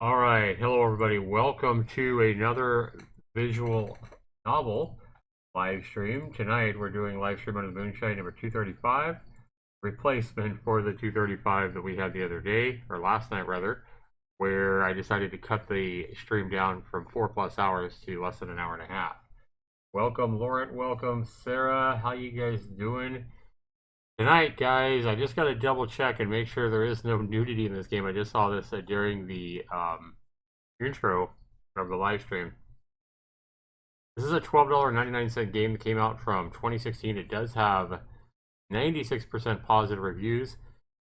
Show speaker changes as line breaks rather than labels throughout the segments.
All right, hello everybody. Welcome to another visual novel live stream. Tonight we're doing live stream on the Moonshine number 235, replacement for the 235 that we had the other day, or last night rather, where I decided to cut the stream down from 4+ hours to less than an hour and a half. Welcome, Laurent. Welcome, Sarah. How you guys doing? Tonight, guys, I just got to double check and make sure there is no nudity in this game. I just saw this during the intro of the live stream. This is a $12.99 game that came out from 2016. It does have 96% positive reviews.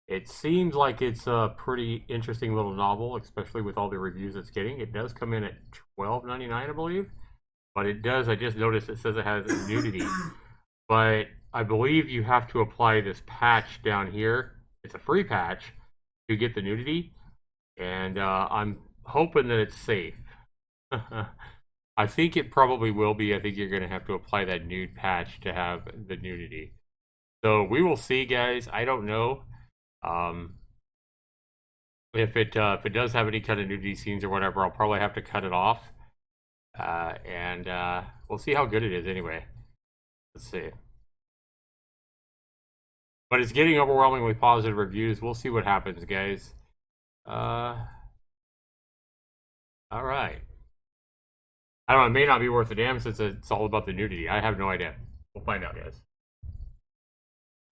It seems like it's a pretty interesting little novel, especially with all the reviews it's getting. It does come in at $12.99, I believe. But it does, I just noticed it says it has nudity. But I believe you have to apply this patch down here. It's a free patch to get the nudity. And I'm hoping that it's safe. I think it probably will be. I think you're going to have to apply that nude patch to have the nudity. So we will see, guys. I don't know if it does have any kind of nudity scenes or whatever. I'll probably have to cut it off, and we'll see how good it is anyway. Let's see. But it's getting overwhelmingly positive reviews. We'll see what happens, guys. All right. I don't know, it may not be worth a damn since it's all about the nudity. I have no idea. We'll find out, guys.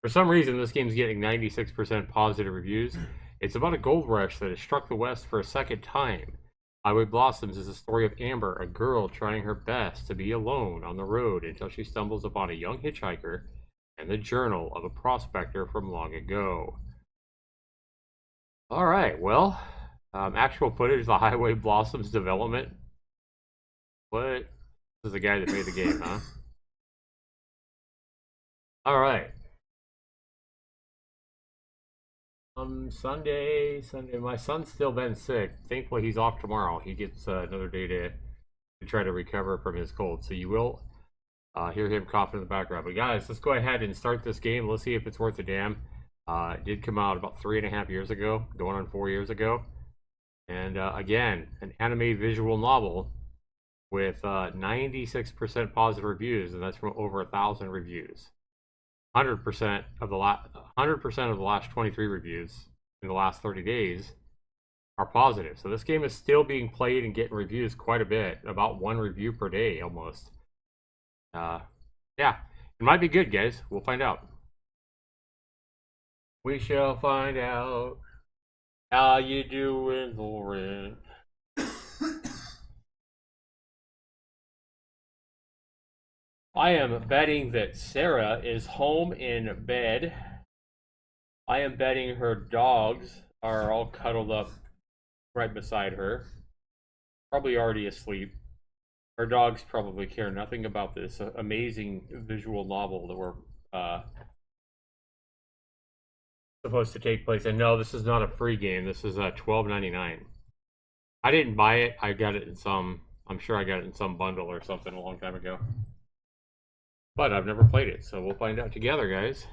For some reason, this game's getting 96% positive reviews. It's about a gold rush that has struck the West for a second time. Highway Blossoms is a story of Amber, a girl trying her best to be alone on the road until she stumbles upon a young hitchhiker and the journal of a prospector from long ago. All right, well, actual footage of the Highway Blossoms development. What? This is the guy that made the game, huh? All right. Sunday. My son's still been sick. Thankfully, he's off tomorrow. He gets another day to try to recover from his cold. So you will hear him coughing in the background. But guys, let's go ahead and start this game. Let's see if it's worth a damn. It did come out about 3.5 years ago, going on 4 years ago. And again, an anime visual novel with 96% positive reviews, and that's from over 1,000 reviews. 100% of the last 23 reviews in the last 30 days are positive. So this game is still being played and getting reviews quite a bit, about 1 review per day almost. Yeah, it might be good, guys. We'll find out. We shall find out. How you doing, Lauren? I am betting that Sarah is home in bed. I am betting her dogs are all cuddled up right beside her. Probably already asleep. Her dogs probably care nothing about this amazing visual novel that we're supposed to take place. And no, this is not a free game. This is $12.99. I didn't buy it. I got it in some. I'm sure I got it in some bundle or something a long time ago. But I've never played it, so we'll find out together, guys.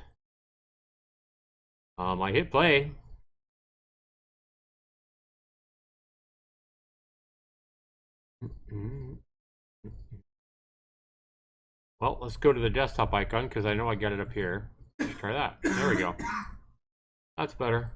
I hit play. Well, let's go to the desktop icon because I know I got it up here. Let's try that. There we go. That's better.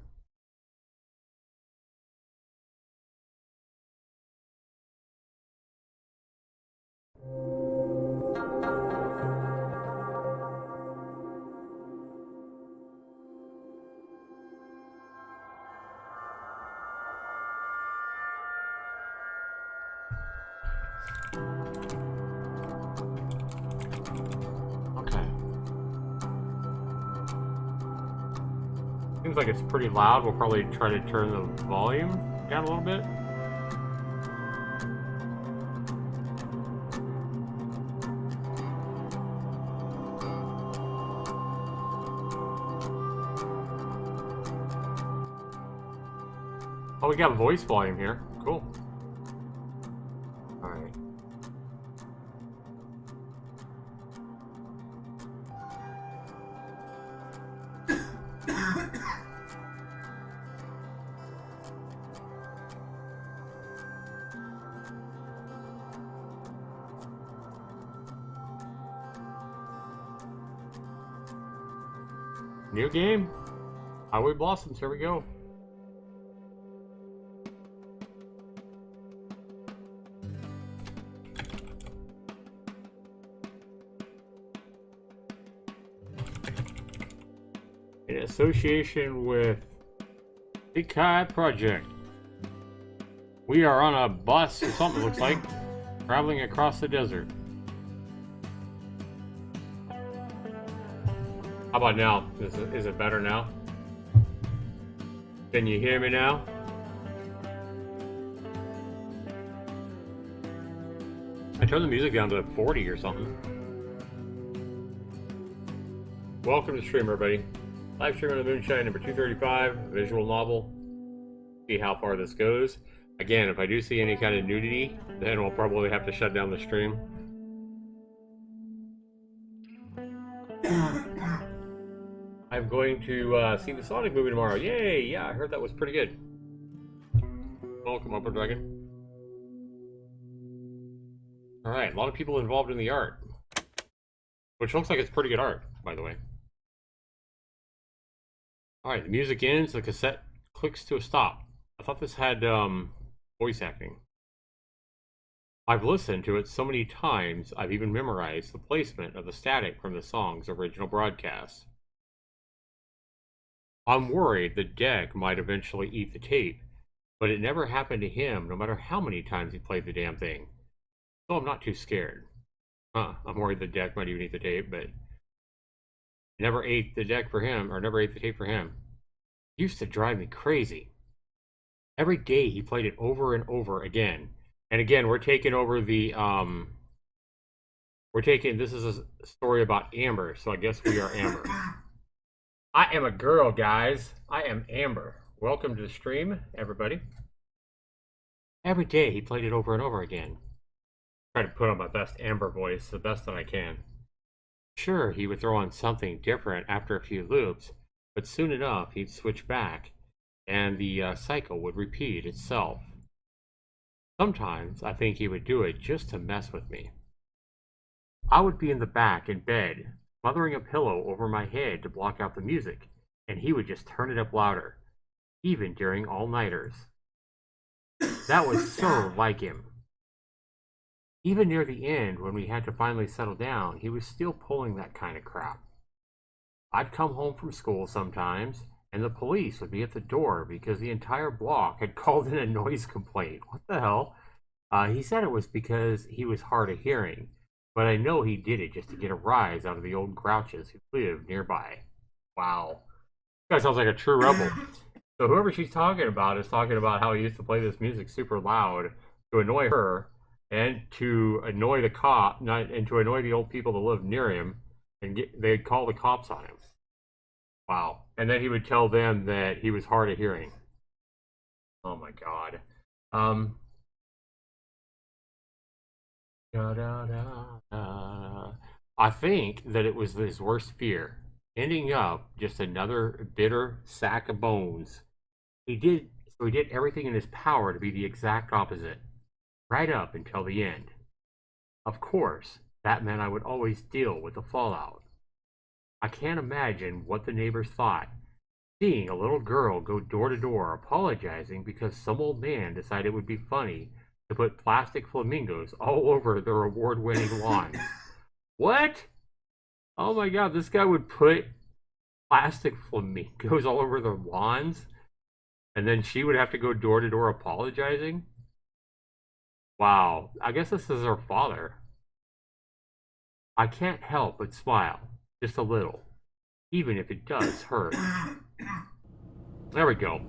Seems like it's pretty loud. We'll probably try to turn the volume down a little bit. Oh, we got voice volume here. Cool. All right. New game. Highway Blossoms. Here we go. In association with the Kai Project, we are on a bus or something, it looks like, traveling across the desert. How about now? Is it better now? Can you hear me now? I turned the music down to 40 or something. Welcome to the stream, everybody. Live stream on the Moonshine number 235, visual novel. See how far this goes. Again, if I do see any kind of nudity, then we'll probably have to shut down the stream. I'm going to see the Sonic movie tomorrow. Yay! Yeah, I heard that was pretty good. Welcome, Upper Dragon. Alright, a lot of people involved in the art. Which looks like it's pretty good art, by the way. Alright, the music ends, the cassette clicks to a stop. I thought this had voice acting. I've listened to it so many times, I've even memorized the placement of the static from the song's original broadcast. I'm worried the deck might eventually eat the tape, but it never happened to him no matter how many times he played the damn thing. So I'm not too scared. I'm worried the deck might even eat the tape, but never ate the deck for him, or never ate the tape for him. It used to drive me crazy. Every day he played it over and over again. And again, we're taking over the, this is a story about Amber, so I guess we are Amber. I am a girl, guys. I am Amber. Welcome to the stream, everybody. Every day he played it over and over again. Try to put on my best Amber voice, the best that I can. Sure, he would throw on something different after a few loops, but soon enough he'd switch back, and the cycle would repeat itself. Sometimes I think he would do it just to mess with me. I would be in the back in bed, smothering a pillow over my head to block out the music, and he would just turn it up louder, even during all-nighters. That was so like him. Even near the end, when we had to finally settle down, he was still pulling that kind of crap. I'd come home from school sometimes, and the police would be at the door because the entire block had called in a noise complaint. What the hell? He said it was because he was hard of hearing, but I know he did it just to get a rise out of the old grouches who lived nearby. Wow. This guy sounds like a true rebel. So whoever she's talking about is talking about how he used to play this music super loud to annoy her and to annoy the cop, and to annoy the old people that lived near him, and they'd call the cops on him. Wow. And then he would tell them that he was hard of hearing. Oh my god. I think that it was his worst fear, ending up just another bitter sack of bones. He did everything in his power to be the exact opposite, right up until the end. Of course, that meant I would always deal with the fallout. I can't imagine what the neighbors thought, seeing a little girl go door to door apologizing because some old man decided it would be funny to put plastic flamingos all over their award-winning lawn. What? Oh my god, this guy would put plastic flamingos all over their lawns? And then she would have to go door to door apologizing? Wow, I guess this is her father. I can't help but smile, just a little, even if it does hurt. There we go.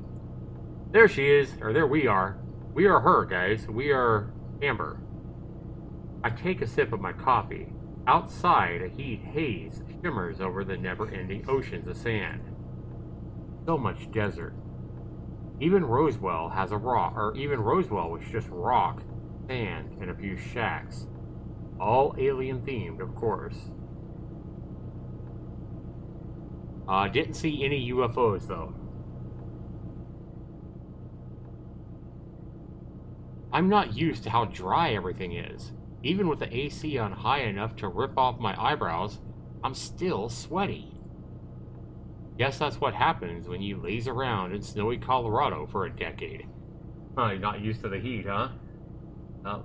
There she is, or there we are. We are her, guys. We are Amber. I take a sip of my coffee. Outside, a heat haze shimmers over the never-ending oceans of sand. So much desert. Even Roswell has a rock, or even Roswell was just rock, sand, and a few shacks. All alien-themed, of course. Didn't see any UFOs, though. I'm not used to how dry everything is. Even with the AC on high enough to rip off my eyebrows, I'm still sweaty. Guess that's what happens when you laze around in snowy Colorado for a decade. Huh, you're not used to the heat, huh? No.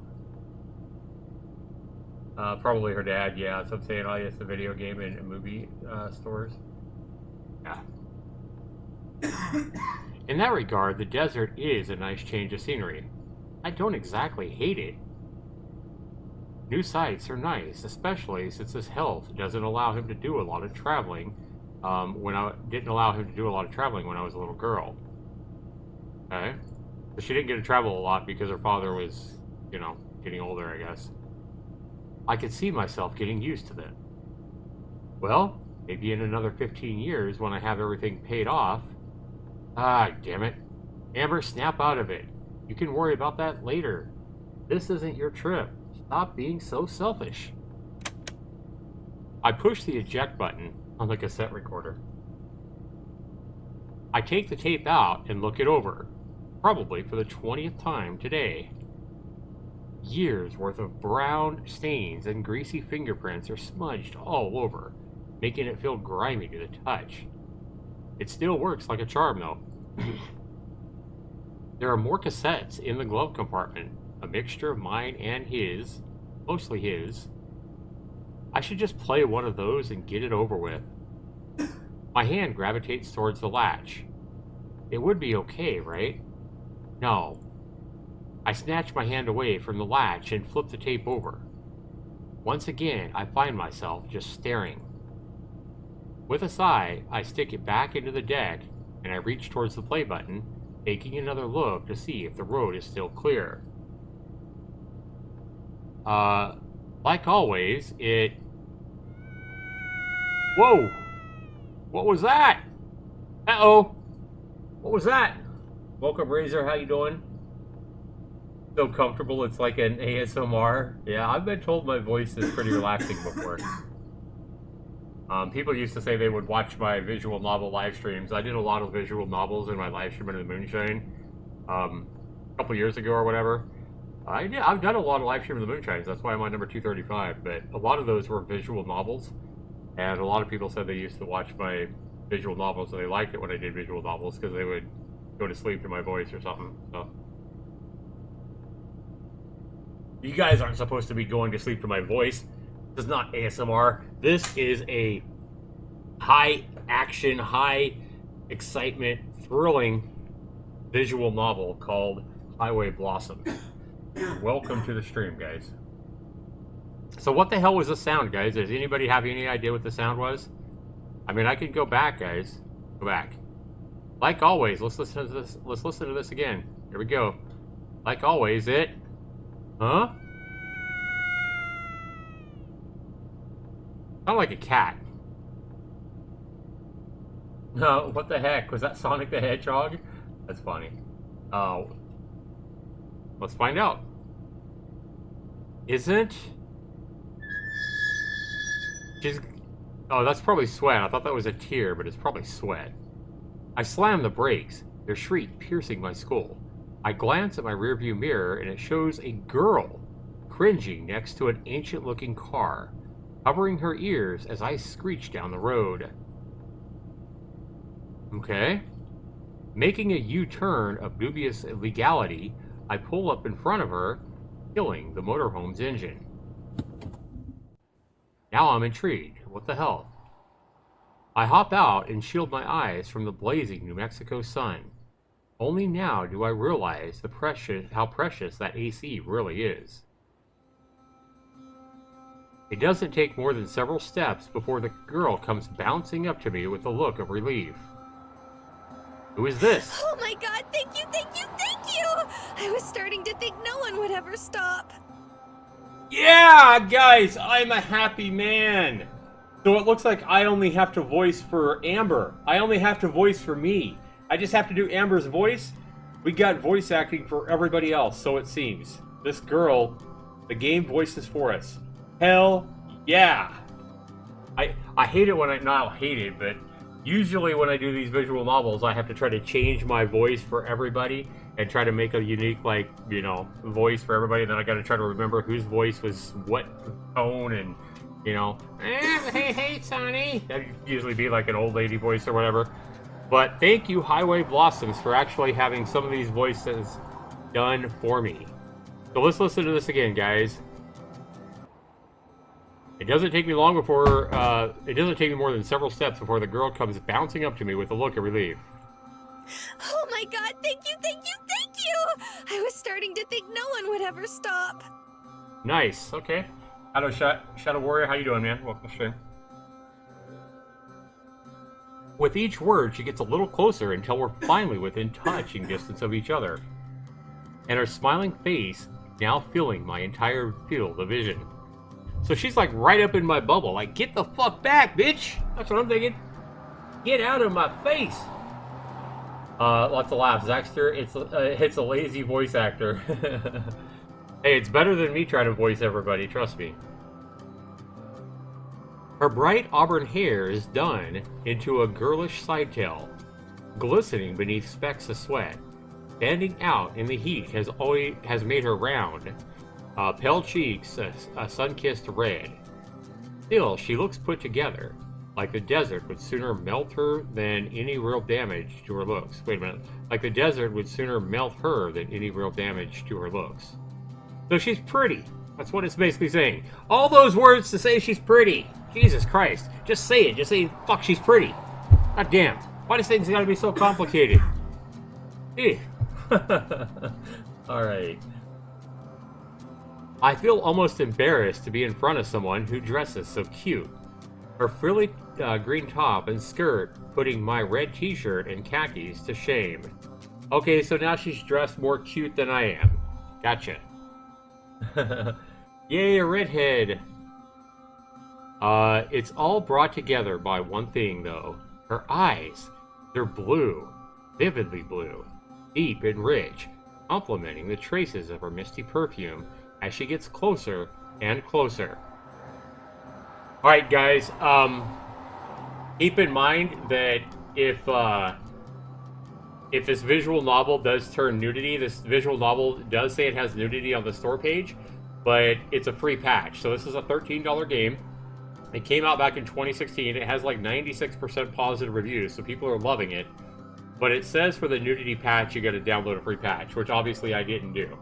Probably her dad, yeah. So I'm saying, oh, it's a video game and movie stores. Yeah. In that regard, the desert is a nice change of scenery. I don't exactly hate it. New sights are nice, especially since his health doesn't allow him to do a lot of traveling. Didn't allow him to do a lot of traveling when I was a little girl. Okay, so she didn't get to travel a lot because her father was, getting older, I guess. I could see myself getting used to that. Well, maybe in another 15 years when I have everything paid off. Ah, damn it. Amber, snap out of it. You can worry about that later. This isn't your trip. Stop being so selfish. I push the eject button on the cassette recorder. I take the tape out and look it over, probably for the 20th time today. Years worth of brown stains and greasy fingerprints are smudged all over, making it feel grimy to the touch. It still works like a charm, though. There are more cassettes in the glove compartment, a mixture of mine and his, mostly his. I should just play one of those and get it over with. My hand gravitates towards the latch. It would be okay, right? No. I snatch my hand away from the latch and flip the tape over. Once again, I find myself just staring. With a sigh, I stick it back into the deck and I reach towards the play button, taking another look to see if the road is still clear. Like always, it... Whoa! What was that? Uh-oh! What was that? Welcome, Razor. How you doing? So comfortable, it's like an ASMR. Yeah, I've been told my voice is pretty relaxing before. People used to say they would watch my visual novel live streams. I did a lot of visual novels in my live stream into the Moonshine a couple years ago or whatever. I've done a lot of live stream in the Moonshines. That's why I'm on number 235. But a lot of those were visual novels, and a lot of people said they used to watch my visual novels and they liked it when I did visual novels because they would go to sleep to my voice or something. So you guys aren't supposed to be going to sleep to my voice. This is not ASMR. This is a high action, high excitement, thrilling visual novel called Highway Blossom. Welcome to the stream, guys. So what the hell was the sound, guys? Does anybody have any idea what the sound was? I mean, I could go back, guys. Go back. Like always, let's listen to this. Let's listen to this again. Here we go. Like always, it... Huh? Sound like a cat. No, what the heck? Was that Sonic the Hedgehog? That's funny. Oh. Let's find out. Isn't... She's... Oh, that's probably sweat. I thought that was a tear, but it's probably sweat. I slam the brakes, their shriek piercing my skull. I glance at my rearview mirror, and it shows a girl cringing next to an ancient-looking car, covering her ears as I screech down the road. Okay. Making a U-turn of dubious legality, I pull up in front of her, killing the motorhome's engine. Now I'm intrigued. What the hell? I hop out and shield my eyes from the blazing New Mexico sun. Only now do I realize how precious that AC really is. It doesn't take more than several steps before the girl comes bouncing up to me with a look of relief. Who is this?
Oh my god, thank you, thank you, thank you! I was starting to think no one would ever stop.
Yeah, guys, I'm a happy man. So it looks like I only have to voice for Amber. I only have to voice for me. I just have to do Amber's voice. We got voice acting for everybody else, so it seems. This girl, the game voices for us. Hell yeah. I hate it when not hate it, but usually when I do these visual novels, I have to try to change my voice for everybody and try to make a unique, voice for everybody. And then I got to try to remember whose voice was what tone and You know, hey, Sonny. That'd usually be like an old lady voice or whatever. But thank you, Highway Blossoms, for actually having some of these voices done for me. So let's listen to this again, guys. It doesn't take me long before, it doesn't take me more than several steps before the girl comes bouncing up to me with a look of relief.
Oh my god, thank you, thank you, thank you! I was starting to think no one would ever stop.
Nice, okay. Shadow Warrior, how you doing, man? Welcome to the stream. With each word, she gets a little closer until we're finally within touching distance of each other. And her smiling face now filling my entire field of vision. So she's like right up in my bubble. Like, get the fuck back, bitch! That's what I'm thinking. Get out of my face! Lots of laughs. Zaxter, it's a lazy voice actor. Hey, it's better than me trying to voice everybody, trust me. Her bright auburn hair is done into a girlish side tail, glistening beneath specks of sweat. Standing out in the heat has made her round, pale cheeks a sun-kissed red. Still, she looks put together, like the desert would sooner melt her than any real damage to her looks. Wait a minute. Like the desert would sooner melt her than any real damage to her looks. So she's pretty. That's what it's basically saying. All those words to say she's pretty. Jesus Christ. Just say it. Just say, fuck, she's pretty. God damn. Why do things gotta be so complicated? Alright. I feel almost embarrassed to be in front of someone who dresses so cute. Her frilly green top and skirt putting my red t-shirt and khakis to shame. Okay, so now she's dressed more cute than I am. Gotcha. Yay, a redhead. It's all brought together by one thing, though. Her eyes. They're blue. Vividly blue. Deep and rich. Complementing the traces of her misty perfume as she gets closer and closer. Alright, guys. Keep in mind that if this visual novel does turn nudity, this visual novel does say it has nudity on the store page, but it's a free patch. So this is a $13 game. It came out back in 2016. It has like 96% positive reviews, so people are loving it. But it says for the nudity patch, you got to download a free patch, which obviously I didn't do.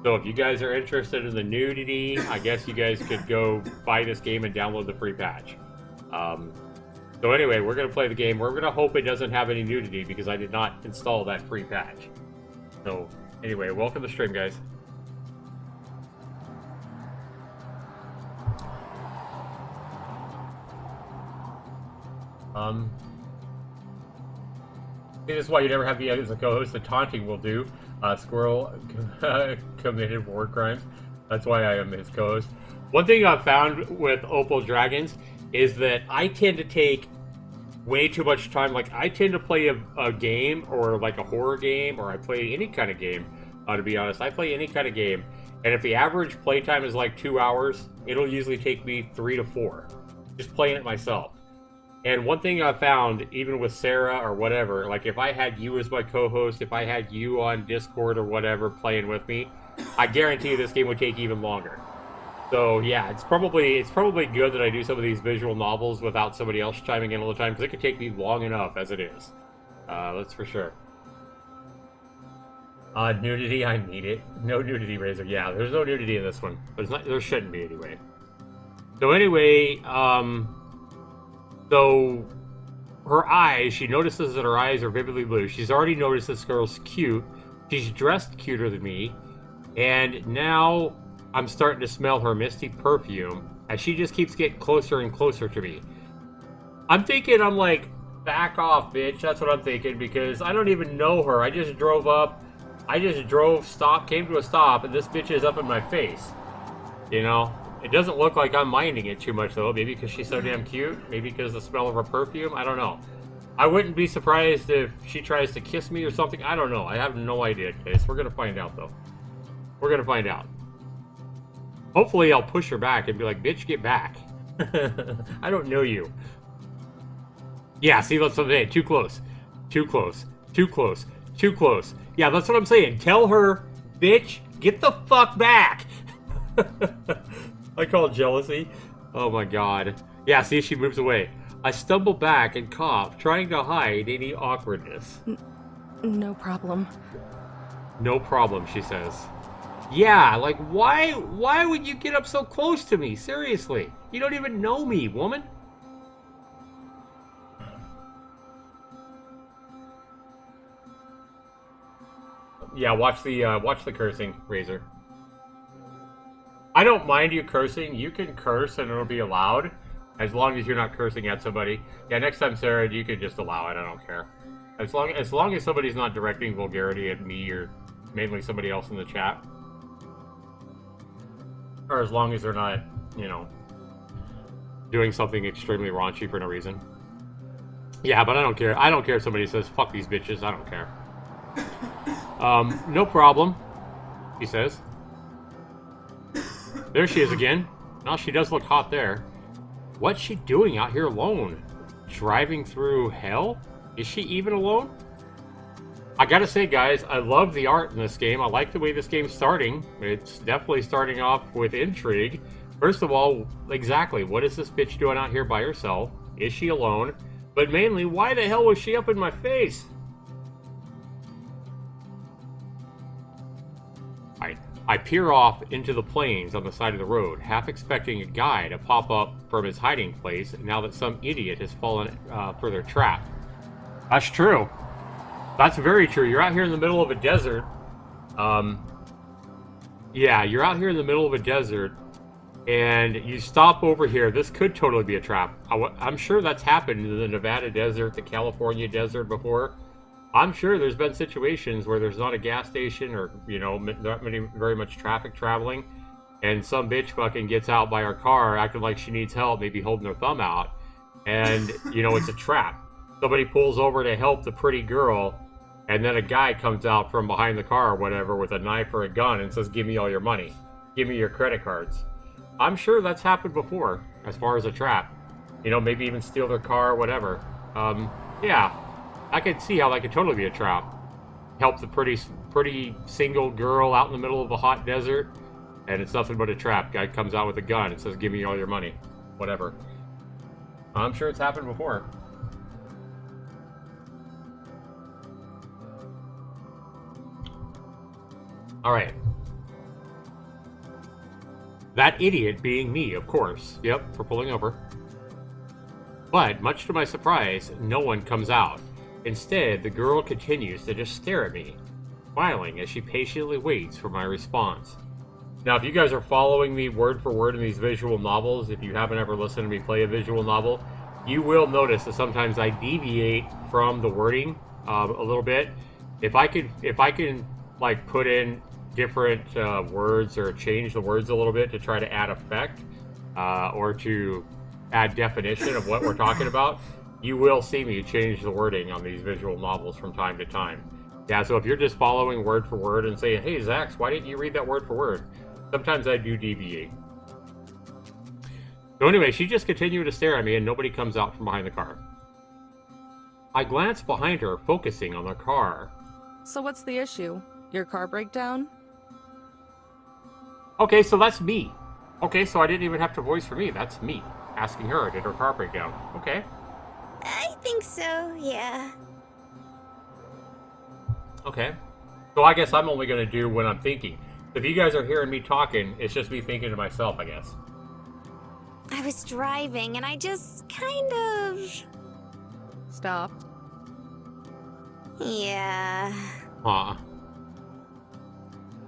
So if you guys are interested in the nudity, I guess you guys could go buy this game and download the free patch. So anyway, we're going to play the game. We're going to hope it doesn't have any nudity because I did not install that free patch. So anyway, welcome to the stream, guys. This is why you never have me as a co-host. The taunting will do. Squirrel committed war crimes. That's why I am his co-host. One thing I've found with Opal Dragons is that I tend to take way too much time. Like, I tend to play a game, or like a horror game, or I play any kind of game. To be honest, I play any kind of game. And if the average playtime is like 2 hours, it'll usually take me 3 to 4. Just playing it myself. And one thing I found, even with Sarah or whatever, like if I had you as my co-host, if I had you on Discord or whatever playing with me, I guarantee this game would take even longer. So yeah, it's probably good that I do some of these visual novels without somebody else chiming in all the time, because it could take me long enough as it is. That's for sure. Nudity, I need it. No nudity, Razor. Yeah, there's no nudity in this one. There shouldn't be anyway. So anyway, so her eyes, she notices that her eyes are vividly blue. She's already noticed this girl's cute. She's dressed cuter than me. And now I'm starting to smell her misty perfume as she just keeps getting closer and closer to me. I'm like, back off, bitch. That's what I'm thinking, because I don't even know her. I just drove up. Came to a stop, and this bitch is up in my face. You know? It doesn't look like I'm minding it too much, though. Maybe because she's so damn cute. Maybe because of the smell of her perfume. I don't know. I wouldn't be surprised if she tries to kiss me or something. I don't know. I have no idea, Case. We're going to find out, though. We're going to find out. Hopefully, I'll push her back and be like, bitch, get back. I don't know you. Yeah, see, that's what I'm saying. Too close. Too close. Too close. Too close. Yeah, that's what I'm saying. Tell her, bitch, get the fuck back. I call it jealousy. Oh my god. Yeah, see, she moves away. I stumble back and cough, trying to hide any awkwardness.
No problem.
No problem, she says. Yeah, like, why would you get up so close to me? Seriously. You don't even know me, woman. Yeah, watch the cursing, Razor. I don't mind you cursing. You can curse and it'll be allowed, as long as you're not cursing at somebody. Yeah, next time, Sarah, you can just allow it. I don't care. As long as somebody's not directing vulgarity at me or mainly somebody else in the chat. Or as long as they're not, you know, doing something extremely raunchy for no reason. Yeah, but I don't care. I don't care if somebody says, fuck these bitches. I don't care. No problem, he says. There she is again. Now she does look hot there. What's she doing out here alone? Driving through hell? Is she even alone? I gotta say, guys, I love the art in this game. I like the way this game's starting. It's definitely starting off with intrigue. First of all, exactly, what is this bitch doing out here by herself? Is she alone? But mainly, why the hell was she up in my face? I peer off into the plains on the side of the road, half expecting a guy to pop up from his hiding place now that some idiot has fallen for their trap. That's true. That's very true. You're out here in the middle of a desert. Yeah, you're out here in the middle of a desert, and you stop over here. This could totally be a trap. I'm sure that's happened in the Nevada desert, the California desert before. I'm sure there's been situations where there's not a gas station or, you know, not very much traffic traveling, and some bitch fucking gets out by her car acting like she needs help, maybe holding her thumb out, and, you know, it's a trap. Somebody pulls over to help the pretty girl, and then a guy comes out from behind the car or whatever with a knife or a gun and says, give me all your money. Give me your credit cards. I'm sure that's happened before, as far as a trap. You know, maybe even steal their car or whatever. Yeah. I could see how that could totally be a trap. Help the pretty single girl out in the middle of a hot desert, and it's nothing but a trap. Guy comes out with a gun and says, give me all your money. Whatever. I'm sure it's happened before. Alright. That idiot being me, of course. Yep, for pulling over. But, much to my surprise, no one comes out. Instead, the girl continues to just stare at me, smiling as she patiently waits for my response. Now, if you guys are following me word for word in these visual novels, if you haven't ever listened to me play a visual novel, you will notice that sometimes I deviate from the wording a little bit. If I can like put in different words or change the words a little bit to try to add effect or to add definition of what we're talking about, you will see me change the wording on these visual novels from time to time. Yeah, so if you're just following word for word and saying, hey, Zax, why didn't you read that word for word? Sometimes I do deviate. So anyway, she just continued to stare at me and nobody comes out from behind the car. I glance behind her, focusing on the car.
So what's the issue? Your car breakdown?
Okay, so that's me. Okay, so I didn't even have to voice for me. That's me asking her, did her car break down? Okay.
I think so, yeah.
Okay. So I guess I'm only going to do when I'm thinking. If you guys are hearing me talking, it's just me thinking to myself, I guess.
I was driving and I just kind of...
Stopped.
Yeah.
Huh.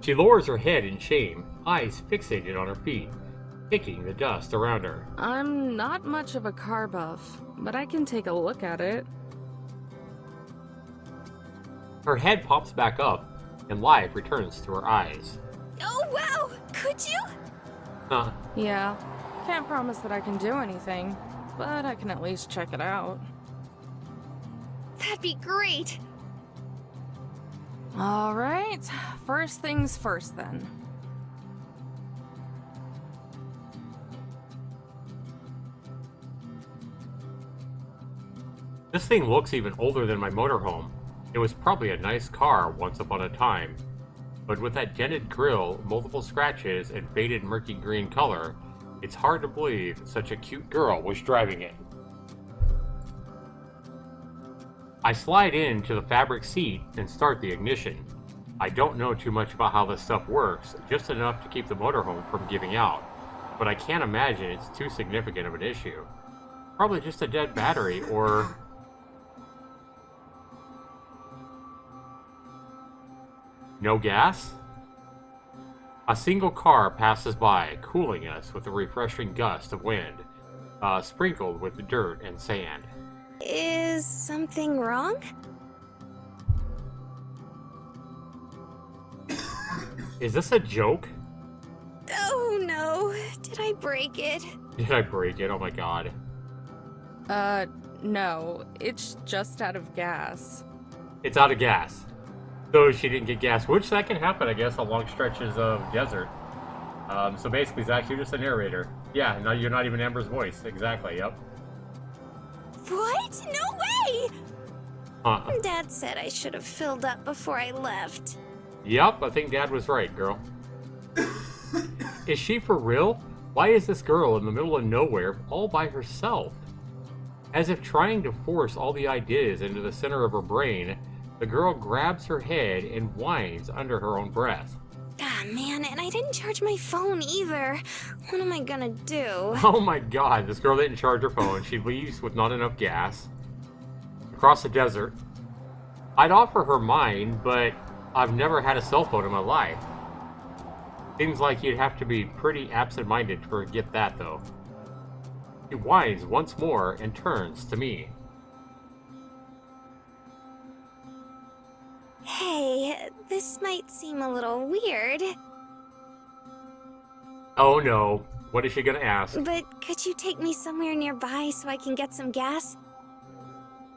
She lowers her head in shame, eyes fixated on her feet, kicking the dust around her.
I'm not much of a car buff, but I can take a look at it.
Her head pops back up, and life returns to her eyes.
Oh, wow! Could you?
Huh.
Yeah. Can't promise that I can do anything, but I can at least check it out.
That'd be great!
Alright, first things first then.
This thing looks even older than my motorhome. It was probably a nice car once upon a time, but with that dented grille, multiple scratches, and faded murky green color, It's hard to believe such a cute girl was driving it. I slide into the fabric seat and start the ignition. I don't know too much about how this stuff works, just enough to keep the motorhome from giving out. But I can't imagine it's too significant of an issue. Probably just a dead battery or... no gas? A single car passes by, cooling us with a refreshing gust of wind, sprinkled with dirt and sand.
Is something wrong?
Is this a joke?
Oh no, did I break it?
Did I break it? Oh my god.
No, it's just out of gas.
It's out of gas. So she didn't get gas, which that can happen, I guess, on long stretches of desert. So basically, Zach, you're just a narrator. Yeah, no, you're not even Amber's voice. Exactly, yep.
What? No way!
Uh-uh.
Dad said I should have filled up before I left.
Yep, I think Dad was right, girl. Is she for real? Why is this girl in the middle of nowhere all by herself? As if trying to force all the ideas into the center of her brain, the girl grabs her head and whines under her own breath.
Ah, man, and I didn't charge my phone either. What am I gonna do?
Oh my god, this girl didn't charge her phone. She leaves with not enough gas. Across the desert. I'd offer her mine, but I've never had a cell phone in my life. Seems like you'd have to be pretty absent-minded to forget that, though. She whines once more and turns to me.
Hey, this might seem a little weird,
Oh no, what is she gonna ask?
but could you take me somewhere nearby so I can get some gas?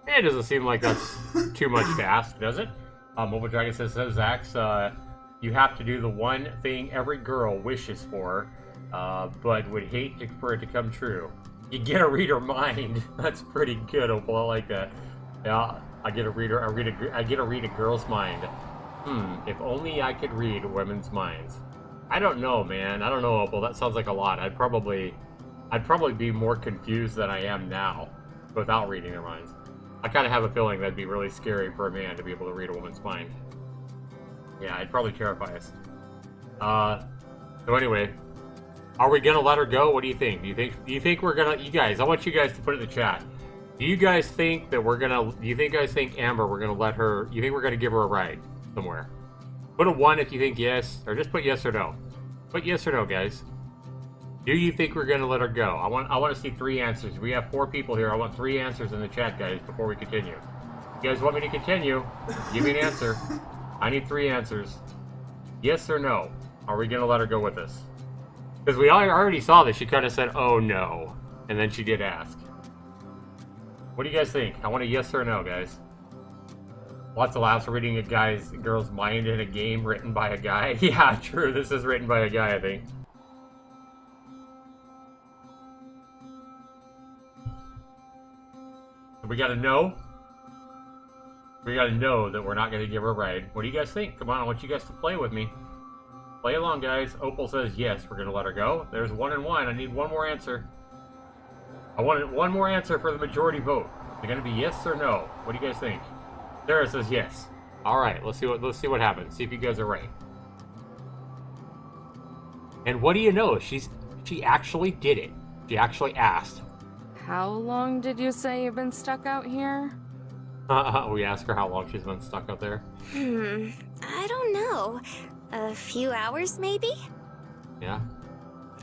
It doesn't seem like that's too much to ask, does it? Mobile Dragon says, Zax, you have to do the one thing every girl wishes for, but would hate for it to come true. You get to read her mind. That's pretty good, Opal. I like that. Yeah, I get to read a girl's mind. If only I could read women's minds. I don't know, man. I don't know, Opal. That sounds like a lot. I'd probably be more confused than I am now without reading their minds. I kind of have a feeling that'd be really scary for a man to be able to read a woman's mind. Yeah, it'd probably terrify us. So anyway, are we gonna let her go? What do you think? Do you think we're gonna? You guys, I want you guys to put it in the chat. Do you guys think that we're gonna? Do you guys think Amber, we're gonna let her? You think we're gonna give her a ride somewhere? Put a 1 if you think yes, or just put yes or no. Put yes or no, guys. Do you think we're gonna let her go? I want to see 3 answers. We have 4 people here. I want 3 answers in the chat, guys, before we continue. You guys want me to continue? Give me an answer. I need 3 answers. Yes or no? Are we gonna let her go with us? Because we already saw that she kind of said, "Oh no," and then she did ask. What do you guys think? I want a yes or no, guys. Lots of laughs reading a girl's mind in a game written by a guy. Yeah, true. This is written by a guy, I think. We gotta know. We gotta know that we're not gonna give her a ride. What do you guys think? Come on, I want you guys to play with me. Play along, guys. Opal says yes, we're gonna let her go. There's 1 and 1. I need 1 more answer. I wanted 1 more answer for the majority vote. Is it gonna be yes or no? What do you guys think? Sarah says yes. All right, let's see what happens. See if you guys are right. And what do you know? She actually did it. She actually asked.
How long did you say you've been stuck out here?
We asked her how long she's been stuck out there.
I don't know. A few hours, maybe?
Yeah.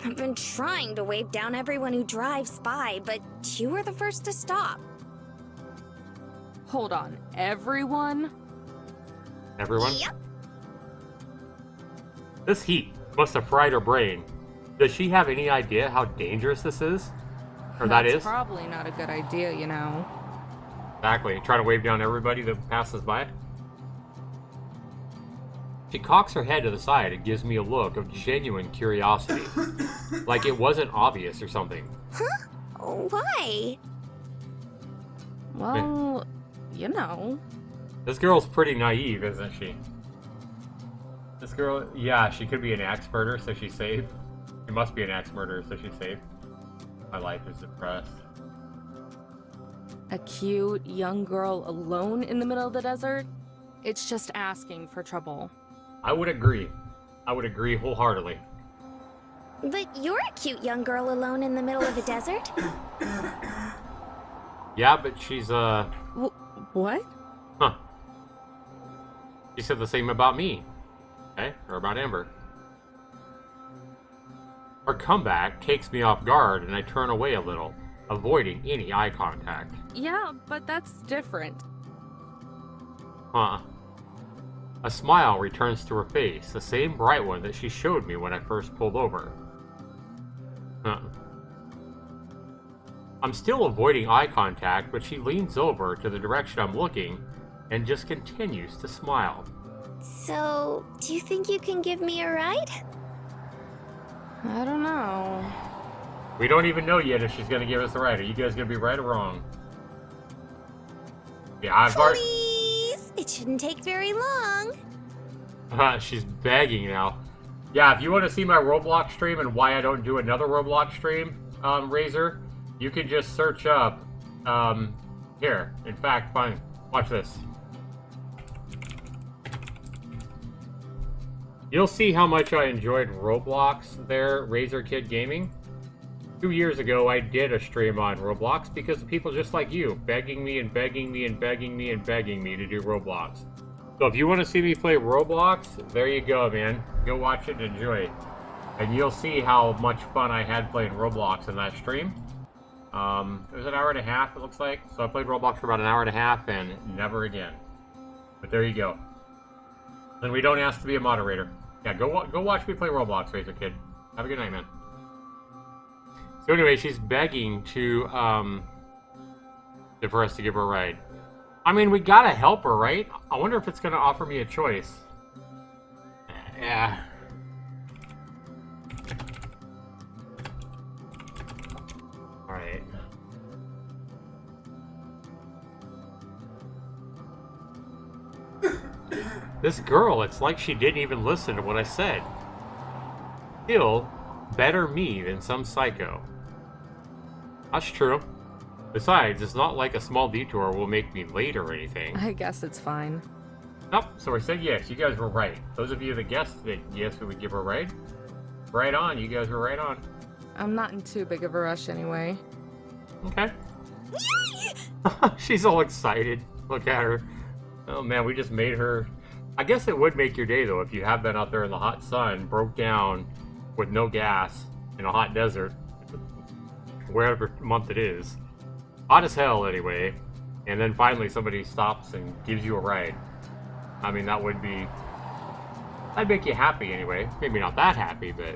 I've been trying to wave down everyone who drives by, but you were the first to stop.
Hold on, everyone?
Everyone?
Yep.
This heat must have fried her brain. Does she have any idea how dangerous this is? Or that is?
That's probably not a good idea, you know.
Exactly. Try to wave down everybody that passes by. She cocks her head to the side and gives me a look of genuine curiosity. Like it wasn't obvious or something.
Huh? Why?
Well, you know.
This girl's pretty naive, isn't she? This girl, yeah, she could be an axe murderer, so she's safe. She must be an axe murderer, so she's safe. My life is depressed.
A cute young girl alone in the middle of the desert? It's just asking for trouble.
I would agree. I would agree wholeheartedly.
But you're a cute young girl alone in the middle of a desert.
Yeah, but she's,
What?
Huh. She said the same about me. Okay? Or about Amber. Her comeback takes me off guard and I turn away a little, avoiding any eye contact.
Yeah, but that's different.
Huh. A smile returns to her face, the same bright one that she showed me when I first pulled over. Huh. I'm still avoiding eye contact, but she leans over to the direction I'm looking and just continues to smile.
So, do you think you can give me a ride?
I don't know.
We don't even know yet if she's going to give us a ride. Are you guys going to be right or wrong? Yeah, I've already...
Please! It shouldn't take very long.
She's begging now. Yeah, if you want to see my Roblox stream and why I don't do another Roblox stream, Razor, you can just search up, here. In fact, fine. Watch this. You'll see how much I enjoyed Roblox there, Razor Kid Gaming. 2 years ago, I did a stream on Roblox because of people just like you, begging me and begging me and begging me and begging me to do Roblox. So if you want to see me play Roblox, there you go, man. Go watch it and enjoy it. And you'll see how much fun I had playing Roblox in that stream. It was an hour and a half, it looks like. So I played Roblox for about an hour and a half and never again. But there you go. And we don't ask to be a moderator. Yeah, go watch me play Roblox, Razor Kid. Have a good night, man. So anyway, she's begging to for us to give her a ride. I mean, we gotta help her, right? I wonder if it's gonna offer me a choice. Yeah. Alright. This girl, it's like she didn't even listen to what I said. Still, better me than some psycho. That's true. Besides, it's not like a small detour will make me late or anything.
I guess it's fine.
Nope, so we said yes. You guys were right. Those of you that guessed that yes, we would give her a ride. Right on, you guys were right on.
I'm not in too big of a rush anyway.
Okay. She's all excited. Look at her. Oh man, we just made her... I guess it would make your day though if you have been out there in the hot sun, broke down with no gas in a hot desert, wherever month it is. Hot as hell anyway. And then finally somebody stops and gives you a ride. I mean, that would be... That'd make you happy anyway. Maybe not that happy, but...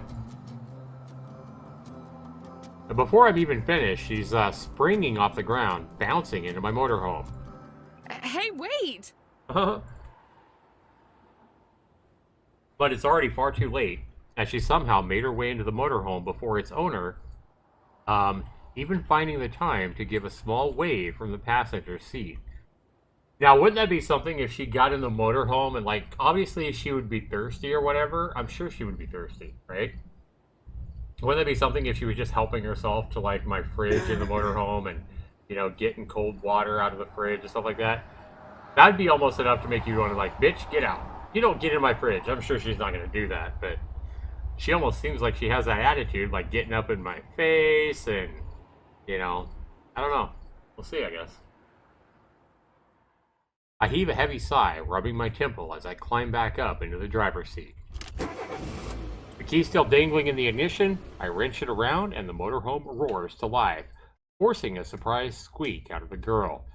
And before I'm even finished, she's springing off the ground, bouncing into my motorhome.
Hey, wait!
But it's already far too late, as she somehow made her way into the motorhome before its owner, even finding the time to give a small wave from the passenger seat. Now, wouldn't that be something if she got in the motorhome and, like, obviously she would be thirsty or whatever? I'm sure she would be thirsty, right? Wouldn't that be something if she was just helping herself to, like, my fridge in the motorhome and, you know, getting cold water out of the fridge and stuff like that? That'd be almost enough to make you want to, like, bitch, get out. You don't get in my fridge. I'm sure she's not going to do that, but she almost seems like she has that attitude, like getting up in my face and, you know, I don't know. We'll see, I guess. I heave a heavy sigh, rubbing my temple as I climb back up into the driver's seat. The key still dangling in the ignition, I wrench it around and the motorhome roars to life, forcing a surprised squeak out of the girl.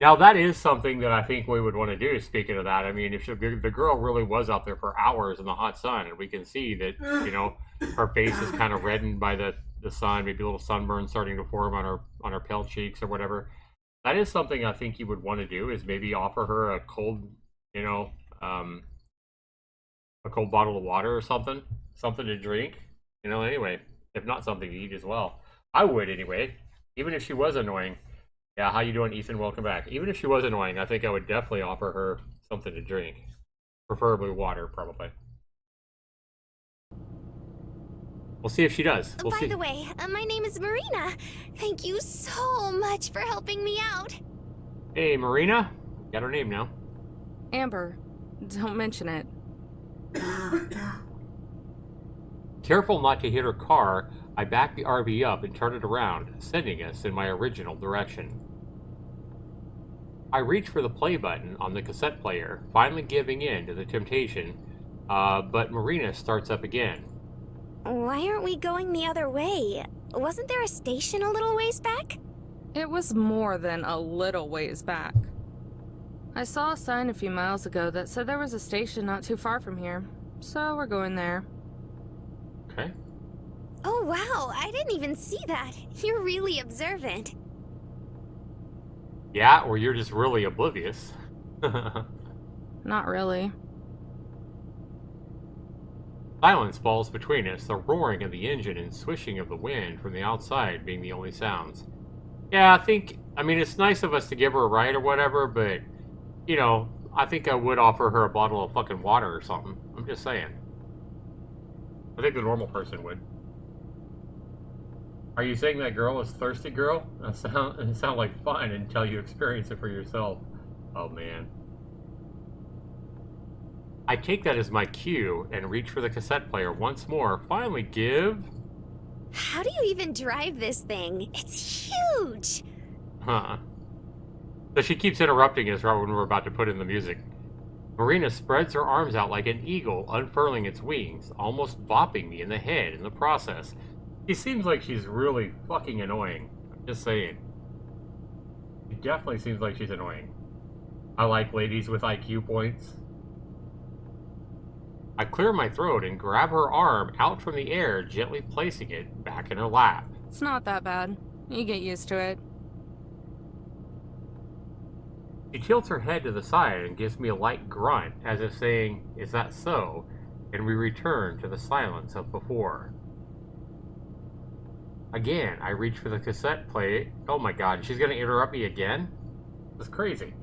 Now, that is something that I think we would want to do, speaking of that. I mean, if the girl really was out there for hours in the hot sun, and we can see that, you know, her face is kind of reddened by the sun, maybe a little sunburn starting to form on her pale cheeks or whatever. That is something I think you would want to do, is maybe offer her a cold, you know, a cold bottle of water or something to drink, you know, anyway, if not something to eat as well. I would anyway, even if she was annoying. Yeah, how you doing, Ethan? Welcome back. Even if she was annoying, I think I would definitely offer her something to drink. Preferably water, probably. We'll see if she does. We'll
By
see.
the way, my name is Marina. Thank you so much for helping me out.
Hey, Marina. Got her name now.
Amber, don't mention it.
Careful not to hit her car, I backed the RV up and turned it around, sending us in my original direction. I reached for the play button on the cassette player, finally giving in to the temptation, but Marina starts up again.
Why aren't we going the other way? Wasn't there a station a little ways back?
It was more than a little ways back. I saw a sign a few miles ago that said there was a station not too far from here, so we're going there.
Okay.
Oh wow, I didn't even see that. You're really observant.
Yeah, or you're just really oblivious.
Not really.
Silence falls between us, the roaring of the engine and swishing of the wind from the outside being the only sounds. Yeah, I mean, it's nice of us to give her a ride or whatever, but, you know, I think I would offer her a bottle of fucking water or something. I'm just saying. I think the normal person would. Are you saying that girl is thirsty, girl? It sound like fun until you experience it for yourself. Oh, man. I take that as my cue and reach for the cassette player once more. Finally give...
How do you even drive this thing? It's huge!
Huh. So she keeps interrupting us right when we're about to put in the music. Marina spreads her arms out like an eagle, unfurling its wings, almost bopping me in the head in the process. She seems like she's really fucking annoying. I'm just saying. She definitely seems like she's annoying. I like ladies with IQ points. I clear my throat and grab her arm out from the air, gently placing it back in her lap.
It's not that bad. You get used to it.
She tilts her head to the side and gives me a light grunt, as if saying, "Is that so?" And we return to the silence of before. Again, I reach for the cassette play. Oh my god, she's gonna interrupt me again? That's crazy.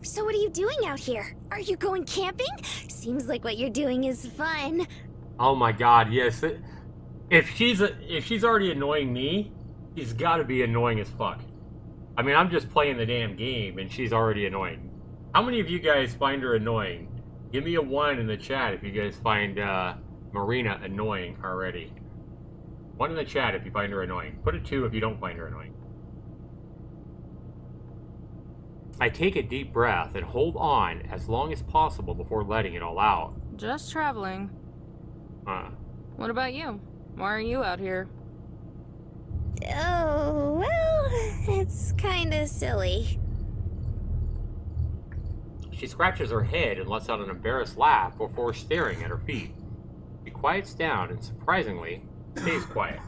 So what are you doing out here? Are you going camping? Seems like what you're doing is fun.
Oh my god, yes. If she's already annoying me, she's gotta be annoying as fuck. I mean, I'm just playing the damn game and she's already annoying. How many of you guys find her annoying? Give me a 1 in the chat if you guys find Marina annoying already. 1 in the chat if you find her annoying. Put a 2 if you don't find her annoying. I take a deep breath and hold on as long as possible before letting it all out.
Just traveling. What about you? Why are you out here?
Oh, well, it's kinda silly.
She scratches her head and lets out an embarrassed laugh before staring at her feet. She quiets down and, surprisingly, stays quiet.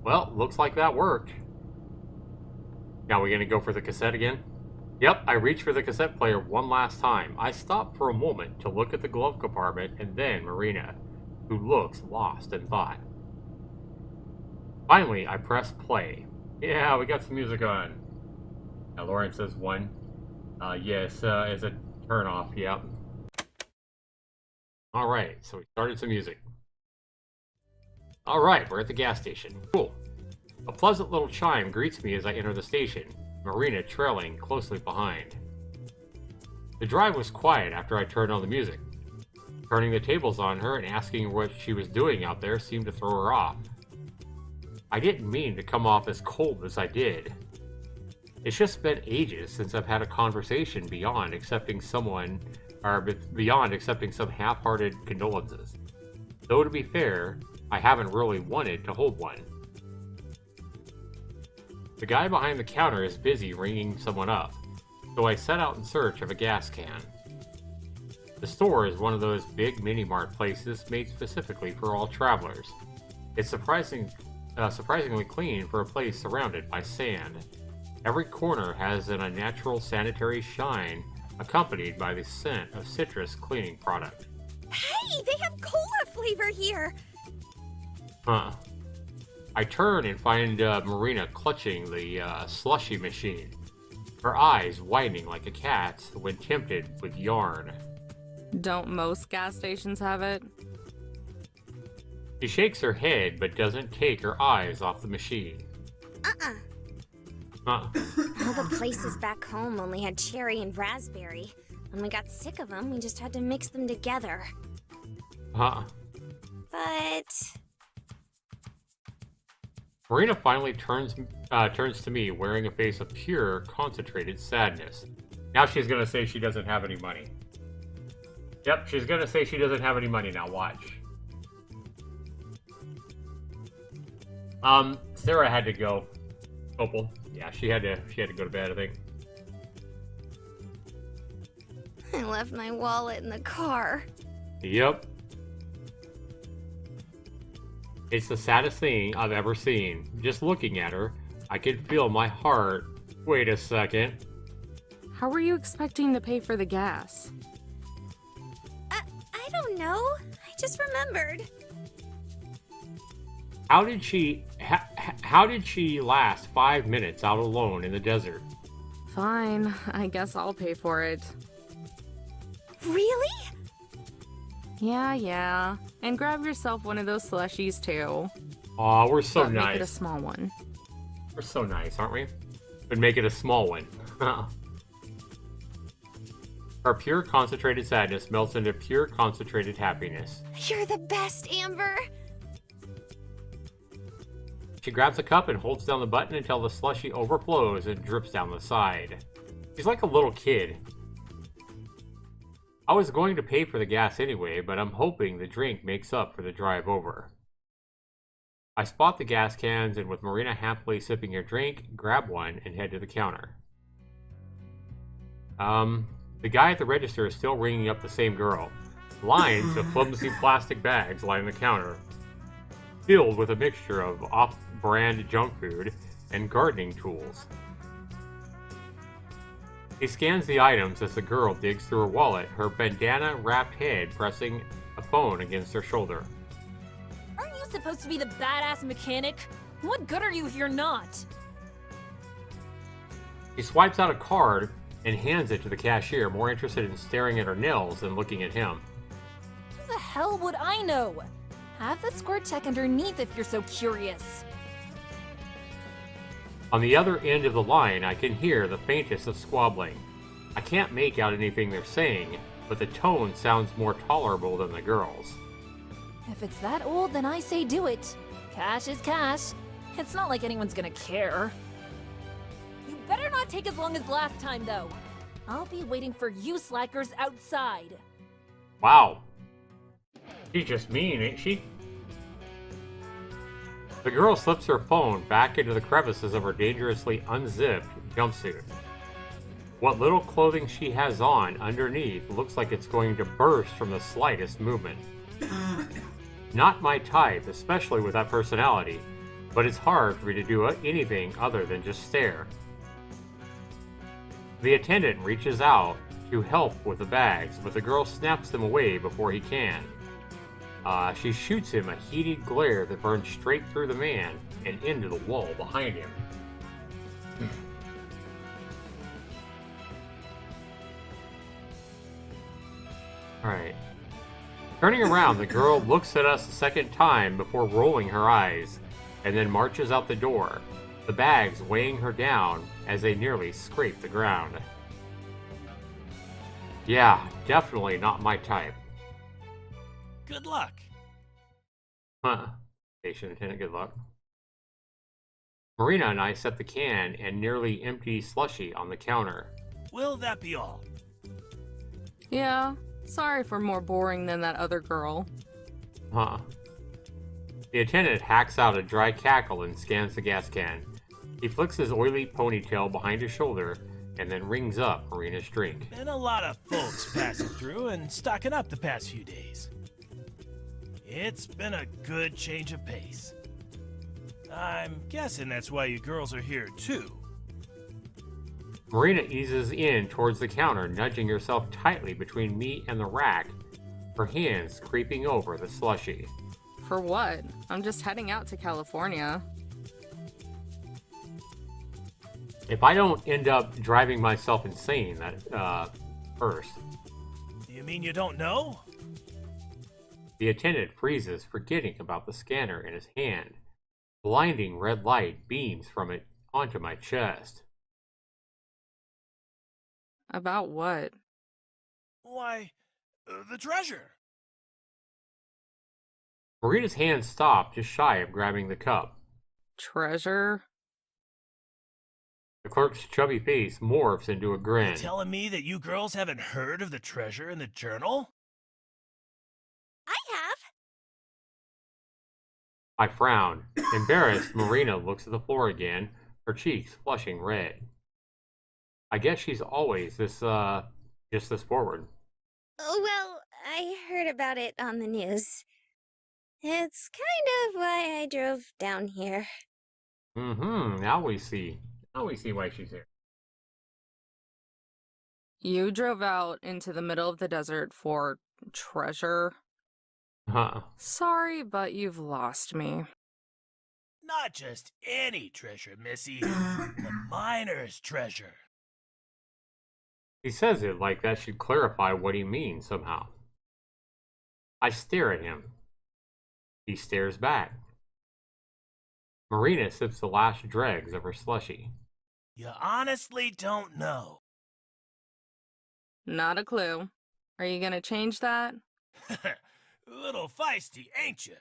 Well, looks like that worked. Now we're gonna go for the cassette again? Yep, I reach for the cassette player one last time. I stop for a moment to look at the glove compartment and then Marina, who looks lost in thought. Finally, I press play. Yeah, we got some music on. Lauren says 1. Yes, as a turn off, yep. Alright, so we started some music. Alright, we're at the gas station. Cool. A pleasant little chime greets me as I enter the station, Marina trailing closely behind. The drive was quiet after I turned on the music. Turning the tables on her and asking what she was doing out there seemed to throw her off. I didn't mean to come off as cold as I did. It's just been ages since I've had a conversation beyond accepting some half-hearted condolences. Though to be fair, I haven't really wanted to hold one. The guy behind the counter is busy ringing someone up, so I set out in search of a gas can. The store is one of those big mini-mart places made specifically for all travelers. It's surprisingly clean for a place surrounded by sand. Every corner has an unnatural sanitary shine, accompanied by the scent of citrus cleaning product.
Hey, they have cola flavor here!
Huh. I turn and find Marina clutching the slushy machine, her eyes widening like a cat's when tempted with yarn.
Don't most gas stations have it?
She shakes her head but doesn't take her eyes off the machine.
All the places back home only had cherry and raspberry. When we got sick of them, we just had to mix them together. But...
Marina finally turns to me, wearing a face of pure, concentrated sadness. Now she's gonna say she doesn't have any money. Yep, she's gonna say she doesn't have any money now. Watch. Sarah had to go. Opal. Yeah, she had to go to bed, I think.
I left my wallet in the car.
Yep. It's the saddest thing I've ever seen. Just looking at her, I could feel my heart. Wait a second.
How were you expecting to pay for the gas?
I don't know. I just remembered.
How did she last 5 minutes out alone in the desert?
Fine, I guess I'll pay for it.
Really?
Yeah. And grab yourself one of those slushies too.
Aw, we're so
But
nice.
make it a small one.
We're so nice, aren't we? But make it a small one. Her pure concentrated sadness melts into pure concentrated happiness.
You're the best, Amber.
She grabs a cup and holds down the button until the slushie overflows and drips down the side. She's like a little kid. I was going to pay for the gas anyway, but I'm hoping the drink makes up for the drive over. I spot the gas cans and with Marina happily sipping her drink, grab one and head to the counter. The guy at the register is still ringing up the same girl. Lines of flimsy plastic bags line the counter, filled with a mixture of off-brand junk food and gardening tools. He scans the items as the girl digs through her wallet, her bandana-wrapped head pressing a phone against her shoulder.
Aren't you supposed to be the badass mechanic? What good are you if you're not?
He swipes out a card and hands it to the cashier, more interested in staring at her nails than looking at him.
Who the hell would I know? Have the squirt check underneath if you're so curious.
On the other end of the line, I can hear the faintest of squabbling. I can't make out anything they're saying, but the tone sounds more tolerable than the girl's.
If it's that old, then I say do it. Cash is cash. It's not like anyone's gonna care. You better not take as long as last time, though. I'll be waiting for you slackers outside.
Wow. She's just mean, ain't she? The girl slips her phone back into the crevices of her dangerously unzipped jumpsuit. What little clothing she has on underneath looks like it's going to burst from the slightest movement. Not my type, especially with that personality, but it's hard for me to do anything other than just stare. The attendant reaches out to help with the bags, but the girl snaps them away before he can. She shoots him a heated glare that burns straight through the man and into the wall behind him. Alright. Turning around, the girl looks at us a second time before rolling her eyes, and then marches out the door, the bags weighing her down as they nearly scrape the ground. Yeah, definitely not my type.
Good luck.
Huh. Station attendant, good luck. Marina and I set the can and nearly empty slushie on the counter.
Will that be all?
Yeah, sorry for more boring than that other girl.
Huh. The attendant hacks out a dry cackle and scans the gas can. He flicks his oily ponytail behind his shoulder and then rings up Marina's drink.
Been a lot of folks passing through and stocking up the past few days. It's been a good change of pace. I'm guessing that's why you girls are here too.
Marina eases in towards the counter, nudging herself tightly between me and the rack, her hands creeping over the slushie.
For what? I'm just heading out to California.
If I don't end up driving myself insane first.
You mean you don't know?
The attendant freezes, forgetting about the scanner in his hand. Blinding red light beams from it onto my chest.
About what?
Why, the treasure.
Marina's hand stopped just shy of grabbing the cup.
Treasure?
The clerk's chubby face morphs into a
You
grin.
telling me that you girls haven't heard of the treasure in the journal?
I have.
I frown. Embarrassed, Marina looks at the floor again, her cheeks flushing red. I guess she's always just this forward.
Oh, well, I heard about it on the news. It's kind of why I drove down here.
Now we see. Now we see why she's here.
You drove out into the middle of the desert for treasure?
Huh.
Sorry, but you've lost me.
Not just any treasure, Missy. The miner's treasure.
He says it like that should clarify what he means somehow. I stare at him. He stares back. Marina sips the last dregs of her slushie.
You honestly don't know.
Not a clue. Are you gonna change that?
A little feisty, ain't you?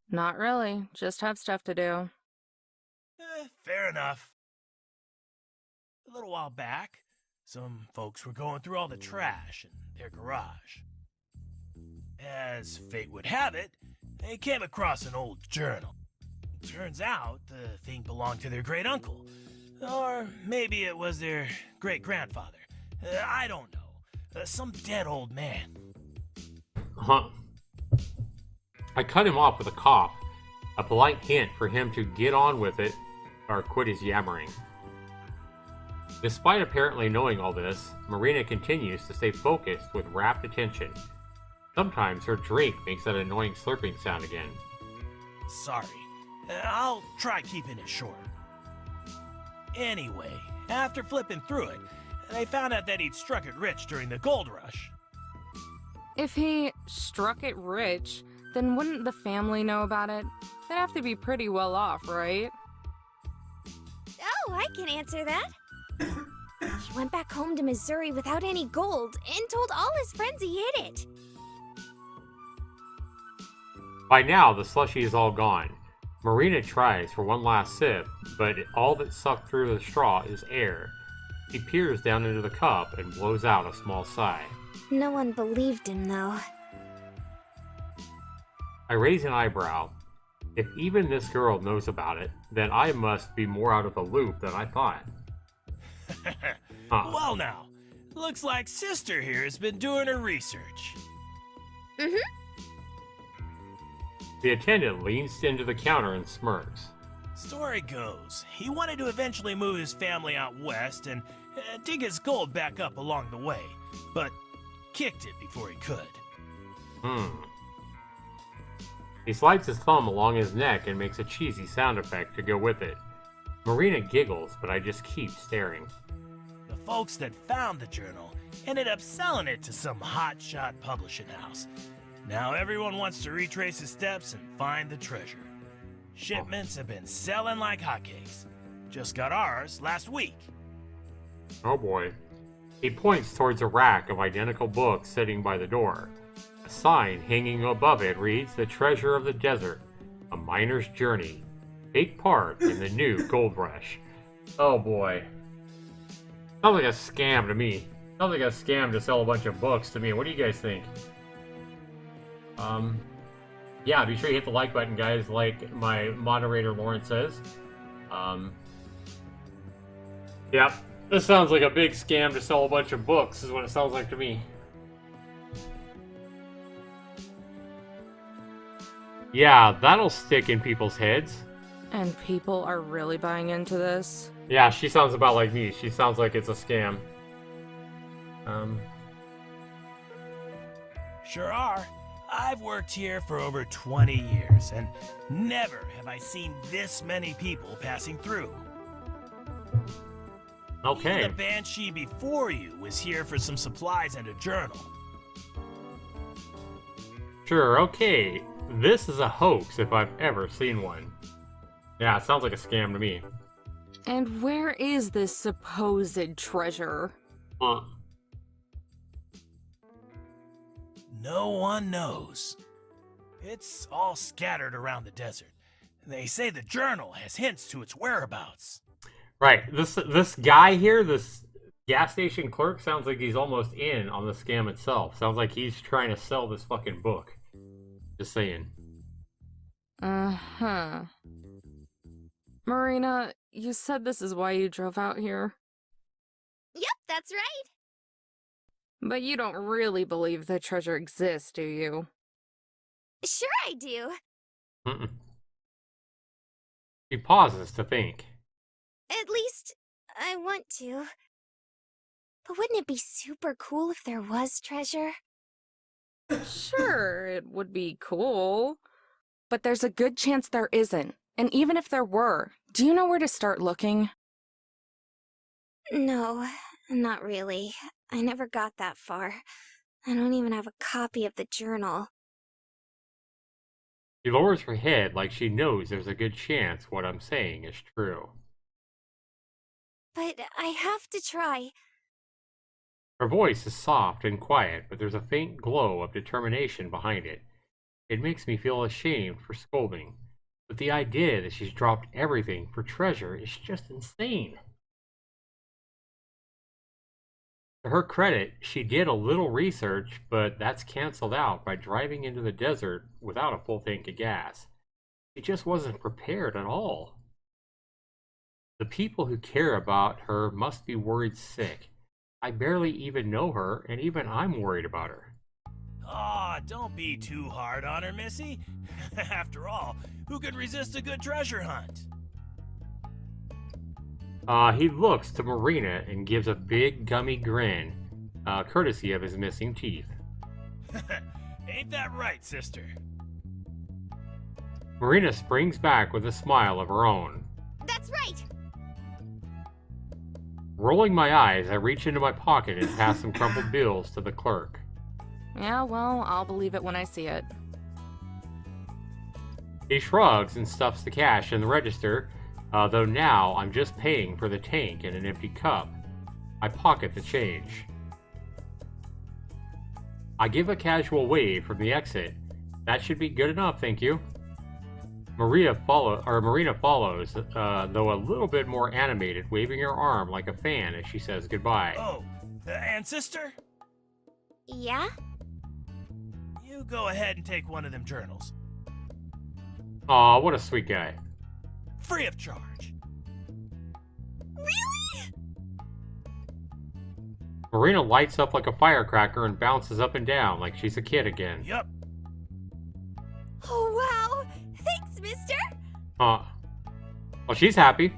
Not really. Just have stuff to do.
Fair enough. A little while back, some folks were going through all the trash in their garage. As fate would have it, they came across an old journal. Turns out the thing belonged to their great-uncle. Or maybe it was their great-grandfather. I don't know. Some dead old man.
Huh. I cut him off with a cough, a polite hint for him to get on with it or quit his yammering. Despite apparently knowing all this, Marina continues to stay focused with rapt attention. Sometimes her drink makes that annoying slurping sound again.
Sorry. I'll try keeping it short. Anyway, after flipping through it, they found out that he'd struck it rich during the gold rush.
If he struck it rich, then wouldn't the family know about it? They'd have to be pretty well off, right?
Oh, I can answer that. He went back home to Missouri without any gold and told all his friends he hid it.
By now, the slushie is all gone. Marina tries for one last sip, but all that's sucked through the straw is air. He peers down into the cup and blows out a small sigh.
No one believed him, though.
I raise an eyebrow. If even this girl knows about it, then I must be more out of the loop than I thought. Huh.
Well now, looks like Sister here has been doing her research.
The attendant leans into the counter and smirks.
Story goes, he wanted to eventually move his family out west and dig his gold back up along the way, but kicked it before he could.
He slides his thumb along his neck and makes a cheesy sound effect to go with it. Marina giggles, but I just keep staring.
The folks that found the journal ended up selling it to some hotshot publishing house. Now everyone wants to retrace his steps and find the treasure. Shipments have been selling like hotcakes. Just got ours last week.
Oh boy. He points towards a rack of identical books sitting by the door. A sign hanging above it reads, "The Treasure of the Desert, A Miner's Journey. Take part in the new gold rush." Oh boy. Sounds like a scam to me. Sounds like a scam to sell a bunch of books to me. What do you guys think? Yeah, be sure you hit the like button, guys, like my moderator Lauren says. Yep, this sounds like a big scam to sell a bunch of books, is what it sounds like to me. Yeah, that'll stick in people's heads.
And people are really buying into this?
Yeah, she sounds about like me. She sounds like it's a scam.
Sure are. I've worked here for over 20 years, and never have I seen this many people passing through.
Okay.
Even the Banshee before you was here for some supplies and a journal.
Sure, okay. This is a hoax if I've ever seen one. Yeah, it sounds like a scam to me.
And where is this supposed treasure?
Huh.
No one knows. It's all scattered around the desert. They say the journal has hints to its whereabouts.
Right. This guy here, this gas station clerk, sounds like he's almost in on the scam itself. Sounds like he's trying to sell this fucking book. Just saying.
Uh-huh. Marina, you said this is why you drove out here.
Yep, that's right.
But you don't really believe the treasure exists, do you?
Sure I do.
Mm-mm. She pauses to think.
At least, I want to. But wouldn't it be super cool if there was treasure?
Sure, it would be cool. But there's a good chance there isn't. And even if there were, do you know where to start looking?
No, not really. I never got that far. I don't even have a copy of the journal.
She lowers her head like she knows there's a good chance what I'm saying is true.
But I have to try.
Her voice is soft and quiet, but there's a faint glow of determination behind it. It makes me feel ashamed for scolding, but the idea that she's dropped everything for treasure is just insane. To her credit, she did a little research, but that's canceled out by driving into the desert without a full tank of gas. She just wasn't prepared at all. The people who care about her must be worried sick. I barely even know her, and even I'm worried about her.
Aw, don't be too hard on her, Missy. After all, who could resist a good treasure hunt?
He looks to Marina and gives a big gummy grin, courtesy of his missing teeth.
Ain't that right, sister?
Marina springs back with a smile of her own.
That's right!
Rolling my eyes, I reach into my pocket and pass some crumpled bills to the clerk.
Yeah, well, I'll believe it when I see it.
He shrugs and stuffs the cash in the register, though now I'm just paying for the tank and an empty cup. I pocket the change. I give a casual wave from the exit. That should be good enough, thank you. Marina follows, though a little bit more animated, waving her arm like a fan as she says goodbye.
Oh, and sister?
Yeah?
You go ahead and take one of them journals.
Aw, what a sweet guy.
Free of charge.
Really?
Marina lights up like a firecracker and bounces up and down like she's a kid again.
Yup.
Oh, wow! Thanks, mister!
Well, she's happy.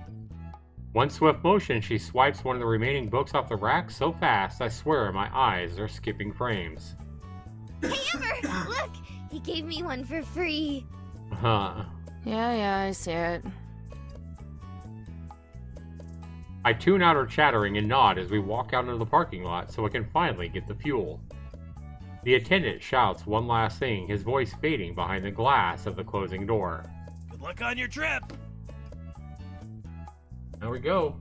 One swift motion, she swipes one of the remaining books off the rack so fast, I swear my eyes are skipping frames.
Hey, Emmer! Look! He gave me one for free.
Yeah, I see it.
I tune out her chattering and nod as we walk out into the parking lot so I can finally get the fuel. The attendant shouts one last thing, his voice fading behind the glass of the closing door.
Good luck on your trip.
There we go.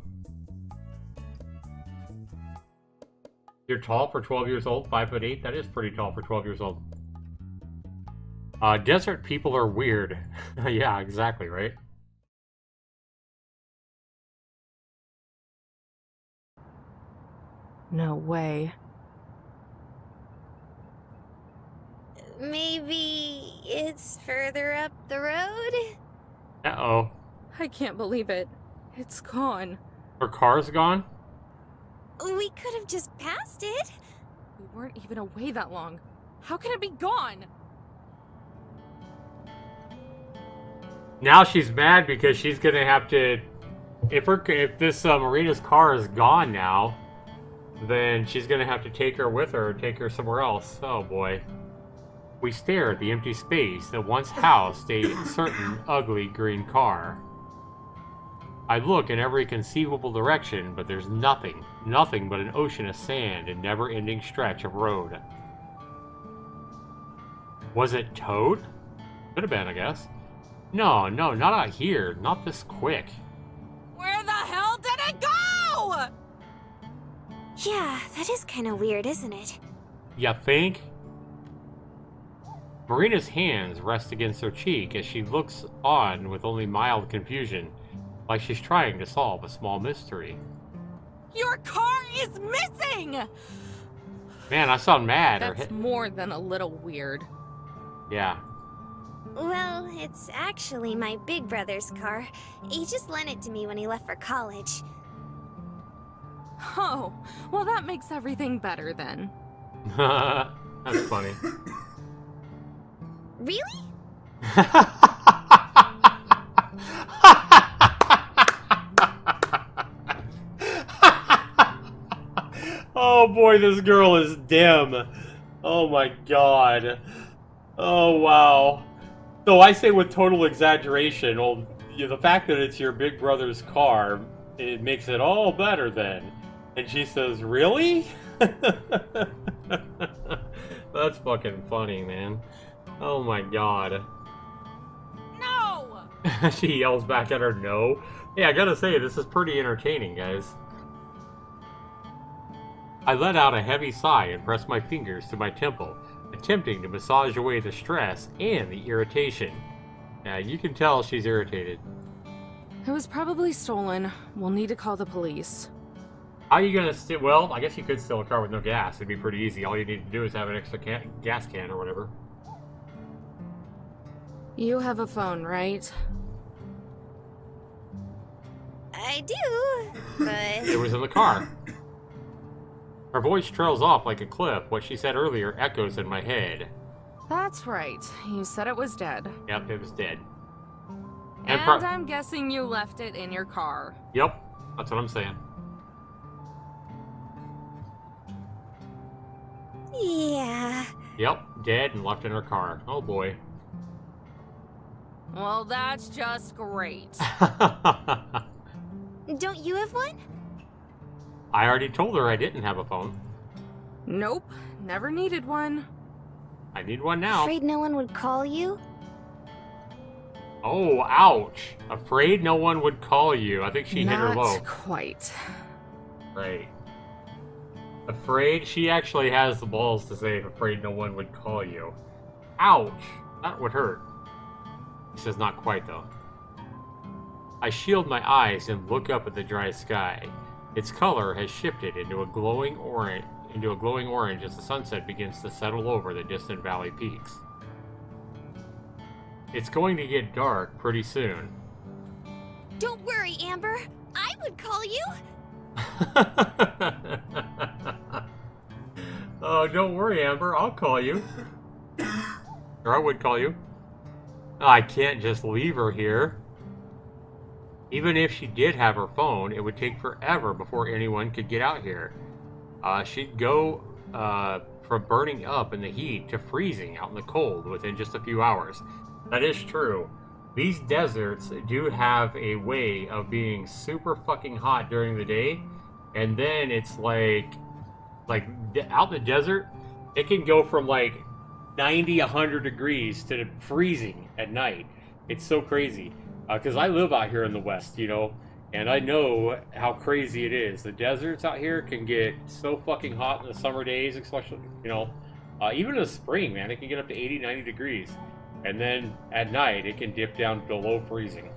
You're tall for 12 years old, 5'8". That is pretty tall for 12 years old. Desert people are weird. Yeah, exactly, right?
No way.
Maybe it's further up the road?
Uh-oh.
I can't believe it. It's gone.
Her car's gone?
We could have just passed it.
We weren't even away that long. How can it be gone?
Now she's mad because she's gonna have to... If this Marina's car is gone now, then she's gonna have to take her with her or take her somewhere else. Oh boy. We stare at the empty space that once housed a certain ugly green car. I look in every conceivable direction, but there's nothing. Nothing but an ocean of sand and never-ending stretch of road. Was it Toad? Could have been, I guess. No, not out here. Not this quick.
Where the hell did it go?
Yeah, that is kind of weird, isn't it?
You think? Marina's hands rest against her cheek as she looks on with only mild confusion, like she's trying to solve a small mystery.
Your car is missing!
Man, I sound mad.
That's more than a little weird.
Yeah.
Well, it's actually my big brother's car. He just lent it to me when he left for college.
Oh, well that makes everything better then.
That's funny.
Really?
Oh boy, this girl is dim. Oh my god. Oh wow. So I say with total exaggeration, well, the fact that it's your big brother's car, it makes it all better then. And she says, really? That's fucking funny, man. Oh my god.
No!
She yells back at her, no. Hey, I gotta say, this is pretty entertaining, guys. I let out a heavy sigh and pressed my fingers to my temple, attempting to massage away the stress and the irritation. You can tell she's irritated.
It was probably stolen. We'll need to call the police.
How are you gonna steal? Well, I guess you could steal a car with no gas. It'd be pretty easy. All you need to do is have an extra gas can or whatever.
You have a phone, right?
I do, but...
It was in the car. Her voice trails off like a cliff. What she said earlier echoes in my head.
That's right. You said it was dead.
Yep, it was dead.
And I'm guessing you left it in your car.
Yep, that's what I'm saying.
Yeah.
Yep, dead and left in her car. Oh boy.
Well, that's just great.
Don't you have one?
I already told her I didn't have a phone.
Nope, never needed one.
I need one now.
Afraid no one would call you?
Oh, ouch. Afraid no one would call you. I think she hit her low.
Not quite.
Right. Afraid? She actually has the balls to say afraid no one would call you. Ouch. That would hurt. She says not quite, though. I shield my eyes and look up at the dry sky. Its color has shifted into a glowing orange as the sunset begins to settle over the distant valley peaks. It's going to get dark pretty soon.
Don't worry, Amber. I would call you.
Oh, don't worry, Amber. I'll call you. Or I would call you. I can't just leave her here. Even if she did have her phone, it would take forever before anyone could get out here. She'd go from burning up in the heat to freezing out in the cold within just a few hours. That is true. These deserts do have a way of being super fucking hot during the day, and then it's like out in the desert, it can go from like 90, 100 degrees to freezing at night. It's so crazy. Because I live out here in the West, you know, and I know how crazy it is. The deserts out here can get so fucking hot in the summer days, especially, you know, even in the spring, man, it can get up to 80, 90 degrees. And then at night, it can dip down below freezing.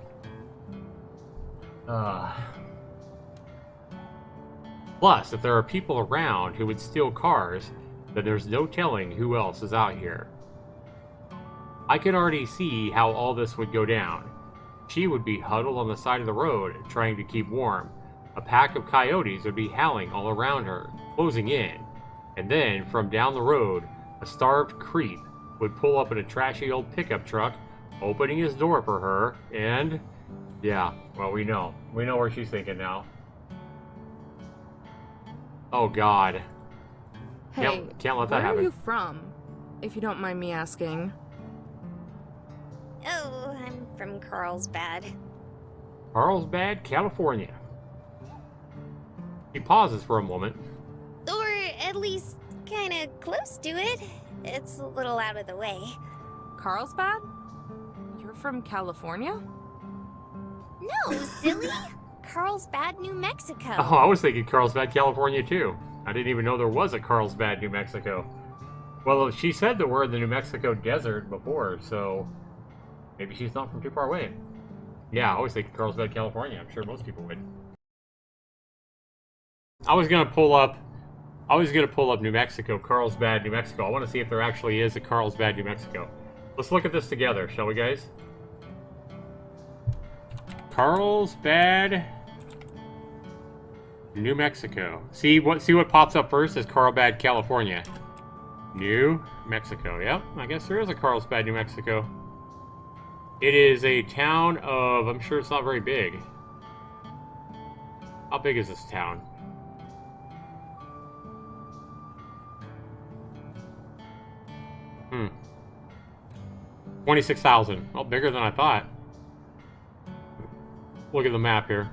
Plus, if there are people around who would steal cars, then there's no telling who else is out here. I could already see how all this would go down. She would be huddled on the side of the road, trying to keep warm. A pack of coyotes would be howling all around her, closing in. And then, from down the road, a starved creep would pull up in a trashy old pickup truck, opening his door for her, and... yeah, well, we know. We know where she's thinking now. Oh, God.
Hey,
Can't let that
where
happen.
are you from? If you don't mind me asking.
Oh, I'm from Carlsbad.
Carlsbad, California. He pauses for a moment.
Or at least kinda close to it. It's a little out of the way.
Carlsbad? You're from California?
No, silly. Carlsbad, New Mexico.
Oh, I was thinking Carlsbad, California too. I didn't even know there was a Carlsbad, New Mexico. Well, she said that we're in the New Mexico desert before, so maybe she's not from too far away. Yeah, I always think Carlsbad, California. I'm sure most people would. I was gonna pull up New Mexico, Carlsbad, New Mexico. I want to see if there actually is a Carlsbad, New Mexico. Let's look at this together, shall we, guys? Carlsbad, New Mexico. See what pops up first is Carlsbad, California. New Mexico. Yep, I guess there is a Carlsbad, New Mexico. It is a town of, I'm sure it's not very big. How big is this town? Hmm. 26,000. Well, bigger than I thought. Look at the map here.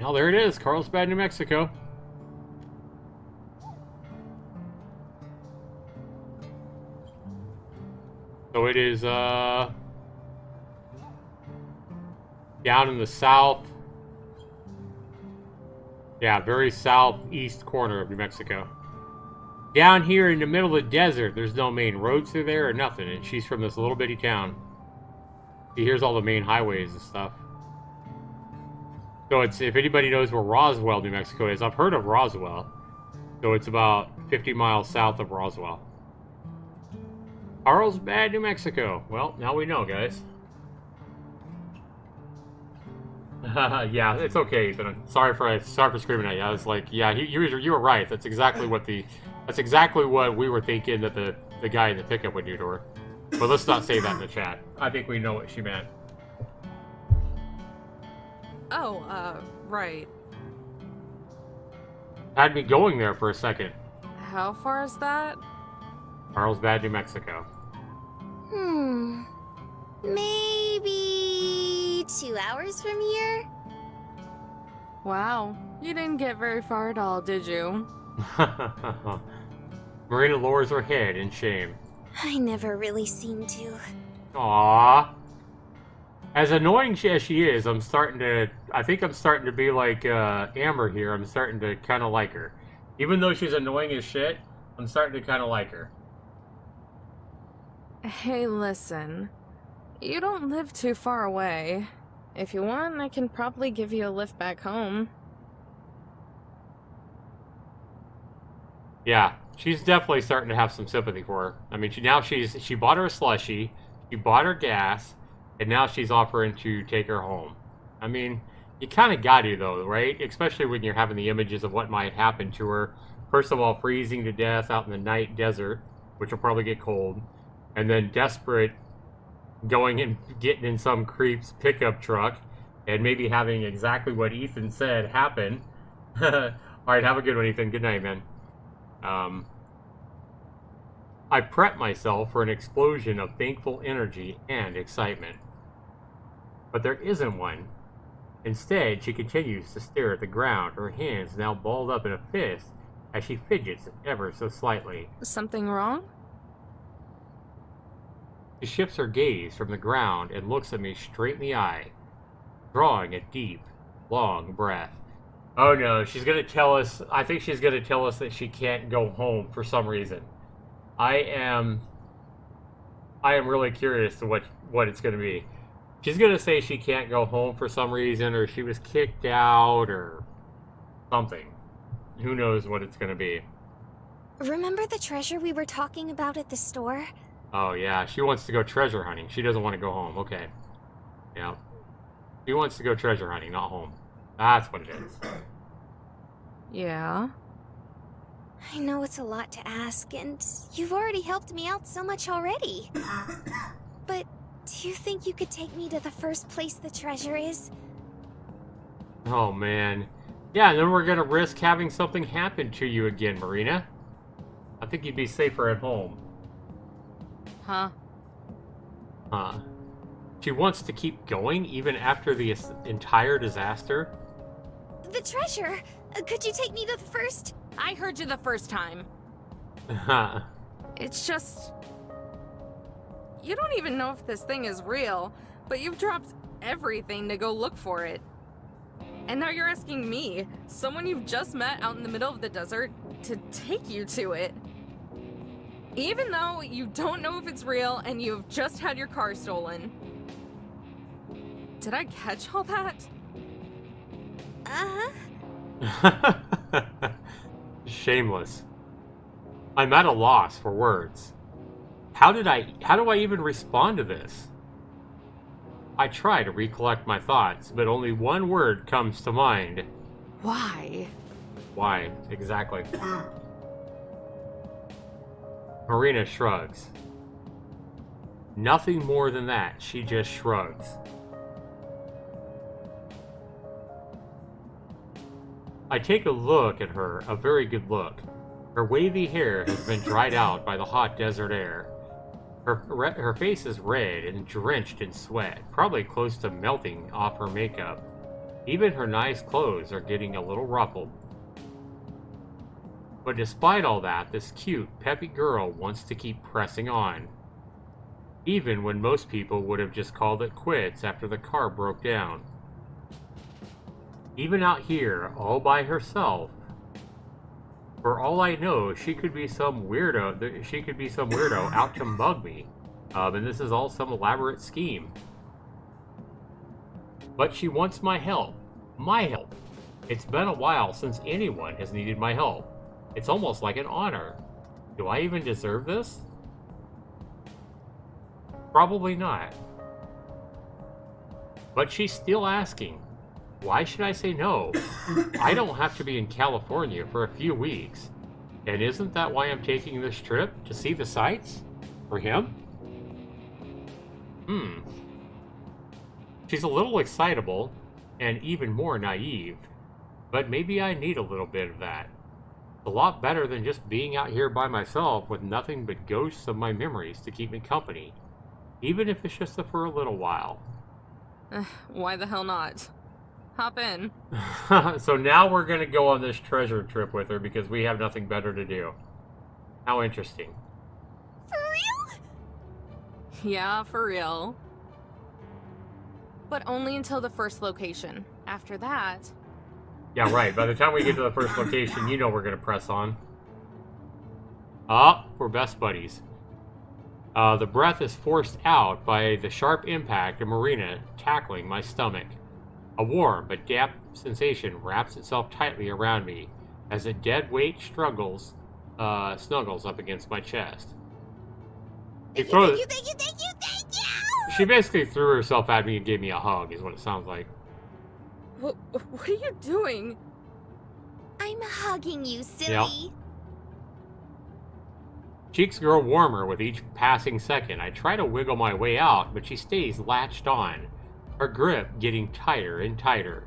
Oh, there it is. Carlsbad, New Mexico. So it is, down in the south. Yeah, very southeast corner of New Mexico. Down here in the middle of the desert, there's no main roads through there or nothing, and she's from this little bitty town. See, here's all the main highways and stuff. So it's, if anybody knows where Roswell, New Mexico is, I've heard of Roswell. So it's about 50 miles south of Roswell. Carlsbad, New Mexico. Well, now we know, guys. Yeah, it's okay, Ethan. Sorry for screaming at you. I was like, yeah, you were right. That's exactly what we were thinking that the guy in the pickup would do to her. But let's not say that in the chat. I think we know what she meant.
Oh, right.
Had me going there for a second.
How far is that?
Carlsbad, New Mexico.
Maybe 2 hours from here?
Wow, you didn't get very far at all, did you?
Marina lowers her head in shame.
I never really seem to.
Aww. As annoying as she is, I think I'm starting to be like Amber here. I'm starting to kind of like her. Even though she's annoying as shit, I'm starting to kind of like her.
Hey, listen. You don't live too far away. If you want, I can probably give you a lift back home.
Yeah, she's definitely starting to have some sympathy for her. I mean, she bought her a slushie, she bought her gas, and now she's offering to take her home. I mean, you kind of got to, though, right? Especially when you're having the images of what might happen to her. First of all, freezing to death out in the night desert, which will probably get cold. And then desperate, going and getting in some creep's pickup truck and maybe having exactly what Ethan said happen. All right, have a good one, Ethan. Good night, man. I prep myself for an explosion of thankful energy and excitement. But there isn't one. Instead, she continues to stare at the ground, her hands now balled up in a fist as she fidgets ever so slightly.
Something wrong?
She shifts her gaze from the ground and looks at me straight in the eye, drawing a deep, long breath. Oh no, she's gonna tell us, I think she's gonna tell us that she can't go home for some reason. I am really curious to what it's gonna be. She's gonna say she can't go home for some reason, or she was kicked out, or something. Who knows what it's gonna be.
Remember the treasure we were talking about at the store?
Oh yeah, she wants to go treasure hunting. She doesn't want to go home. Okay. Yeah. She wants to go treasure hunting, not home. That's what it is.
Yeah.
I know it's a lot to ask, and you've already helped me out so much already. But do you think you could take me to the first place the treasure is?
Oh man. Yeah, and then we're gonna risk having something happen to you again, Marina. I think you'd be safer at home.
Huh?
She wants to keep going even after the entire disaster?
The treasure! Could you take me to the first?
I heard you the first time. It's just... you don't even know if this thing is real, but you've dropped everything to go look for it. And now you're asking me, someone you've just met out in the middle of the desert, to take you to it. Even though you don't know if it's real and you've just had your car stolen. Did I catch all that?
Uh-huh.
Shameless. I'm at a loss for words. How do I even respond to this? I try to recollect my thoughts, but only one word comes to mind.
Why?
Why, exactly. Marina shrugs. Nothing more than that, she just shrugs. I take a look at her, a very good look. Her wavy hair has been dried out by the hot desert air. Her face is red and drenched in sweat, probably close to melting off her makeup. Even her nice clothes are getting a little ruffled. But despite all that, this cute, peppy girl wants to keep pressing on. Even when most people would have just called it quits after the car broke down. Even out here, all by herself. For all I know, she could be some weirdo. She could be some weirdo out to mug me, and this is all some elaborate scheme. But she wants my help. My help. It's been a while since anyone has needed my help. It's almost like an honor. Do I even deserve this? Probably not. But she's still asking. Why should I say no? I don't have to be in California for a few weeks. And isn't that why I'm taking this trip? To see the sights? For him? She's a little excitable, and even more naive. But maybe I need a little bit of that. A lot better than just being out here by myself with nothing but ghosts of my memories to keep me company. Even if it's just for a little while.
Why the hell not? Hop in.
So now we're going to go on this treasure trip with her because we have nothing better to do. How interesting.
For real?
Yeah, for real. But only until the first location. After that...
Yeah, right. By the time we get to the first location, you know we're going to press on. Oh, we're best buddies. The breath is forced out by the sharp impact of Marina tackling my stomach. A warm but damp sensation wraps itself tightly around me as a dead weight snuggles up against my chest.
Thank you.
She basically threw herself at me and gave me a hug, is what it sounds like.
What are you doing?
I'm hugging you, silly.
Yep. Cheeks grow warmer with each passing second. I try to wiggle my way out, but she stays latched on. Her grip getting tighter and tighter.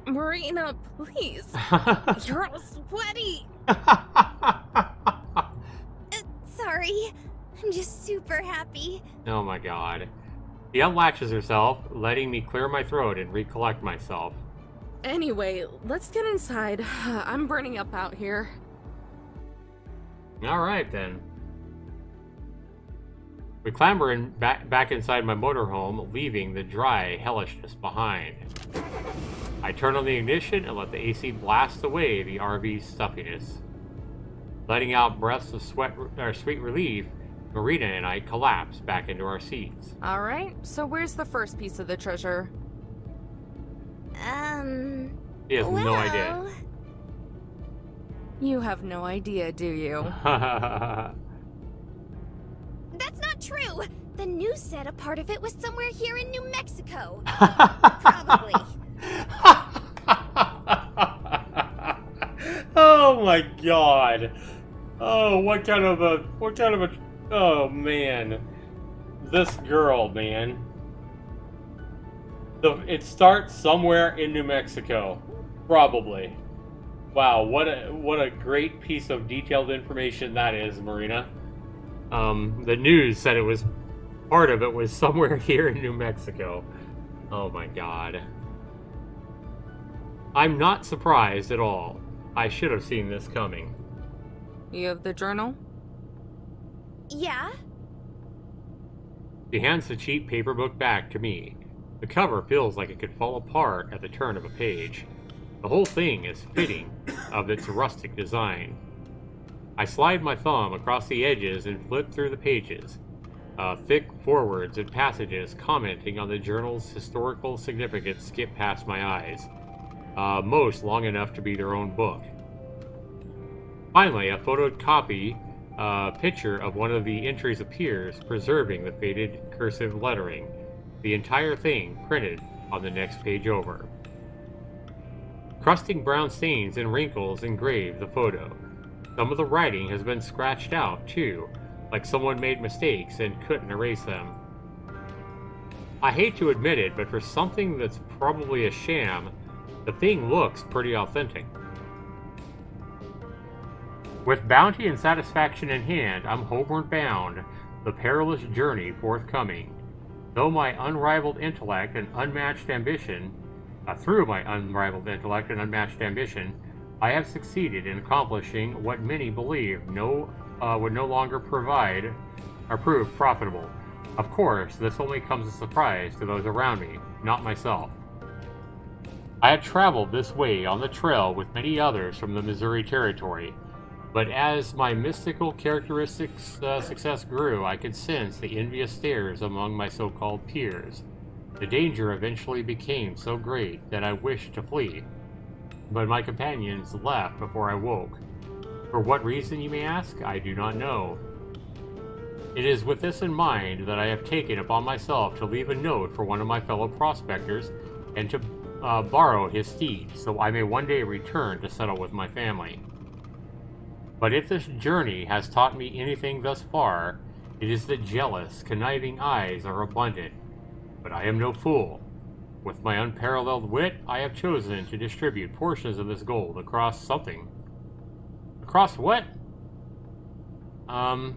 Marina, please. You're all sweaty.
Sorry. I'm just super happy.
Oh my god. She unlatches herself, letting me clear my throat and recollect myself.
Anyway, let's get inside. I'm burning up out here.
Alright then. We clamber back inside my motorhome, leaving the dry hellishness behind. I turn on the ignition and let the AC blast away the RV's stuffiness. Letting out breaths of sweet relief, Marina and I collapse back into our seats.
Alright, so where's the first piece of the treasure?
She has no idea.
You have no idea, do you?
That's not true. The news said a part of it was somewhere here in New Mexico. Probably.
Oh my god. Oh, what kind of a, oh man. This girl, man. It starts somewhere in New Mexico. Probably. Wow, what a great piece of detailed information that is, Marina. The news said part of it was somewhere here in New Mexico. Oh my god. I'm not surprised at all. I should have seen this coming.
You have the journal?
Yeah?
She hands the cheap paper book back to me. The cover feels like it could fall apart at the turn of a page. The whole thing is fitting of its rustic design. I slide my thumb across the edges and flip through the pages. Thick forewords and passages commenting on the journal's historical significance skip past my eyes, most long enough to be their own book. Finally, a photocopy picture of one of the entries appears, preserving the faded cursive lettering. The entire thing printed on the next page over. Crusting brown stains and wrinkles engrave the photo. Some of the writing has been scratched out, too, like someone made mistakes and couldn't erase them. I hate to admit it, but for something that's probably a sham, the thing looks pretty authentic. With bounty and satisfaction in hand, I'm homeward bound, the perilous journey forthcoming. Through my unrivaled intellect and unmatched ambition, I have succeeded in accomplishing what many believe would no longer prove profitable. Of course, this only comes as a surprise to those around me, not myself. I had traveled this way on the trail with many others from the Missouri Territory, but as my mystical characteristics success grew, I could sense the envious stares among my so-called peers. The danger eventually became so great that I wished to flee, but my companions left before I woke. For what reason, you may ask? I do not know. It is with this in mind that I have taken upon myself to leave a note for one of my fellow prospectors and to borrow his steed, so I may one day return to settle with my family. But if this journey has taught me anything thus far, it is that jealous, conniving eyes are abundant. But I am no fool. With my unparalleled wit, I have chosen to distribute portions of this gold across something. Across what? But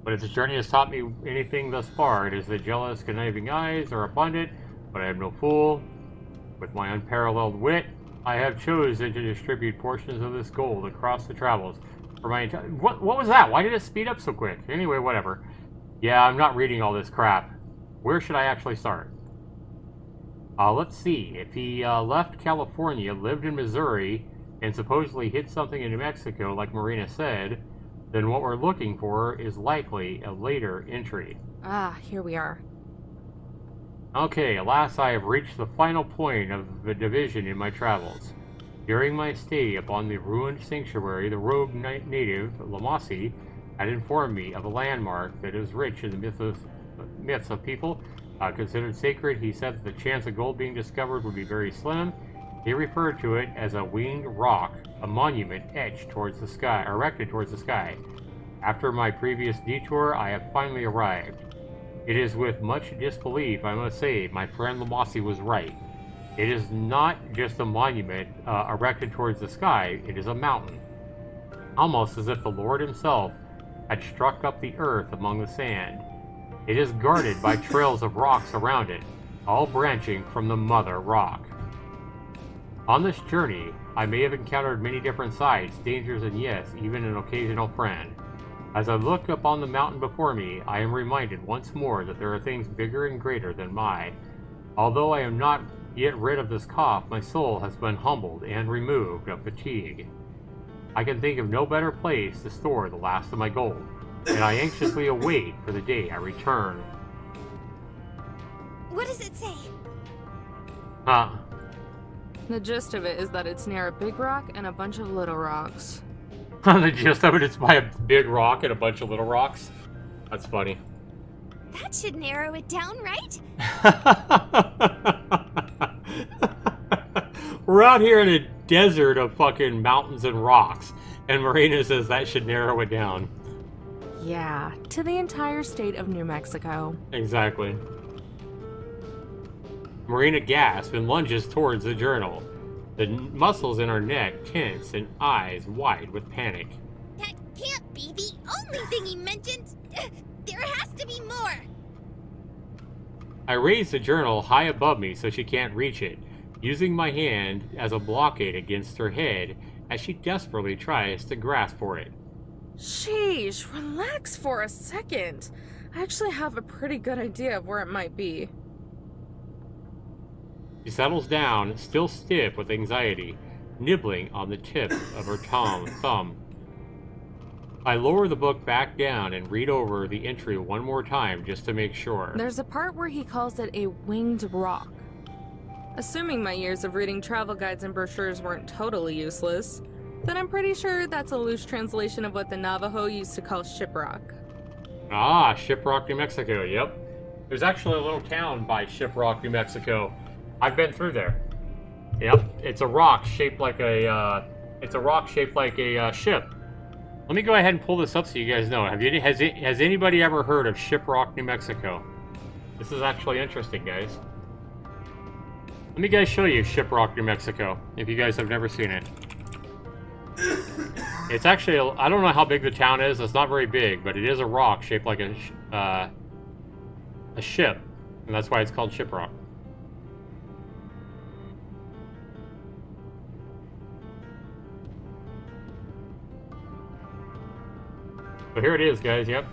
if this journey has taught me anything thus far, it is that jealous, conniving eyes are abundant, but I am no fool. With my unparalleled wit, I have chosen to distribute portions of this gold across the travels for my entire... What was that? Why did it speed up so quick? Anyway, whatever. Yeah, I'm not reading all this crap. Where should I actually start? Let's see. If he left California, lived in Missouri, and supposedly hid something in New Mexico, like Marina said, then what we're looking for is likely a later entry.
Ah, here we are.
Okay, alas, I have reached the final point of the division in my travels. During my stay upon the ruined sanctuary, the rogue native, Lamasi, had informed me of a landmark that is rich in the myths of people considered sacred. He said that the chance of gold being discovered would be very slim. He referred to it as a winged rock, a monument erected towards the sky. After my previous detour, I have finally arrived. It is with much disbelief, I must say, my friend Lamasi was right. It is not just a monument erected towards the sky, it is a mountain. Almost as if the Lord himself had struck up the earth among the sand. It is guarded by trails of rocks around it, all branching from the mother rock. On this journey, I may have encountered many different sights, dangers, and yes, even an occasional friend. As I look upon the mountain before me, I am reminded once more that there are things bigger and greater than mine. Although I am not yet rid of this cough, my soul has been humbled and removed of fatigue. I can think of no better place to store the last of my gold, and I anxiously await for the day I return.
What does it say?
The gist of it is that it's near a big rock and a bunch of little rocks.
The gist of it is by a big rock and a bunch of little rocks. That's funny.
That should narrow it down, right?
We're out here in a desert of fucking mountains and rocks, and Marina says that should narrow it down.
Yeah, to the entire state of New Mexico.
Exactly. Marina gasps and lunges towards the journal. The muscles in her neck tense and eyes wide with panic.
That can't be the only thing he mentioned. There has to be more.
I raise the journal high above me so she can't reach it, using my hand as a blockade against her head as she desperately tries to grasp for it.
Sheesh, relax for a second. I actually have a pretty good idea of where it might be.
She settles down, still stiff with anxiety, nibbling on the tip of her thumb. I lower the book back down and read over the entry one more time just to make sure.
There's a part where he calls it a winged rock. Assuming my years of reading travel guides and brochures weren't totally useless, then I'm pretty sure that's a loose translation of what the Navajo used to call Shiprock.
Ah, Shiprock, New Mexico, yep. There's actually a little town by Shiprock, New Mexico. I've been through there. Yep, it's a rock shaped like a, ship. Let me go ahead and pull this up so you guys know. Has anybody ever heard of Shiprock, New Mexico? This is actually interesting, guys. Let me guys show you Shiprock, New Mexico, if you guys have never seen it. It's actually, I don't know how big the town is. It's not very big, but it is a rock shaped like a ship, and that's why it's called Shiprock. So here it is, guys, yep.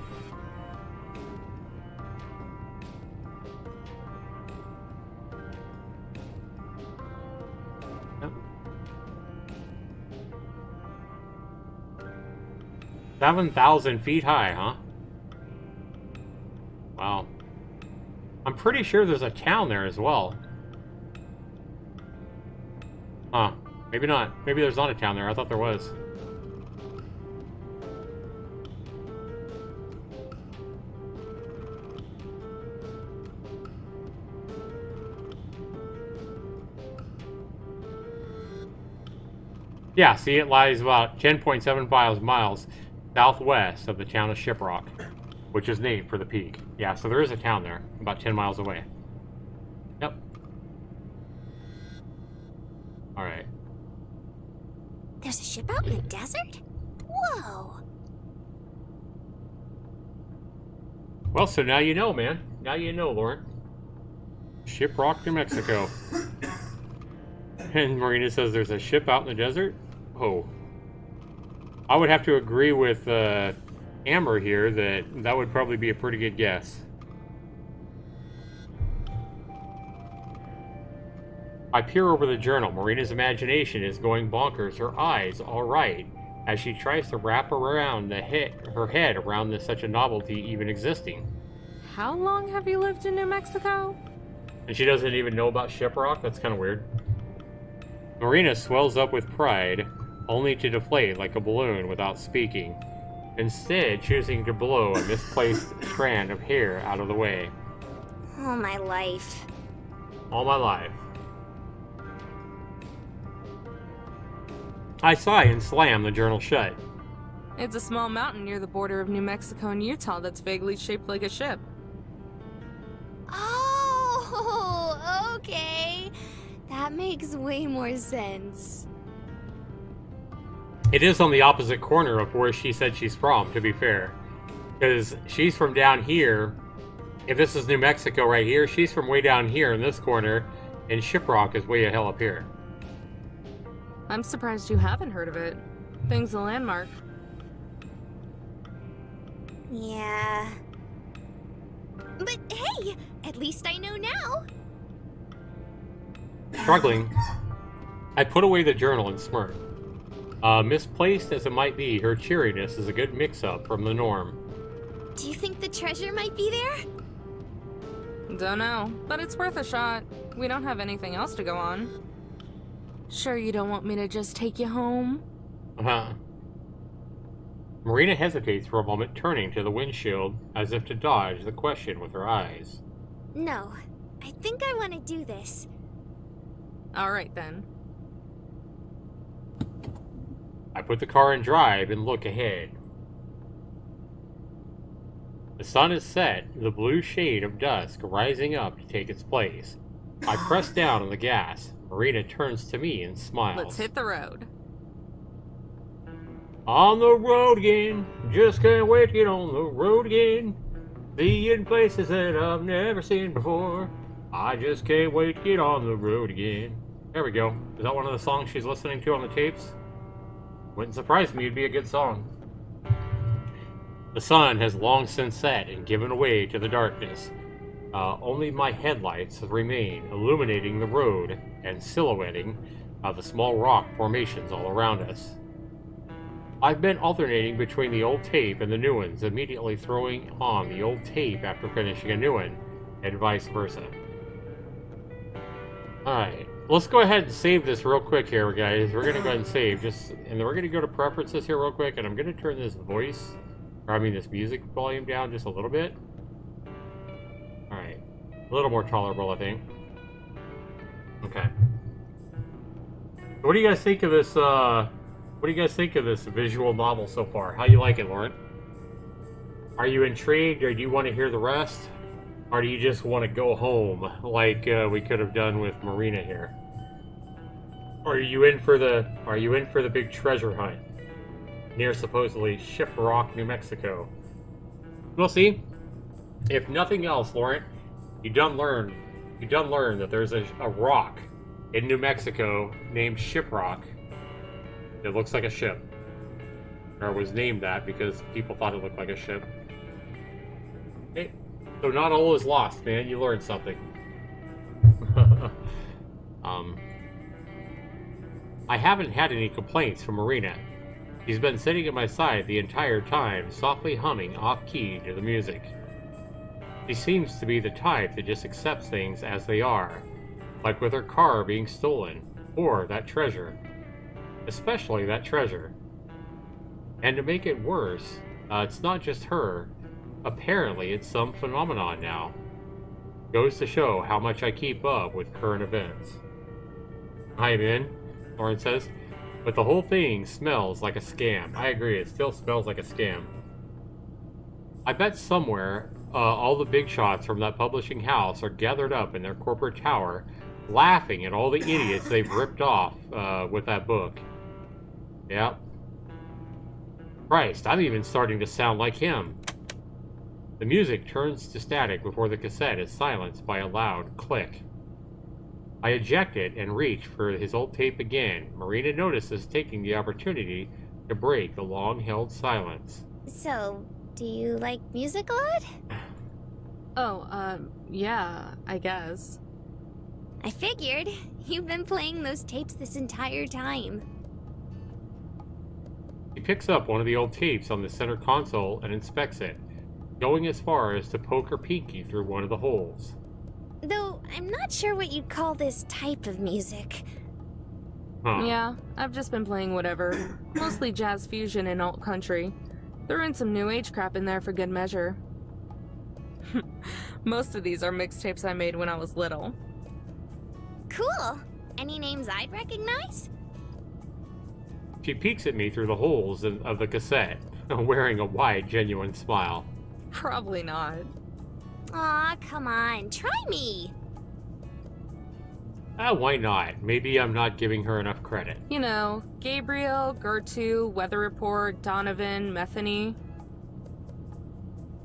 Yep. 7,000 feet high, huh? Wow. I'm pretty sure there's a town there as well. Huh. Maybe not. Maybe there's not a town there. I thought there was. Yeah, see, it lies about 10.75 miles southwest of the town of Shiprock, which is named for the peak. Yeah, so there is a town there, about 10 miles away. Yep. Alright.
There's a ship out in the desert? Whoa!
Well, so now you know, man. Now you know, Lauren. Shiprock, New Mexico. And Marina says there's a ship out in the desert? Oh. I would have to agree with Amber here that that would probably be a pretty good guess. I peer over the journal. Marina's imagination is going bonkers, her eyes all right, as she tries to wrap around her head around such a novelty even existing.
How long have you lived in New Mexico?
And she doesn't even know about Shiprock? That's kind of weird. Marina swells up with pride, only to deflate like a balloon without speaking, instead choosing to blow a misplaced strand of hair out of the way.
All my life.
All my life. I sigh and slam the journal shut.
It's a small mountain near the border of New Mexico and Utah that's vaguely shaped like a ship.
Oh, okay. That makes way more sense.
It is on the opposite corner of where she said she's from, to be fair. Because she's from down here. If this is New Mexico right here, she's from way down here in this corner, and Shiprock is way the hell up here.
I'm surprised you haven't heard of it. Thing's a landmark.
Yeah. But hey, at least I know now.
Struggling, I put away the journal and smirk. Misplaced as it might be, her cheeriness is a good mix-up from the norm.
Do you think the treasure might be there?
Don't know, but it's worth a shot. We don't have anything else to go on. Sure you don't want me to just take you home?
Uh-huh. Marina hesitates for a moment, turning to the windshield as if to dodge the question with her eyes.
No, I think I want to do this.
Alright then.
I put the car in drive and look ahead. The sun is set, the blue shade of dusk rising up to take its place. I press down on the gas. Marina turns to me and smiles.
Let's hit the road.
On the road again, just can't wait to get on the road again. Seeing places that I've never seen before. I just can't wait to get on the road again. There we go. Is that one of the songs she's listening to on the tapes? Wouldn't surprise me, it'd be a good song. The sun has long since set and given way to the darkness. Only my headlights remain, illuminating the road and silhouetting the small rock formations all around us. I've been alternating between the old tape and the new ones, immediately throwing on the old tape after finishing a new one, and vice versa. Alright, let's go ahead and save this real quick here, guys. We're going to go ahead and save, and then we're going to go to preferences here real quick, and I'm going to turn this this music volume down just a little bit. Alright, a little more tolerable, I think. Okay. What do you guys think of this, what do you guys think of this visual novel so far? How you like it, Lauren? Are you intrigued, or do you want to hear the rest? Or do you just want to go home, like we could have done with Marina here? Or are you in for the big treasure hunt near supposedly Shiprock, New Mexico? We'll see. If nothing else, Lauren, you done learn that there's a rock in New Mexico named Shiprock. It looks like a ship. Or was named that because people thought it looked like a ship. Hey, so not all is lost, man. You learned something. I haven't had any complaints from Marina. She's been sitting at my side the entire time, softly humming off-key to the music. She seems to be the type that just accepts things as they are, like with her car being stolen, or that treasure. Especially that treasure. And to make it worse, it's not just her. Apparently, it's some phenomenon now. Goes to show how much I keep up with current events. I'm in, Lauren says, but the whole thing smells like a scam. I agree, it still smells like a scam. I bet somewhere, all the big shots from that publishing house are gathered up in their corporate tower, laughing at all the idiots they've ripped off with that book. Yep. Christ, I'm even starting to sound like him. The music turns to static before the cassette is silenced by a loud click. I eject it and reach for his old tape again. Marina notices, taking the opportunity to break the long-held silence.
So, do you like music a lot?
Oh, yeah, I guess.
I figured. You've been playing those tapes this entire time.
He picks up one of the old tapes on the center console and inspects it, going as far as to poke her pinky through one of the holes.
Though, I'm not sure what you'd call this type of music.
Huh.
Yeah, I've just been playing whatever. Mostly jazz fusion and alt country. Throw in some new age crap in there for good measure. Most of these are mixtapes I made when I was little.
Cool. Any names I'd recognize?
She peeks at me through the holes of the cassette, wearing a wide, genuine smile.
Probably not.
Aw, come on. Try me.
Why not? Maybe I'm not giving her enough credit.
You know, Gabriel, Gertu, Weather Report, Donovan, Metheny.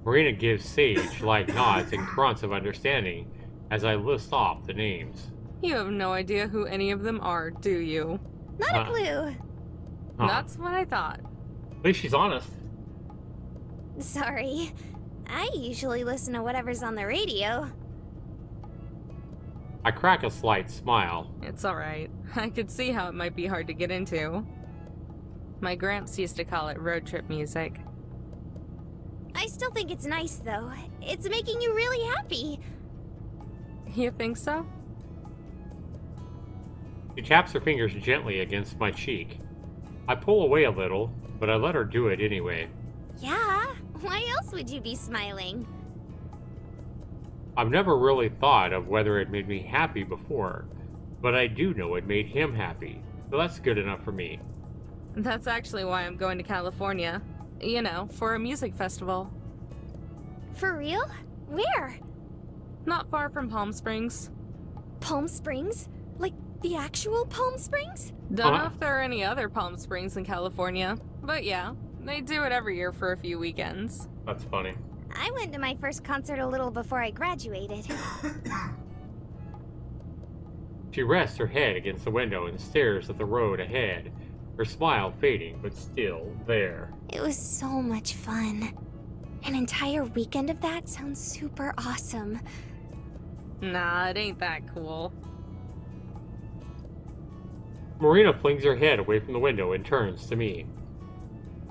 Marina gives sage-like nods and grunts of understanding as I list off the names.
You have no idea who any of them are, do you?
Not a clue.
Huh.
That's what I thought.
At least she's honest.
Sorry. I usually listen to whatever's on the radio.
I crack a slight smile.
It's alright. I could see how it might be hard to get into. My gramps used to call it road trip music.
I still think it's nice, though. It's making you really happy.
You think so?
She taps her fingers gently against my cheek. I pull away a little, but I let her do it anyway.
Yeah, why else would you be smiling?
I've never really thought of whether it made me happy before, but I do know it made him happy, so that's good enough for me.
That's actually why I'm going to California. You know, for a music festival.
For real? Where?
Not far from Palm Springs.
Palm Springs? Like the actual Palm Springs?
Don't know
Huh?
if there are any other Palm Springs in California, but yeah, they do it every year for a few weekends.
That's funny.
I went to my first concert a little before I graduated.
She rests her head against the window and stares at the road ahead, her smile fading but still there.
It was so much fun. An entire weekend of that sounds super awesome.
Nah, it ain't that cool.
Marina flings her head away from the window and turns to me.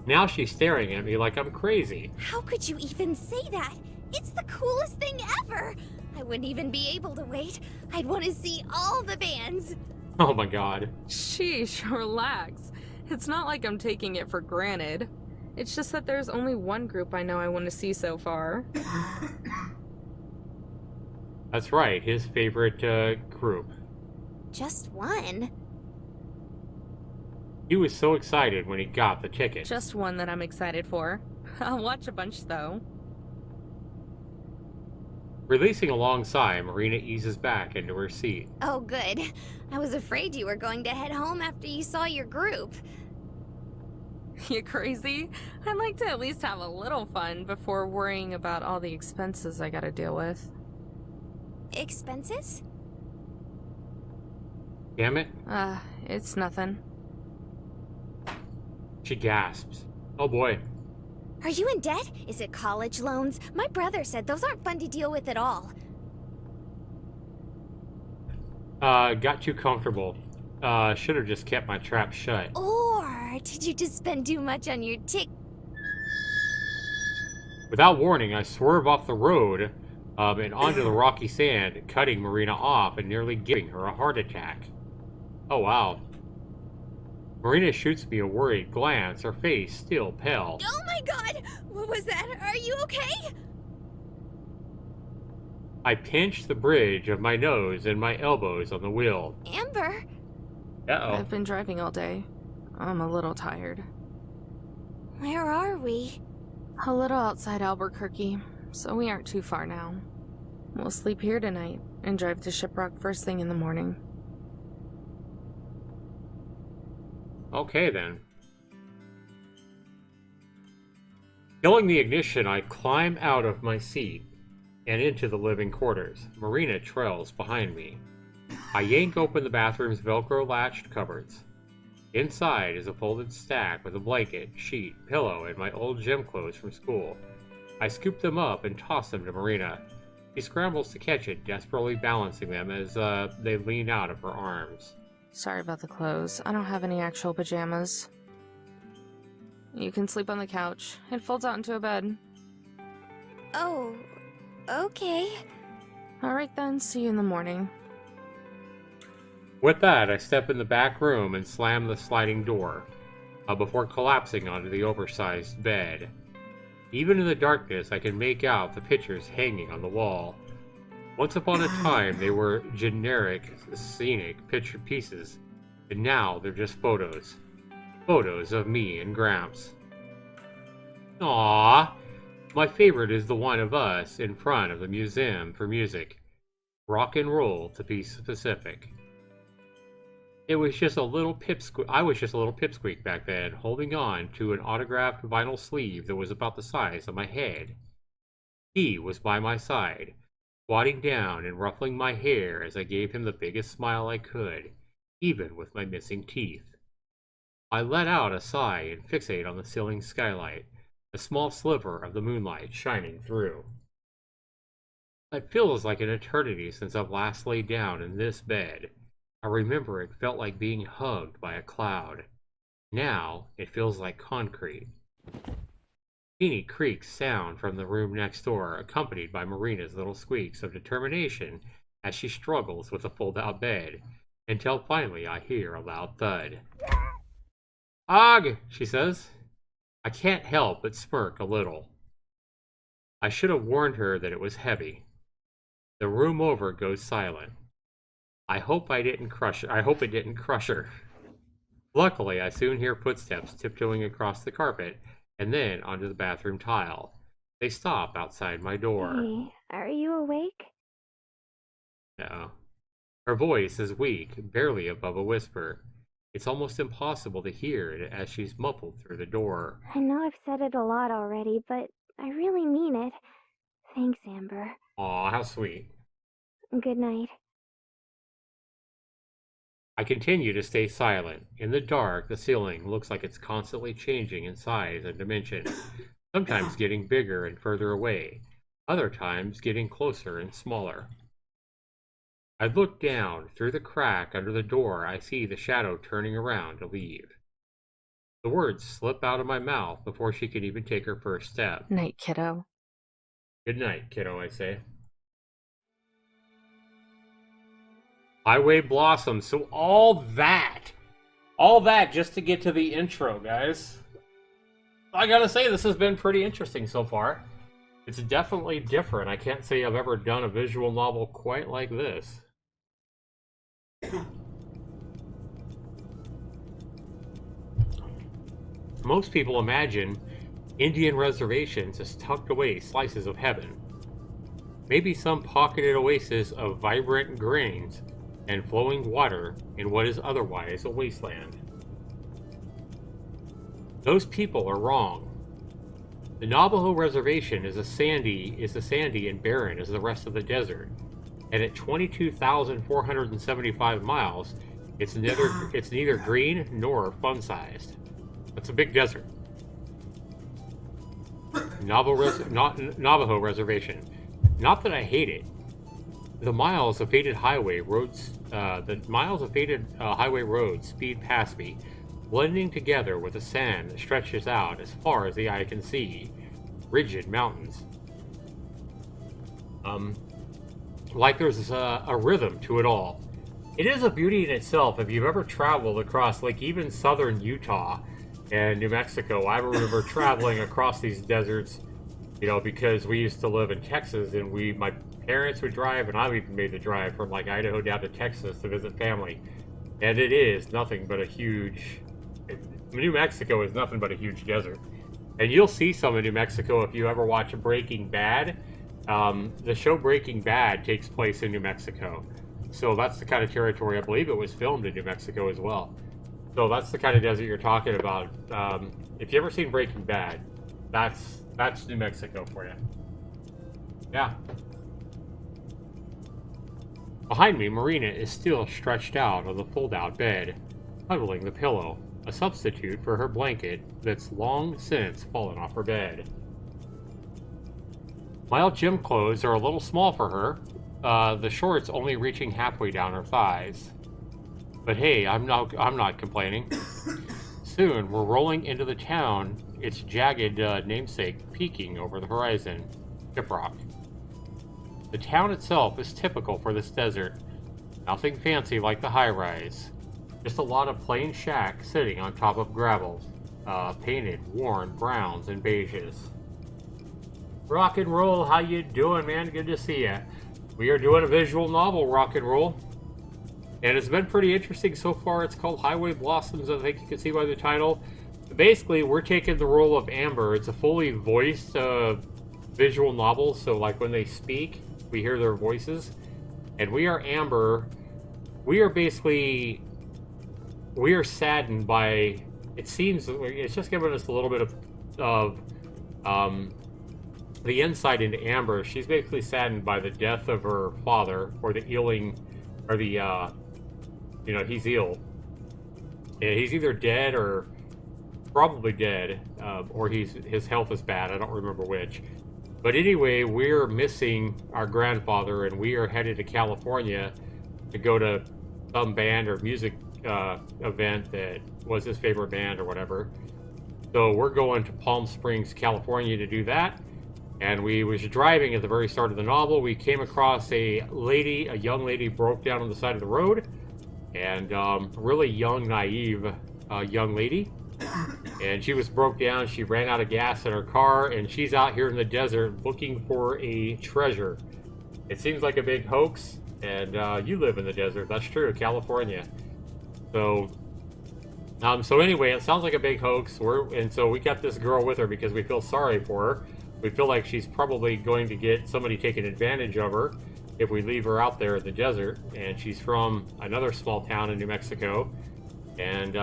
Now she's staring at me like I'm crazy.
How could you even say that? It's the coolest thing ever! I wouldn't even be able to wait. I'd want to see all the bands.
Oh my god.
Sheesh, relax. It's not like I'm taking it for granted. It's just that there's only one group I know I want to see so far.
That's right, his favorite group.
Just one?
He was so excited when he got the ticket.
Just one that I'm excited for. I'll watch a bunch though.
Releasing a long sigh, Marina eases back into her seat.
Oh, good. I was afraid you were going to head home after you saw your group.
You crazy? I'd like to at least have a little fun before worrying about all the expenses I gotta deal with.
Expenses?
Damn it.
It's nothing.
She gasps. Oh boy.
Are you in debt? Is it college loans? My brother said those aren't fun to deal with at all.
Got too comfortable. Should have just kept my trap shut.
Or did you just spend too much on your
Without warning, I swerve off the road and onto the rocky sand, cutting Marina off and nearly giving her a heart attack. Oh wow. Marina shoots me a worried glance, her face still pale.
Oh my god! What was that? Are you okay?
I pinch the bridge of my nose and my elbows on the wheel.
Amber?
Uh-oh.
I've been driving all day. I'm a little tired.
Where are we?
A little outside Albuquerque, so we aren't too far now. We'll sleep here tonight and drive to Shiprock first thing in the morning.
Okay then. Killing the ignition, I climb out of my seat and into the living quarters. Marina trails behind me. I yank open the bathroom's Velcro latched cupboards. Inside is a folded stack with a blanket, sheet, pillow, and my old gym clothes from school. I scoop them up and toss them to Marina. She scrambles to catch it, desperately balancing them as they lean out of her arms.
Sorry about the clothes. I don't have any actual pajamas. You can sleep on the couch. It folds out into a bed.
Oh, okay.
Alright then, see you in the morning.
With that, I step in the back room and slam the sliding door, before collapsing onto the oversized bed. Even in the darkness, I can make out the pictures hanging on the wall. Once upon a time, they were generic, scenic picture pieces, and now they're just photos. Photos of me and Gramps. Aww! My favorite is the one of us in front of the Museum for Music. Rock and roll, to be specific. It was just a little pipsqueak. I was just a little pipsqueak back then, holding on to an autographed vinyl sleeve that was about the size of my head. He was by my side, squatting down and ruffling my hair as I gave him the biggest smile I could, even with my missing teeth. I let out a sigh and fixate on the ceiling skylight, a small sliver of the moonlight shining through. It feels like an eternity since I've last laid down in this bed. I remember it felt like being hugged by a cloud. Now, it feels like concrete. Teeny creaks sound from the room next door, accompanied by Marina's little squeaks of determination as she struggles with the fold-out bed, until finally I hear a loud thud. "Ugh," she says. I can't help but smirk a little. I should have warned her that it was heavy. The room over goes silent. I hope it didn't crush her. Luckily, I soon hear footsteps tiptoeing across the carpet and then onto the bathroom tile. They stop outside my door.
Hey, are you awake?
No. Her voice is weak, barely above a whisper. It's almost impossible to hear it as she's muffled through the door.
I know I've said it a lot already, but I really mean it. Thanks, Amber.
Aw, how sweet.
Good night.
I continue to stay silent. In the dark, the ceiling looks like it's constantly changing in size and dimension. sometimes getting bigger and further away, other times getting closer and smaller. I look down. Through the crack under the door, I see the shadow turning around to leave. The words slip out of my mouth before she can even take her first step.
Night, kiddo.
Good night, kiddo, I say. Highway Blossoms. So all that just to get to the intro, guys. I gotta say, this has been pretty interesting so far. It's definitely different. I can't say I've ever done a visual novel quite like this. Most people imagine Indian reservations as tucked away slices of heaven. Maybe some pocketed oasis of vibrant grains and flowing water in what is otherwise a wasteland. Those people are wrong. The Navajo Reservation is as sandy and barren as the rest of the desert, and at 22,475 miles, it's neither green nor fun-sized. It's a big desert. Navajo Reservation. Not that I hate it. The miles of faded highway roads speed past me, blending together with the sand that stretches out as far as the eye can see. Rigid mountains. Like there's a rhythm to it all. It is a beauty in itself. If you've ever traveled across, like, even southern Utah and New Mexico, I remember traveling across these deserts, you know, because we used to live in Texas, and my parents would drive, and I even made the drive from like Idaho down to Texas to visit family. And it is nothing but a huge, New Mexico is nothing but a huge desert. And you'll see some in New Mexico if you ever watch Breaking Bad. The show Breaking Bad takes place in New Mexico. So that's the kind of territory, I believe it was filmed in New Mexico as well. So that's the kind of desert you're talking about. If you ever seen Breaking Bad, that's New Mexico for you. Yeah. Behind me, Marina is still stretched out on the fold-out bed, cuddling the pillow, a substitute for her blanket that's long since fallen off her bed. My old gym clothes are a little small for her, the shorts only reaching halfway down her thighs. But hey, I'm not complaining. Soon, we're rolling into the town, its jagged namesake peeking over the horizon, Shiprock. The town itself is typical for this desert. Nothing fancy like the high-rise. Just a lot of plain shacks sitting on top of gravel, painted, worn browns and beiges. Rock and roll, how you doing, man? Good to see ya. We are doing a visual novel, Rock and Roll. And it's been pretty interesting so far. It's called Highway Blossoms, I think you can see by the title. Basically, we're taking the role of Amber. It's a fully voiced visual novel, so like when they speak, we hear their voices. And we are Amber. We are saddened by, it seems, it's just giving us a little bit of the insight into Amber. She's basically saddened by the death of her father, or the ailing, or the, he's ill. Yeah, he's either dead or probably dead, or his health is bad. I don't remember which. But anyway, we're missing our grandfather, and we are headed to California to go to some band or music event that was his favorite band or whatever. So we're going to Palm Springs, California to do that. And we was driving at the very start of the novel. We came across a young lady broke down on the side of the road, and really young, naive young lady. And she was broke down. She ran out of gas in her car, and she's out here in the desert looking for a treasure. It seems like a big hoax, and you live in the desert. That's true, California. So anyway, it sounds like a big hoax. So we got this girl with her because we feel sorry for her. We feel like she's probably going to get somebody taking advantage of her if we leave her out there in the desert. And she's from another small town in New Mexico. And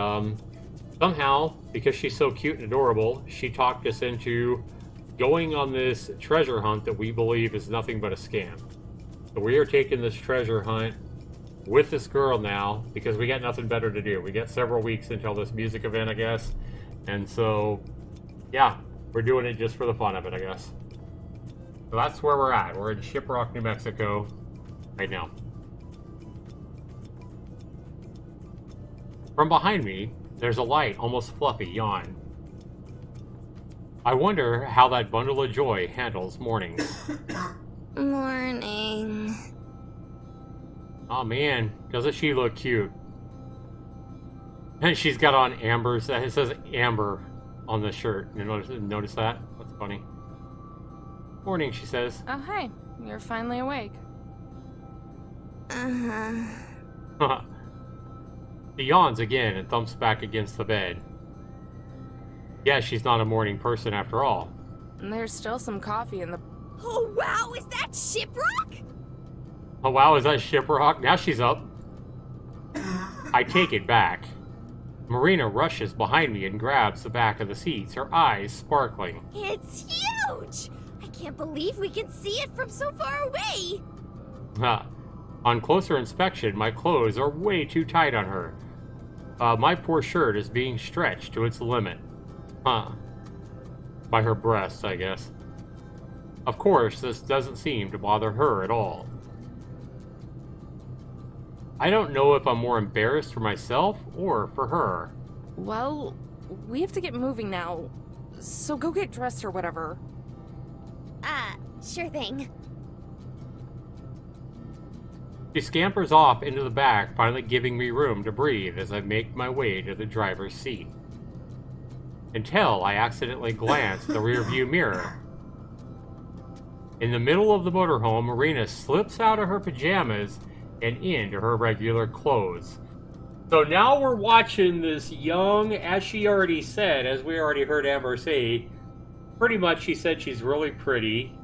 somehow, because she's so cute and adorable, she talked us into going on this treasure hunt that we believe is nothing but a scam. So we are taking this treasure hunt with this girl now because we got nothing better to do. We got several weeks until this music event, I guess. And so, yeah, We're doing it just for the fun of it, I guess. So that's where we're at. We're in Shiprock, New Mexico right now. From behind me, there's a light, almost fluffy, yawn. I wonder how that bundle of joy handles mornings.
Morning.
Oh man, doesn't she look cute? And she's got on Amber's, it says Amber on the shirt. You notice that? That's funny. Morning, she says.
Oh, hey. You're finally awake.
Uh-huh.
She yawns again and thumps back against the bed. Yeah, she's not a morning person after all.
And there's still some coffee in the...
Oh wow, is that Shiprock?
Oh wow, is that Shiprock? Now she's up. I take it back. Marina rushes behind me and grabs the back of the seats, her eyes sparkling.
It's huge! I can't believe we can see it from so far away!
On closer inspection, my clothes are way too tight on her. My poor shirt is being stretched to its limit. By her breasts, I guess. Of course, this doesn't seem to bother her at all. I don't know if I'm more embarrassed for myself or for her.
Well, we have to get moving now. So go get dressed or whatever.
Sure thing.
She scampers off into the back, finally giving me room to breathe as I make my way to the driver's seat. Until I accidentally glance at the rearview mirror. In the middle of the motorhome, Marina slips out of her pajamas and into her regular clothes. So now we're watching this young, as she already said, as we already heard Amber say, pretty much she said she's really pretty,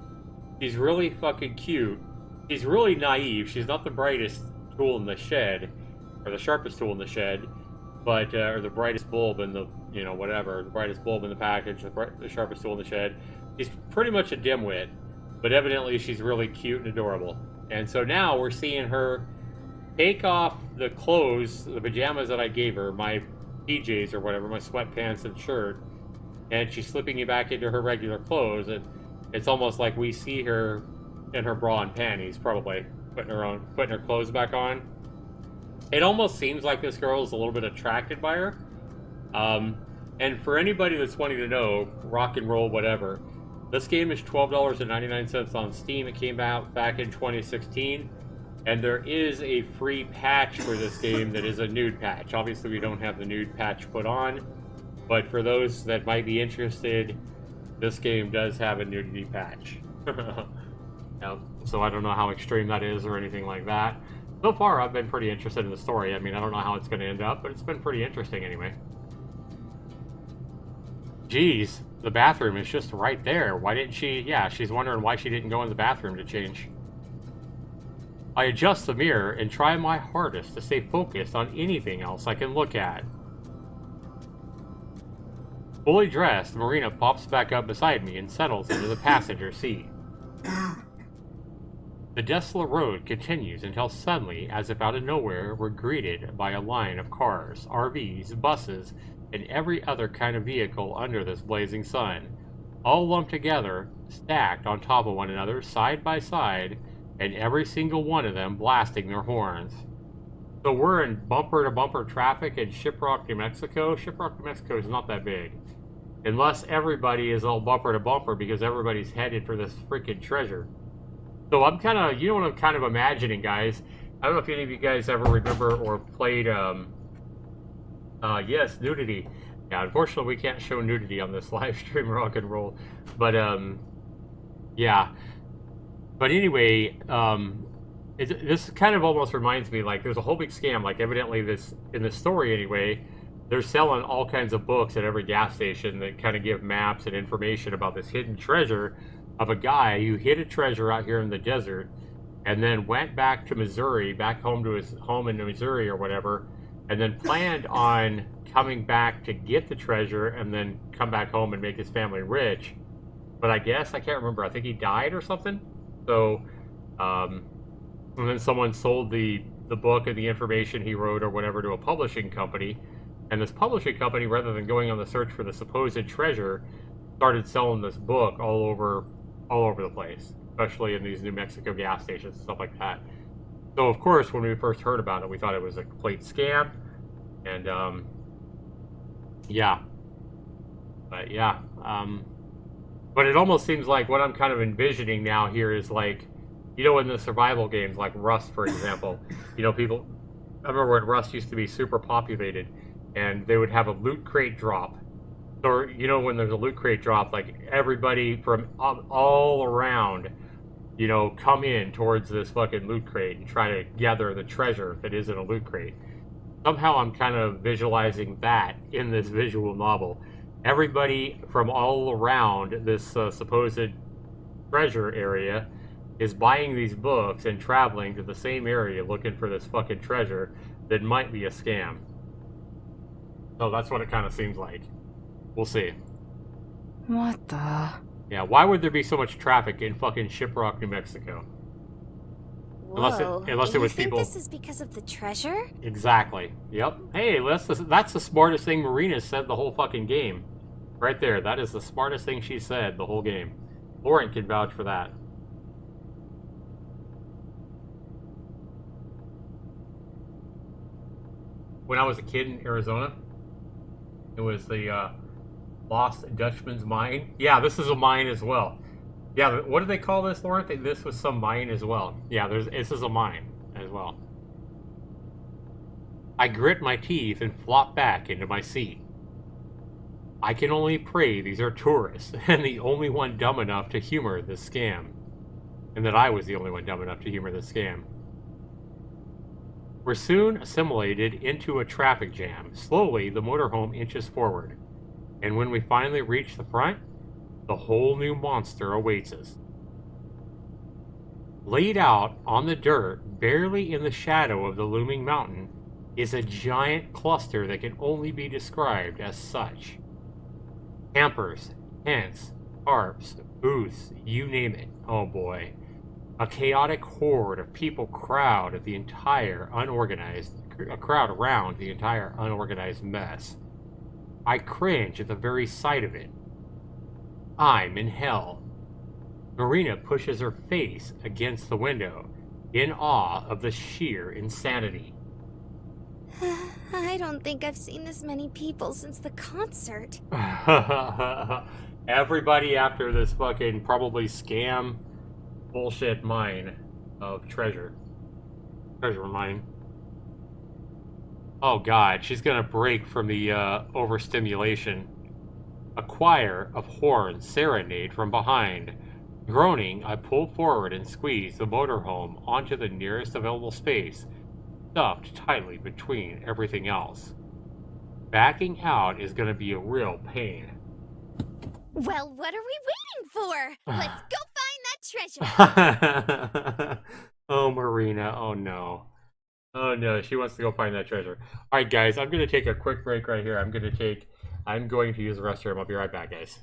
she's really fucking cute, she's really naive, she's not the brightest tool in the shed, or the sharpest tool in the shed, but, or the brightest bulb in the, you know, whatever, the brightest bulb in the package, the sharpest tool in the shed. She's pretty much a dimwit, but evidently she's really cute and adorable. And so now we're seeing her take off the clothes, the pajamas that I gave her, my PJs or whatever, my sweatpants and shirt, and she's slipping it back into her regular clothes. And it's almost like we see her in her bra and panties, probably putting her clothes back on. It almost seems like this girl is a little bit attracted by her. And for anybody that's wanting to know, rock and roll, whatever, this game is $12.99 on Steam. It came out back in 2016. And there is a free patch for this game that is a nude patch. Obviously, we don't have the nude patch put on. But for those that might be interested, this game does have a nudity patch. So I don't know how extreme that is or anything like that. So far, I've been pretty interested in the story. I mean, I don't know how it's going to end up, but it's been pretty interesting anyway. Geez, the bathroom is just right there. Why didn't she? Yeah, she's wondering why she didn't go in the bathroom to change. I adjust the mirror and try my hardest to stay focused on anything else I can look at. Fully dressed, Marina pops back up beside me and settles into the passenger seat. The desolate road continues until suddenly, as if out of nowhere, we're greeted by a line of cars, RVs, buses, and every other kind of vehicle under this blazing sun, all lumped together, stacked on top of one another, side by side, and every single one of them blasting their horns. So we're in bumper-to-bumper traffic in Shiprock, New Mexico. Shiprock, New Mexico is not that big. Unless everybody is all bumper-to-bumper because everybody's headed for this freaking treasure. So I'm kind of, you know what I'm kind of imagining, guys? I don't know if any of you guys ever remember or played, yes, nudity. Yeah, unfortunately we can't show nudity on this live stream rock and roll. But, yeah. But anyway, this kind of almost reminds me, like, there's a whole big scam, like, evidently this, in the story anyway, they're selling all kinds of books at every gas station that kind of give maps and information about this hidden treasure of a guy who hid a treasure out here in the desert and then went back to Missouri, back home to his home in Missouri or whatever, and then planned on coming back to get the treasure and then come back home and make his family rich. But I guess, I can't remember, I think he died or something. So, and then someone sold the book and the information he wrote or whatever to a publishing company. And this publishing company, rather than going on the search for the supposed treasure, started selling this book all over the place, especially in these New Mexico gas stations and stuff like that. So of course, when we first heard about it, we thought it was a complete scam, and yeah, but yeah, but it almost seems like what I'm kind of envisioning now here is like, you know, in the survival games like Rust, for example, you know, people. I remember when Rust used to be super populated, and they would have a loot crate drop. Or you know, when there's a loot crate drop, like everybody from all around, you know, come in towards this fucking loot crate and try to gather the treasure that is in a loot crate. Somehow I'm kind of visualizing that in this visual novel. Everybody from all around this supposed treasure area is buying these books and traveling to the same area looking for this fucking treasure that might be a scam. So that's what it kind of seems like. We'll see.
What the?
Yeah, why would there be so much traffic in fucking Shiprock, New Mexico?
Whoa.
Unless it
you
was
think
people.
this is because of the treasure?
Exactly. Yep. Hey, that's the smartest thing Marina said the whole fucking game. Right there. That is the smartest thing she said the whole game. Lauren can vouch for that. When I was a kid in Arizona, it was the Lost Dutchman's Mine. Yeah, this is a mine as well. Yeah, what do they call this, Lauren? This was some mine as well. Yeah, this is a mine as well. I grit my teeth and flop back into my seat. I can only pray these are tourists and the only one dumb enough to humor this scam. And that I was the only one dumb enough to humor this scam. We're soon assimilated into a traffic jam. Slowly, the motorhome inches forward. And when we finally reach the front, the whole new monster awaits us. Laid out on the dirt, barely in the shadow of the looming mountain, is a giant cluster that can only be described as such. Campers, tents, tarps, booths, you name it. Oh boy. A chaotic horde of people crowd around the entire unorganized mess. I cringe at the very sight of it. I'm in hell. Marina pushes her face against the window, in awe of the sheer insanity.
I don't think I've seen this many people since the concert.
Everybody after this fucking probably scam bullshit mine of treasure mine. Oh god, she's gonna break from the overstimulation. A choir of horns serenade from behind. Groaning, I pull forward and squeeze the motorhome onto the nearest available space, stuffed tightly between everything else. Backing out is gonna be a real pain.
Well, what are we waiting for? Let's go find that treasure!
Oh, Marina. Oh, no. Oh, no. She wants to go find that treasure. All right, guys. I'm going to take a quick break right here. I'm going to use the restroom. I'll be right back, guys.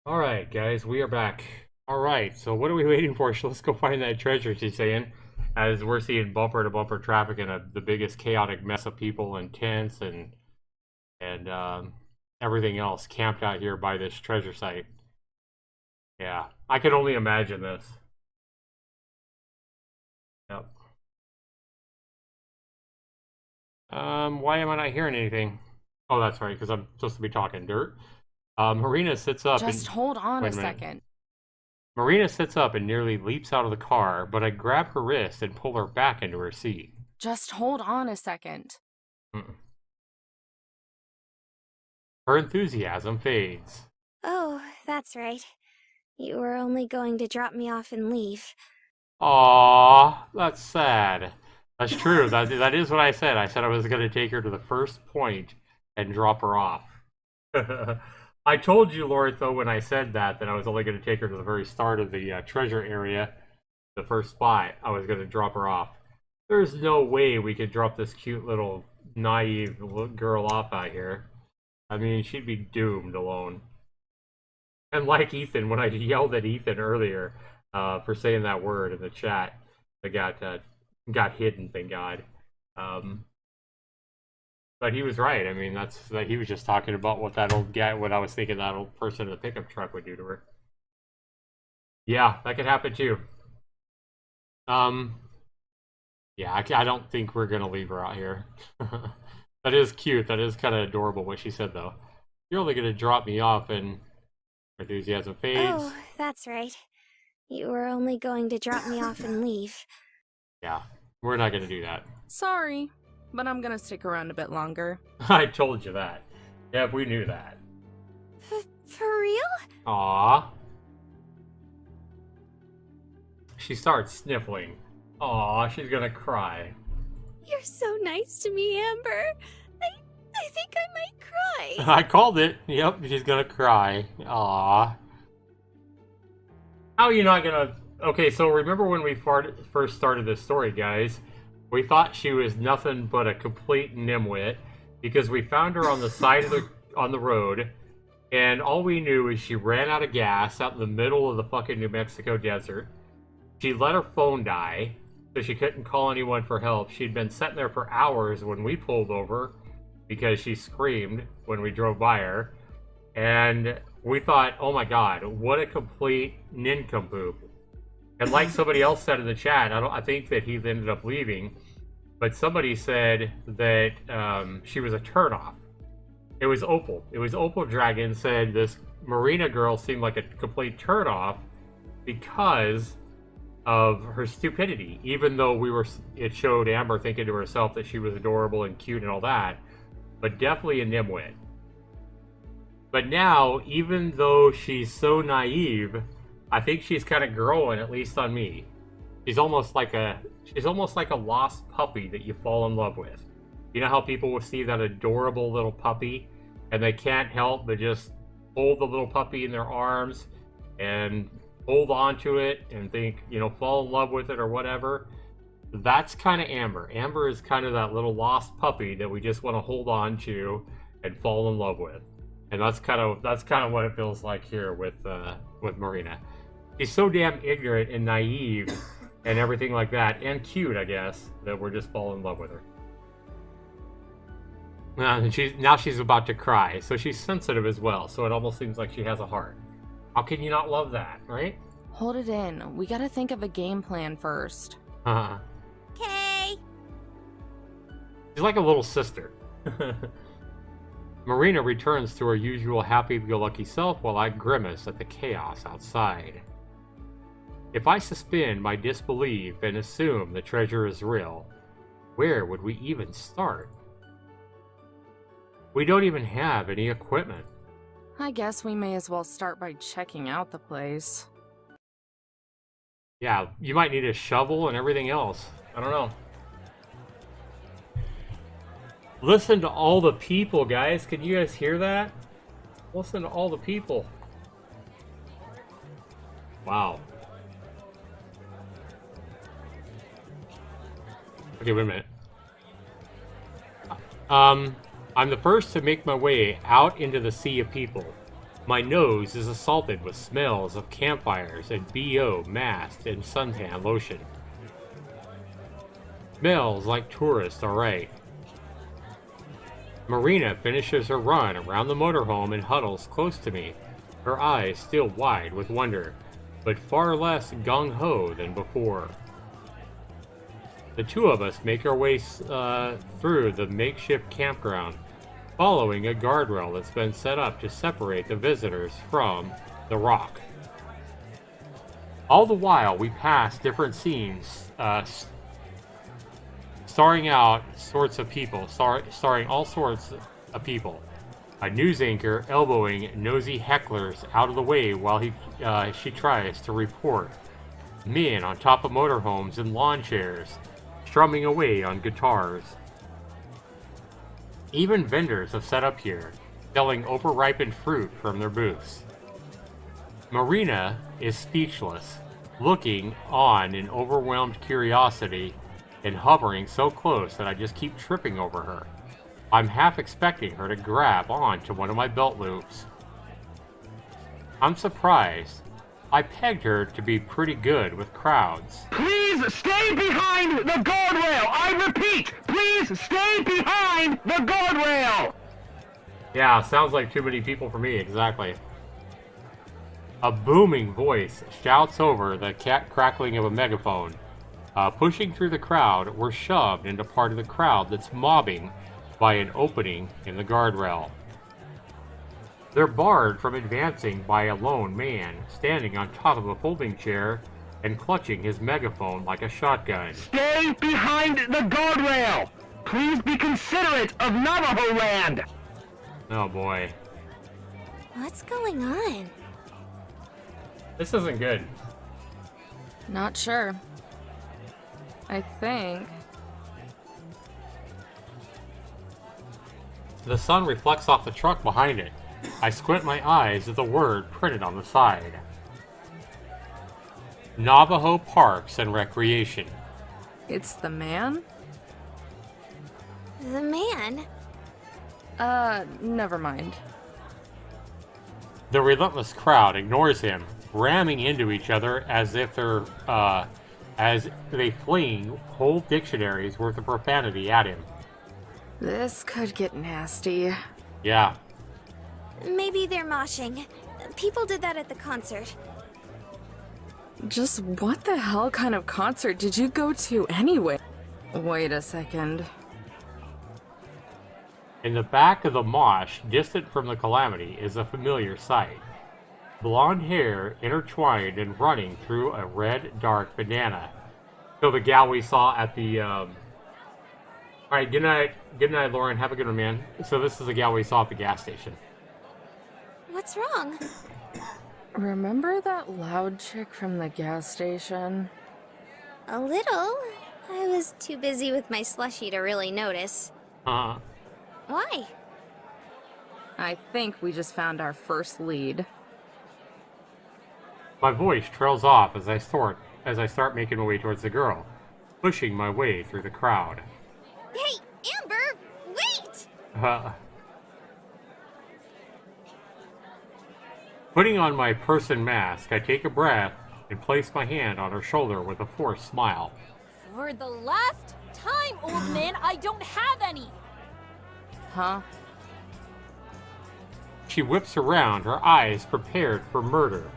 Alright, guys, we are back. Alright, so what are we waiting for? So let's go find that treasure, she's saying. As we're seeing bumper-to-bumper traffic and the biggest chaotic mess of people and tents and everything else camped out here by this treasure site. Yeah, I can only imagine this. Yep. Why am I not hearing anything? Oh, that's right, because I'm supposed to be talking dirt. Marina sits up
Just
and...
hold on
Wait
a
a minute.
second.
Marina sits up and nearly leaps out of the car, but I grab her wrist and pull her back into her seat.
Just hold on a second.
Mm-mm. Her enthusiasm fades.
Oh, that's right. You were only going to drop me off and leave.
Aww, that's sad. That's true. That is what I said. I said I was going to take her to the first point and drop her off. I told you, Lord, though, when I said that I was only going to take her to the very start of the treasure area, the first spot. I was going to drop her off. There's no way we could drop this cute little naive girl off out here. I mean, she'd be doomed alone. And like Ethan, when I yelled at Ethan earlier for saying that word in the chat, that got hidden, thank God. But he was right. I mean, he was just talking about what that old guy, what I was thinking that old person in the pickup truck would do to her. Yeah, that could happen too. Yeah, I don't think we're gonna leave her out here. That is cute. That is kind of adorable what she said, though. You're only gonna drop me off and enthusiasm fades.
Oh, that's right. You were only going to drop me off and leave.
Yeah, we're not gonna do that.
Sorry, but I'm gonna stick around a bit longer.
I told you that. Yeah, we knew that.
For real?
Aww. She starts sniffling. Aw, she's gonna cry.
You're so nice to me, Amber. I think I might cry.
I called it. Yep, she's gonna cry. Aw. How are you not gonna... Okay, so remember when we first started this story, guys? We thought she was nothing but a complete nimwit because we found her on the side of the road, and all we knew is she ran out of gas out in the middle of the fucking New Mexico desert. She let her phone die, so she couldn't call anyone for help. She'd been sitting there for hours when we pulled over because she screamed when we drove by her. And we thought, oh my god, what a complete nincompoop. And like somebody else said in the chat, I think that he ended up leaving, but somebody said that she was a turnoff. It was Opal. It was Opal Dragon said this Marina girl seemed like a complete turnoff because of her stupidity, even though it showed Amber thinking to herself that she was adorable and cute and all that, but definitely a nimwit. But now, even though she's so naive, I think she's kind of growing, at least on me. She's almost like a lost puppy that you fall in love with. You know how people will see that adorable little puppy and they can't help but just hold the little puppy in their arms and hold on to it and think, fall in love with it or whatever. That's kind of Amber. Amber is kind of that little lost puppy that we just want to hold on to and fall in love with. And that's kind of what it feels like here with Marina. She's so damn ignorant and naive and everything like that, and cute, I guess, that we're just falling in love with her. Now she's about to cry, so she's sensitive as well, so it almost seems like she has a heart. How can you not love that, right?
Hold it in. We gotta think of a game plan first.
Okay.
She's like a little sister. Marina returns to her usual happy-go-lucky self while I grimace at the chaos outside. If I suspend my disbelief and assume the treasure is real, where would we even start? We don't even have any equipment.
I guess we may as well start by checking out the place.
Yeah, you might need a shovel and everything else. I don't know. Listen to all the people, guys. Can you guys hear that? Listen to all the people. Wow. Okay, wait a minute. I'm the first to make my way out into the sea of people. My nose is assaulted with smells of campfires and BO masked in suntan lotion. Smells like tourists, alright. Marina finishes her run around the motorhome and huddles close to me, her eyes still wide with wonder, but far less gung-ho than before. The two of us make our way through the makeshift campground, following a guardrail that's been set up to separate the visitors from the rock. All the while, we pass different scenes, starring all sorts of people. A news anchor elbowing nosy hecklers out of the way while she tries to report. Men on top of motorhomes and lawn chairs, strumming away on guitars. Even vendors have set up here, selling overripened fruit from their booths. Marina is speechless, looking on in overwhelmed curiosity and hovering so close that I just keep tripping over her. I'm half expecting her to grab onto one of my belt loops. I'm surprised. I pegged her to be pretty good with crowds.
Please stay behind the guardrail! I repeat, please stay behind the guardrail!
Yeah, sounds like too many people for me, exactly. A booming voice shouts over the crackling of a megaphone. Pushing through the crowd, we're shoved into part of the crowd that's mobbing by an opening in the guardrail. They're barred from advancing by a lone man, standing on top of a folding chair and clutching his megaphone like a shotgun.
Stay behind the guardrail! Please be considerate of Navajo land!
Oh boy.
What's going on?
This isn't good.
Not sure. I think.
The sun reflects off the truck behind it. I squint my eyes at the word printed on the side. Navajo Parks and Recreation.
It's the man?
The man?
Never mind.
The relentless crowd ignores him, ramming into each other as if as they fling whole dictionaries worth of profanity at him.
This could get nasty.
Yeah.
Maybe they're moshing. People did that at the concert.
Just what the hell kind of concert did you go to anyway? Wait a second.
In the back of the mosh, distant from the calamity, is a familiar sight. Blonde hair intertwined and running through a red, dark bandana. So the gal we saw at the, Alright, good night, Lauren. Have a good one, man. So this is the gal we saw at the gas station.
What's wrong?
Remember that loud chick from the gas station?
A little. I was too busy with my slushie to really notice. Why?
I think we just found our first lead.
My voice trails off as I start making my way towards the girl, pushing my way through the crowd.
Hey, Amber! Wait!
Putting on my person mask, I take a breath and place my hand on her shoulder with a forced smile.
For the last time, old man, I don't have any!
Huh?
She whips around, her eyes prepared for murder,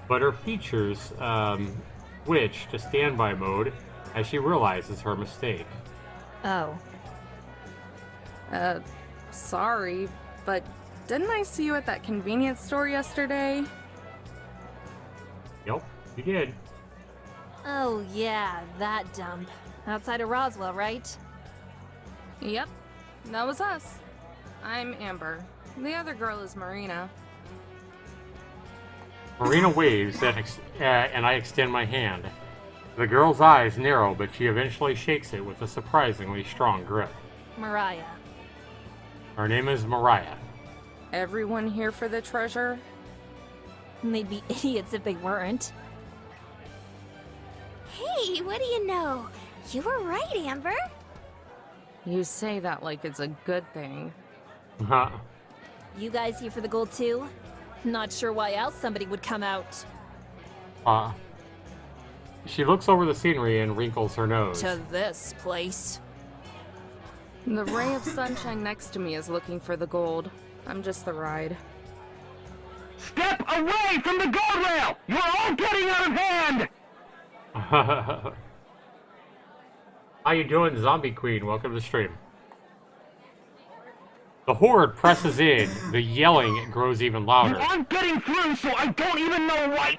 but her features switch to standby mode as she realizes her mistake.
Oh.
Sorry, but didn't I see you at that convenience store yesterday?
Yep, you did.
Oh yeah, that dump. Outside of Roswell, right?
Yep, that was us. I'm Amber. The other girl is Marina.
Marina waves and I extend my hand. The girl's eyes narrow, but she eventually shakes it with a surprisingly strong grip.
Mariah.
Her name is Mariah.
Everyone here for the treasure?
They'd be idiots if they weren't.
Hey, what do you know? You were right, Amber.
You say that like it's a good thing.
You guys here for the gold too? Not sure why else somebody would come out.
She looks over the scenery and wrinkles her nose.
To this place.
The ray of sunshine next to me is looking for the gold. I'm just the ride.
Step away from the guardrail! You're all getting out of hand!
How you doing, Zombie Queen? Welcome to the stream. The horde presses in. The yelling grows even
You
louder.
aren't getting through, so I don't even know why.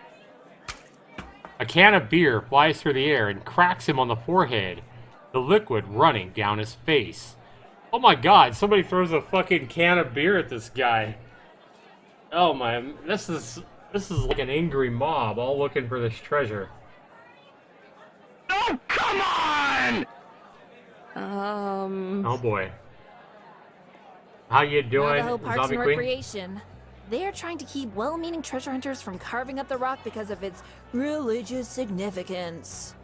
A can of beer flies through the air and cracks him on the forehead, the liquid running down his face. Oh my god, somebody throws a fucking can of beer at this guy. Oh my, this is like an angry mob all looking for this treasure.
Oh, come on!
Oh boy. How you doing,
Navajo Parks
Zombie
and
Queen?
Recreation. They're trying to keep well-meaning treasure hunters from carving up the rock because of its religious significance.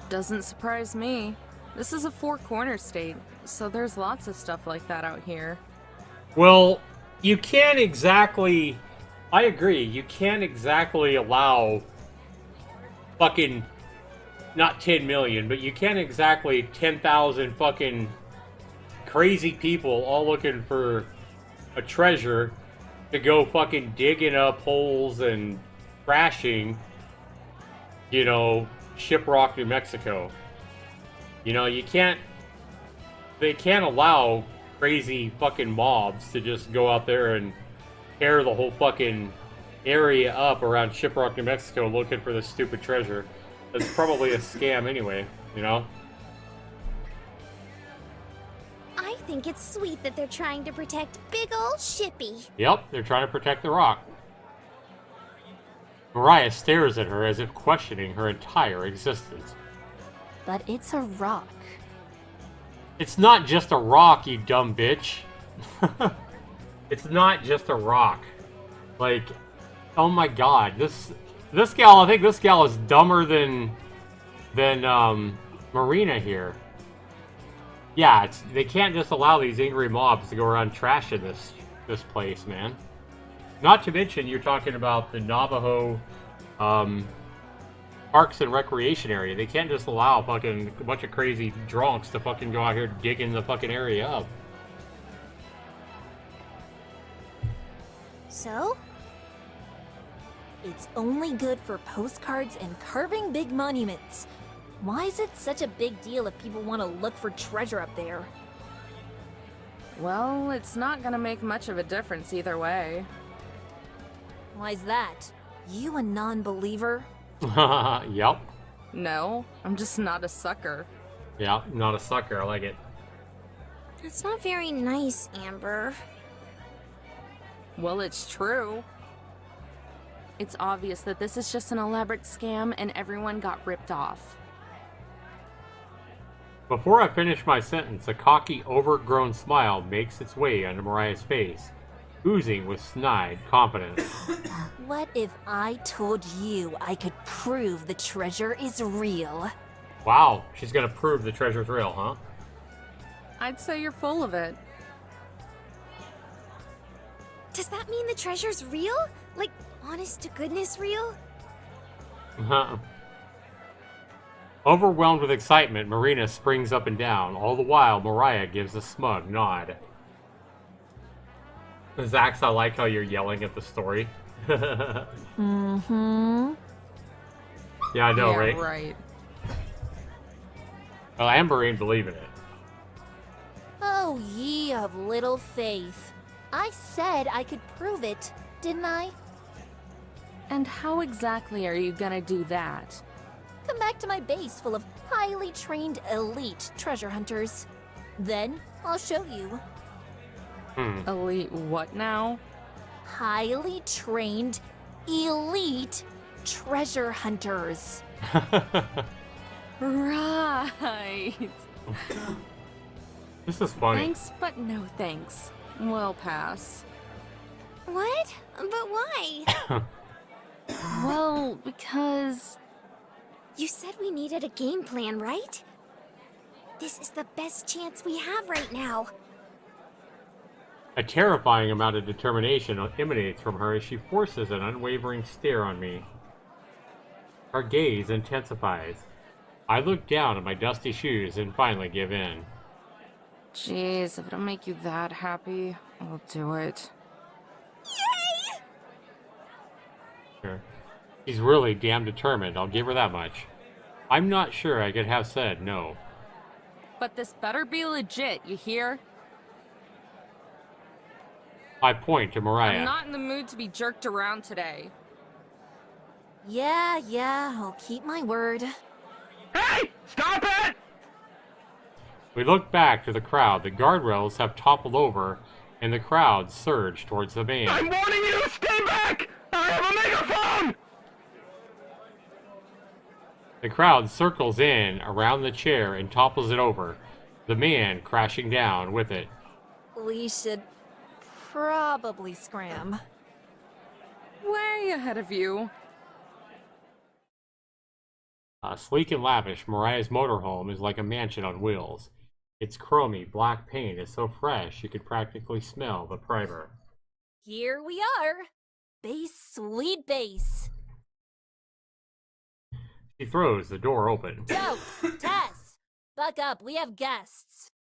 Doesn't surprise me. This is a four-corner state, so there's lots of stuff like that out here.
Well, you can't exactly... I agree, you can't exactly allow fucking... Not 10 million, but you can't exactly 10,000 fucking crazy people all looking for a treasure to go fucking digging up holes and crashing, you know, Shiprock, New Mexico. You know, you can't... They can't allow crazy fucking mobs to just go out there and tear the whole fucking area up around Shiprock, New Mexico looking for this stupid treasure. It's probably a scam anyway, you know?
I think it's sweet that they're trying to protect big ol' Shippy.
Yep, they're trying to protect the rock. Mariah stares at her as if questioning her entire existence.
But it's a rock.
It's not just a rock, you dumb bitch. It's not just a rock. Like, oh my god, this gal, I think this gal is dumber than Marina here. Yeah, they can't just allow these angry mobs to go around trashing this place, man. Not to mention, you're talking about the Navajo Parks and Recreation area. They can't just allow fucking a bunch of crazy drunks to fucking go out here digging the fucking area up.
So?
It's only good for postcards and carving big monuments. Why is it such a big deal if people want to look for treasure up there?
Well, it's not gonna make much of a difference either way.
Why's that? You a non-believer?
Yep.
No, I'm just not a sucker.
Yeah, not a sucker. I like it.
That's not very nice, Amber.
Well, it's true. It's obvious that this is just an elaborate scam and everyone got ripped off.
Before I finish my sentence, a cocky, overgrown smile makes its way onto Mariah's face, oozing with snide confidence.
What if I told you I could prove the treasure is real?
Wow, she's gonna prove the treasure's real, huh?
I'd say you're full of it.
Does that mean the treasure's real? Like, honest to goodness real?
Overwhelmed with excitement, Marina springs up and down. All the while, Mariah gives a smug nod. Zax, I like how you're yelling at the story.
Mm-hmm.
Yeah, I know,
yeah,
right?
right.
Well, Amber ain't believing it.
Oh, ye of little faith. I said I could prove it, didn't I?
And how exactly are you gonna do that?
Come back to my base full of highly trained elite treasure hunters. Then I'll show you.
Elite what now?
Highly trained elite treasure hunters.
Right.
This is funny.
Thanks, but no thanks. We'll pass.
What? But why?
Well, because...
You said we needed a game plan, right? This is the best chance we have right now.
A terrifying amount of determination emanates from her as she forces an unwavering stare on me. Her gaze intensifies. I look down at my dusty shoes and finally give in.
Jeez, if it'll make you that happy, I'll do it.
Sure. She's really damn determined, I'll give her that much. I'm not sure I could have said no.
But this better be legit, you hear?
I point to Mariah.
I'm not in the mood to be jerked around today.
Yeah, I'll keep my word.
Hey! Stop it!
We look back to the crowd. The guardrails have toppled over, and the crowd surge towards the van.
I'm warning you! Stay back! I have a megaphone!
The crowd circles in around the chair and topples it over, the man crashing down with it.
We should probably scram.
Way ahead of you.
Sleek and lavish, Mariah's motorhome is like a mansion on wheels. Its chromy black paint is so fresh you could practically smell the primer.
Here we are. Base, sweet base.
She throws the door open.
Joe, Tess, buck up, we have guests.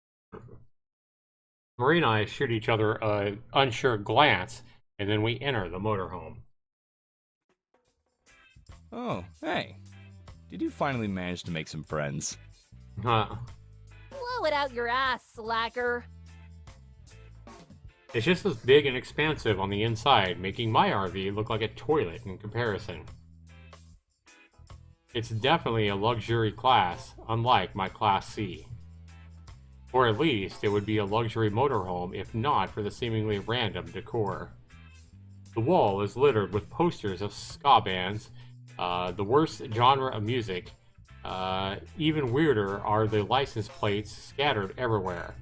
Marie and I shoot each other an unsure glance, and then we enter the motorhome.
Oh, hey. Did you finally manage to make some friends?
Huh.
Blow it out your ass, slacker.
It's just as big and expansive on the inside, making my RV look like a toilet in comparison. It's definitely a luxury class, unlike my Class C. Or at least, it would be a luxury motorhome if not for the seemingly random decor. The wall is littered with posters of ska bands, the worst genre of music. Even weirder are the license plates scattered everywhere.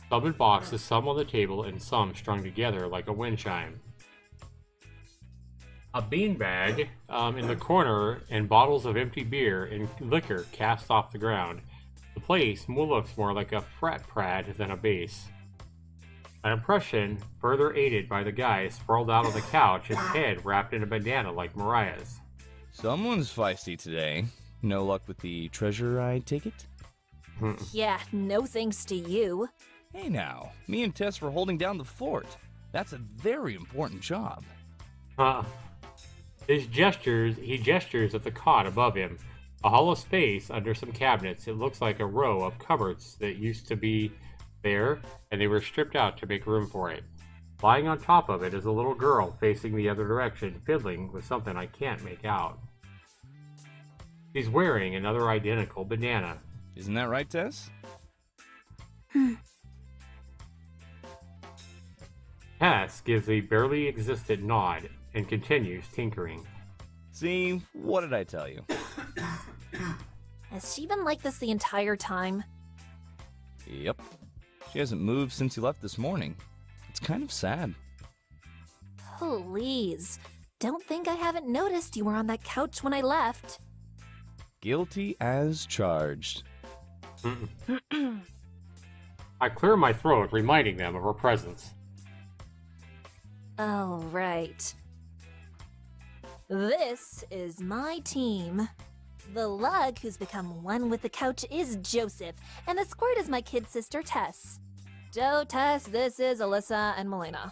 Some in boxes, some on the table, and some strung together like a wind chime. A beanbag in the corner and bottles of empty beer and liquor cast off the ground. The place looks more like a frat pad than a base. An impression further aided by the guy sprawled out on the couch, his head wrapped in a bandana like Mariah's.
Someone's feisty today. No luck with the treasure, I take it?
Yeah, no thanks to you.
Hey now, me and Tess were holding down the fort. That's a very important job.
He gestures at the cot above him. A hollow space under some cabinets. It looks like a row of cupboards that used to be there, and they were stripped out to make room for it. Lying on top of it is a little girl facing the other direction, fiddling with something I can't make out. She's wearing another identical bandana.
Isn't that right, Tess?
Tess gives a barely existent nod and continues tinkering.
See, what did I tell you?
Has she been like this the entire time?
Yep. She hasn't moved since you left this morning. It's kind of sad.
Please, don't think I haven't noticed you were on that couch when I left.
Guilty as charged.
I clear my throat, reminding them of her presence.
Oh, right. This is my team. The lug who's become one with the couch is Joseph, and the squirt is my kid sister Tess. Joe, Tess, this is Alyssa and Melena.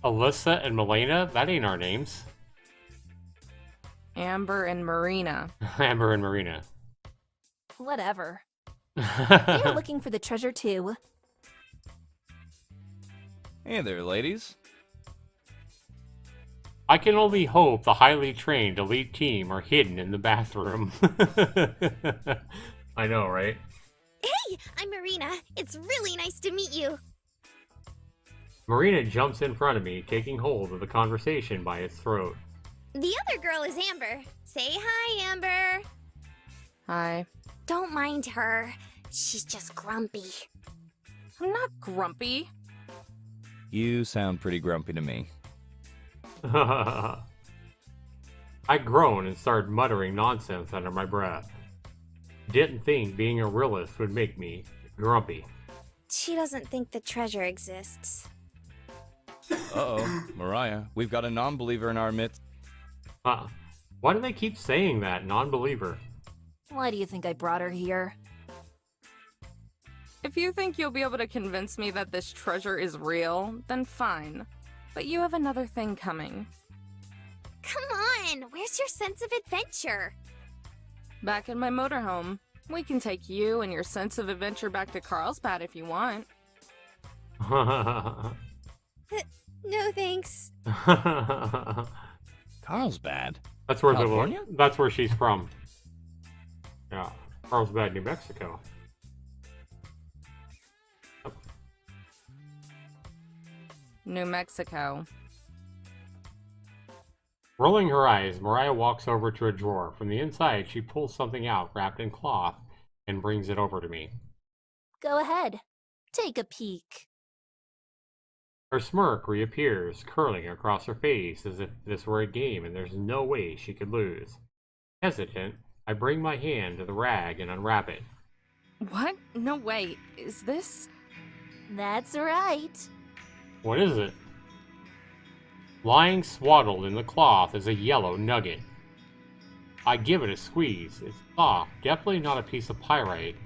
Alyssa and Melena? That ain't our names.
Amber and Marina.
Amber and Marina.
Whatever. They're looking for the treasure too.
Hey there, ladies.
I can only hope the highly trained elite team are hidden in the bathroom. I know, right?
Hey, I'm Marina. It's really nice to meet you.
Marina jumps in front of me, taking hold of the conversation by its throat.
The other girl is Amber. Say hi, Amber.
Hi.
Don't mind her. She's just grumpy.
I'm not grumpy.
You sound pretty grumpy to me.
I groan and start muttering nonsense under my breath. Didn't think being a realist would make me grumpy.
she doesn't think the treasure exists.
Uh-oh, Mariah, we've got a non-believer in our midst.
Why do they keep saying that, non-believer?
Why do you think I brought her here?
If you think you'll be able to convince me that this treasure is real, then fine. But you have another thing coming.
Come on, where's your sense of adventure?
Back in my motorhome. We can take you and your sense of adventure back to Carlsbad if you want.
No thanks.
Carlsbad?
That's where
California?
that's where she's from. Yeah, Carlsbad, New Mexico.
New Mexico.
Rolling her eyes, Mariah walks over to a drawer. From the inside, she pulls something out wrapped in cloth and brings it over to me.
Go ahead. Take a peek.
Her smirk reappears, curling across her face as if this were a game and there's no way she could lose. Hesitant, I bring my hand to the rag and unwrap it.
What? No, wait. Is this?
That's right.
What is it? Lying swaddled in the cloth is a yellow nugget. I give it a squeeze. It's soft, definitely not a piece of pyrite.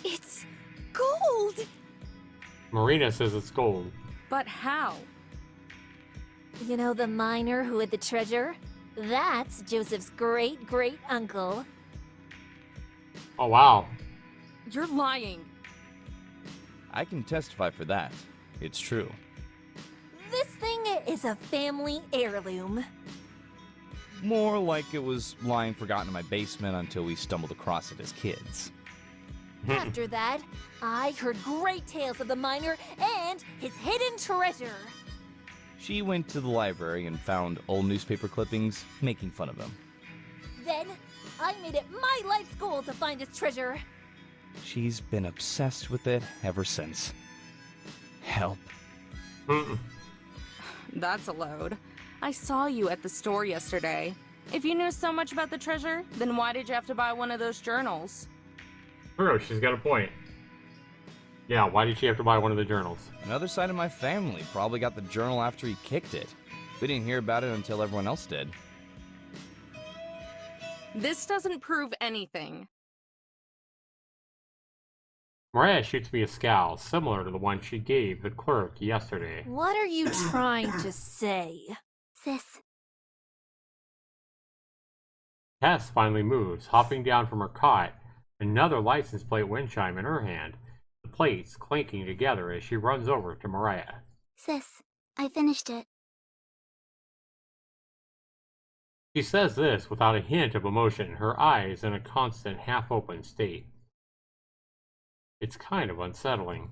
It's gold!
Marina says it's gold.
But how?
You know the miner who hid the treasure? That's Joseph's great-great-uncle.
Oh wow.
You're lying.
I can testify for that. It's true.
This thing is a family heirloom.
More like it was lying forgotten in my basement until we stumbled across it as kids.
After that, I heard great tales of the miner and his hidden treasure.
She went to the library and found old newspaper clippings making fun of him.
Then, I made it my life's goal to find his treasure.
She's been obsessed with it ever since. Help.
That's a load. I saw you at the store yesterday. If you knew so much about the treasure, then why did you have to buy one of those journals?
True, she's got a point. Yeah, why did she have to buy one of the journals?
Another side of my family probably got the journal after he kicked it. We didn't hear about it until everyone else did.
This doesn't prove anything.
Mariah shoots me a scowl, similar to the one she gave the clerk yesterday.
What are you trying to say?
Sis,
Tess finally moves, hopping down from her cot, another license plate wind chime in her hand, the plates clinking together as she runs over to Mariah.
sis, I finished it.
She says this without a hint of emotion, her eyes in a constant half-open state. It's kind of unsettling.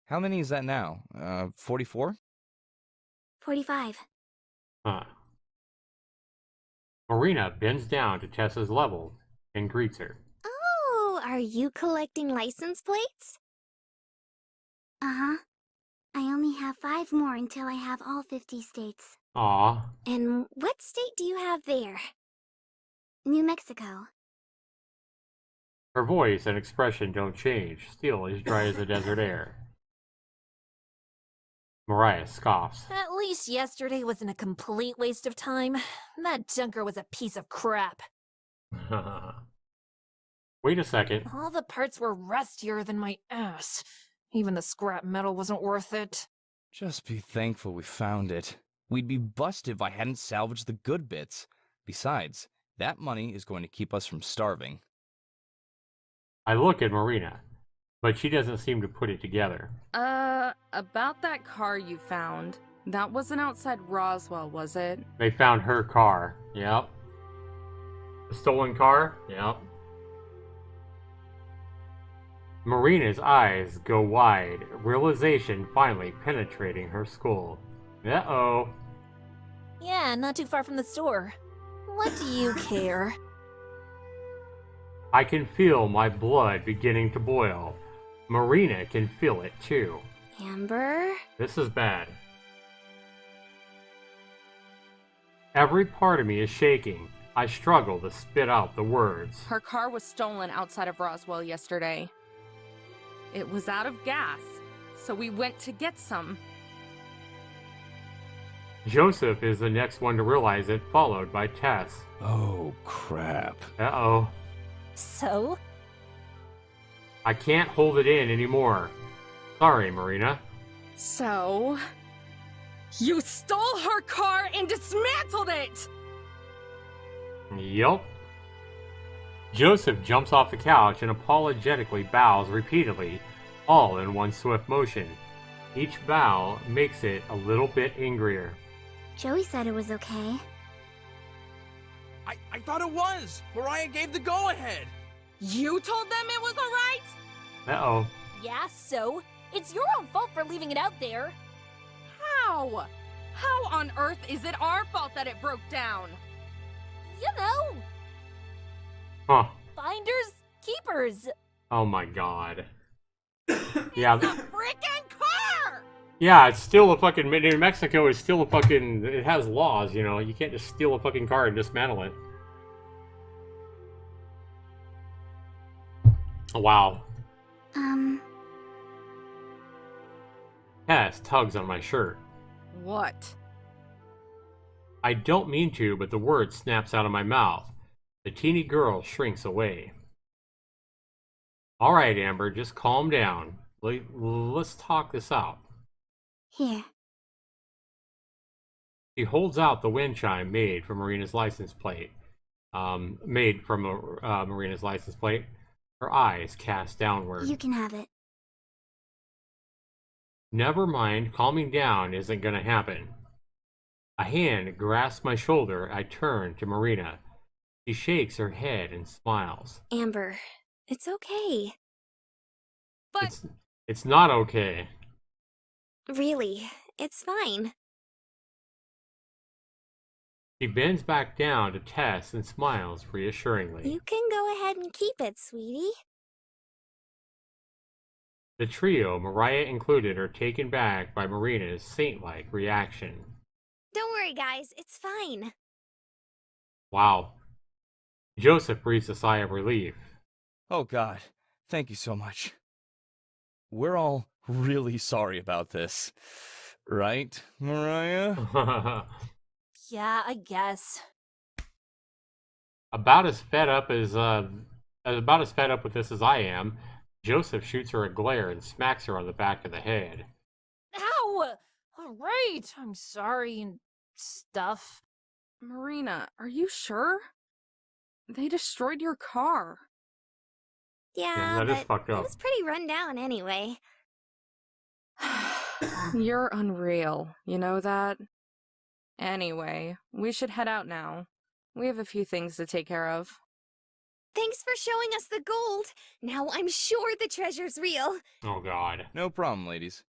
How many is that now? 44?
45.
Huh. Marina bends down to Tessa's level and greets her.
Oh, are you collecting license plates? Uh-huh. I only have 5 more until I have all 50 states.
Aw.
And what state do you have there? New Mexico.
Her voice and expression don't change, still as dry as the desert air. Mariah scoffs.
At least yesterday wasn't a complete waste of time. That junker was a piece of crap.
Wait a second.
All the parts were rustier than my ass. Even the scrap metal wasn't worth it.
Just be thankful we found it. We'd be busted if I hadn't salvaged the good bits. Besides, that money is going to keep us from starving.
I look at Marina, but she doesn't seem to put it together.
About that car you found. That wasn't outside Roswell, was it?
They found her car. Yep. The stolen car? Yep. Marina's eyes go wide, realization finally penetrating her skull. Uh-oh.
Yeah, not too far from the store. What do you care?
I can feel my blood beginning to boil. Marina can feel it too.
Amber?
This is bad. Every part of me is shaking. I struggle to spit out the words.
Her car was stolen outside of Roswell yesterday. It was out of gas, so we went to get some.
Joseph is the next one to realize it, followed by Tess.
Oh, crap.
Uh-oh.
So?
I can't hold it in anymore. Sorry, Marina.
So... you stole her car and dismantled it!
Yup. Joseph jumps off the couch and apologetically bows repeatedly, all in one swift motion. Each bow makes it a little bit angrier.
Joey said it was okay.
I thought it was! Mariah gave the go-ahead!
You told them it was alright?
Uh-oh.
Yeah, so? It's your own fault for leaving it out there.
How? How on earth is it our fault that it broke down?
You know,
Huh.
finders, keepers.
Oh my god. Yeah.
The freaking car!
Yeah, it's still a fucking... New Mexico is still a fucking... It has laws, you know? You can't just steal a fucking car and dismantle it. Wow. Tess tugs on my shirt.
What?
I don't mean to, but the word snaps out of my mouth. The teeny girl shrinks away. Alright, Amber, just calm down. Let's talk this out.
Here.
She holds out the wind chime made from Marina's license plate. Marina's license plate. Her eyes cast downward.
You can have it.
Never mind, calming down isn't gonna happen. A hand grasps my shoulder. I turn to Marina. She shakes her head and smiles.
Amber, it's okay.
But
It's not okay.
Really, it's fine.
She bends back down to Tess and smiles reassuringly.
You can go ahead and keep it, sweetie.
The trio, Mariah included, are taken back by Marina's saint-like reaction.
Don't worry, guys, it's fine.
Wow. Joseph breathes a sigh of relief.
Oh, God. Thank you so much. We're all really sorry about this. Right, Mariah?
Yeah, I guess.
About as fed up with this as I am, Joseph shoots her a glare and smacks her on the back of the head.
Ow! Alright, I'm sorry and stuff.
Marina, are you sure? They destroyed your car.
Yeah,
that is
but
fucked up.
it was pretty run down anyway.
You're unreal, you know that? Anyway, we should head out now. We have a few things to take care of.
Thanks for showing us the gold. Now I'm sure the treasure's real.
Oh god.
No problem, ladies.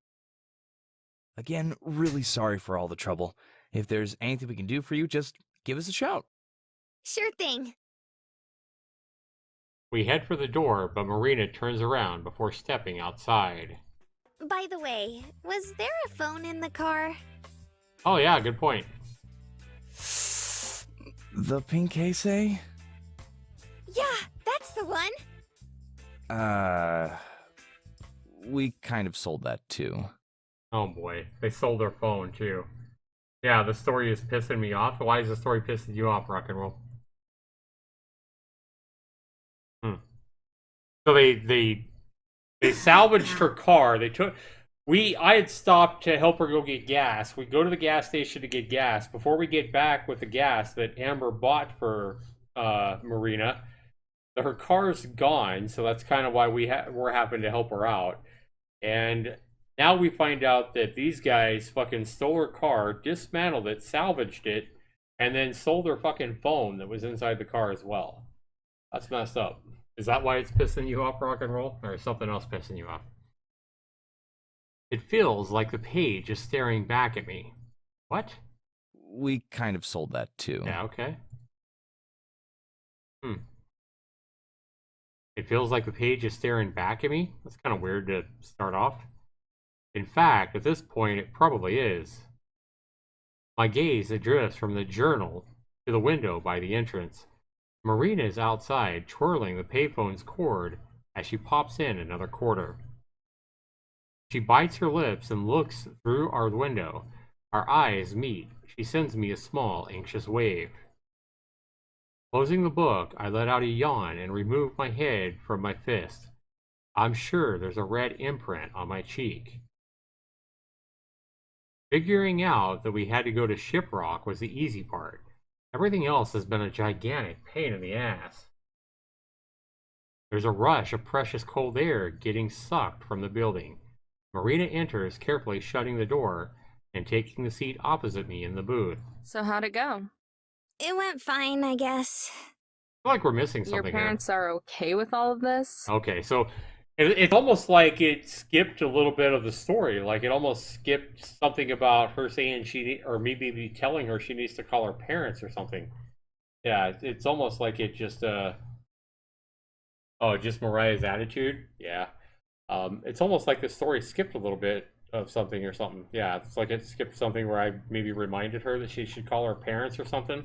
Again, really sorry for all the trouble. If there's anything we can do for you, just give us a shout.
Sure thing.
We head for the door, but Marina turns around before stepping outside.
By the way, was there a phone in the car?
Oh yeah, good point.
The pink case, eh?
Yeah, that's the one.
We kind of sold that too.
Oh boy, they sold their phone too. Yeah, the story is pissing me off. Why is the story pissing you off, Rock and Roll? So they salvaged her car. I had stopped to help her go get gas. We go to the gas station to get gas. Before we get back with the gas that Amber bought for Marina, her car's gone. So that's kind of why we're having to help her out. And now we find out that these guys fucking stole her car, dismantled it, salvaged it, and then sold her fucking phone that was inside the car as well. That's messed up. Is that why it's pissing you off, Rock and Roll? Or is something else pissing you off? It feels like the page is staring back at me. What?
We kind of sold that too.
Yeah, okay. It feels like the page is staring back at me? That's kind of weird to start off. In fact, at this point, it probably is. My gaze drifts from the journal to the window by the entrance. Marina is outside, twirling the payphone's cord as she pops in another quarter. She bites her lips and looks through our window. Our eyes meet. She sends me a small, anxious wave. Closing the book, I let out a yawn and remove my head from my fist. I'm sure there's a red imprint on my cheek. Figuring out that we had to go to Shiprock was the easy part. Everything else has been a gigantic pain in the ass. There's a rush of precious cold air getting sucked from the building. Marina enters, carefully shutting the door and taking the seat opposite me in the booth.
So how'd it go?
It went fine, I guess.
I feel like we're missing something
Your parents are okay with all of this?
here. Okay, so it's almost like it skipped a little bit of the story. Like it almost skipped something about her saying or maybe telling her she needs to call her parents or something. Yeah, it's almost like it just just Mariah's attitude. Yeah. It's almost like the story skipped a little bit of something or something. Yeah, it's like it skipped something where I maybe reminded her that she should call her parents or something.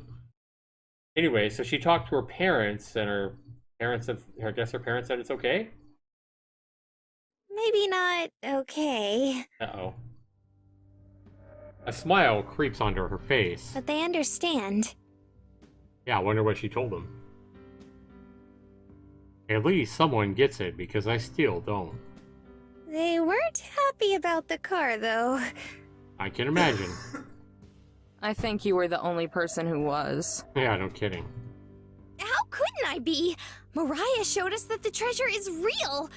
Anyway, so she talked to her parents, and her parents said, I guess her parents said it's okay?
Maybe not okay,
Uh-oh. A smile creeps onto her face.
but they understand.
Yeah, I wonder what she told them. At least someone gets it, because I still don't.
They weren't happy about the car, though.
I can imagine.
I think you were the only person who was.
Yeah, no kidding.
How couldn't I be? Mariah showed us that the treasure is real.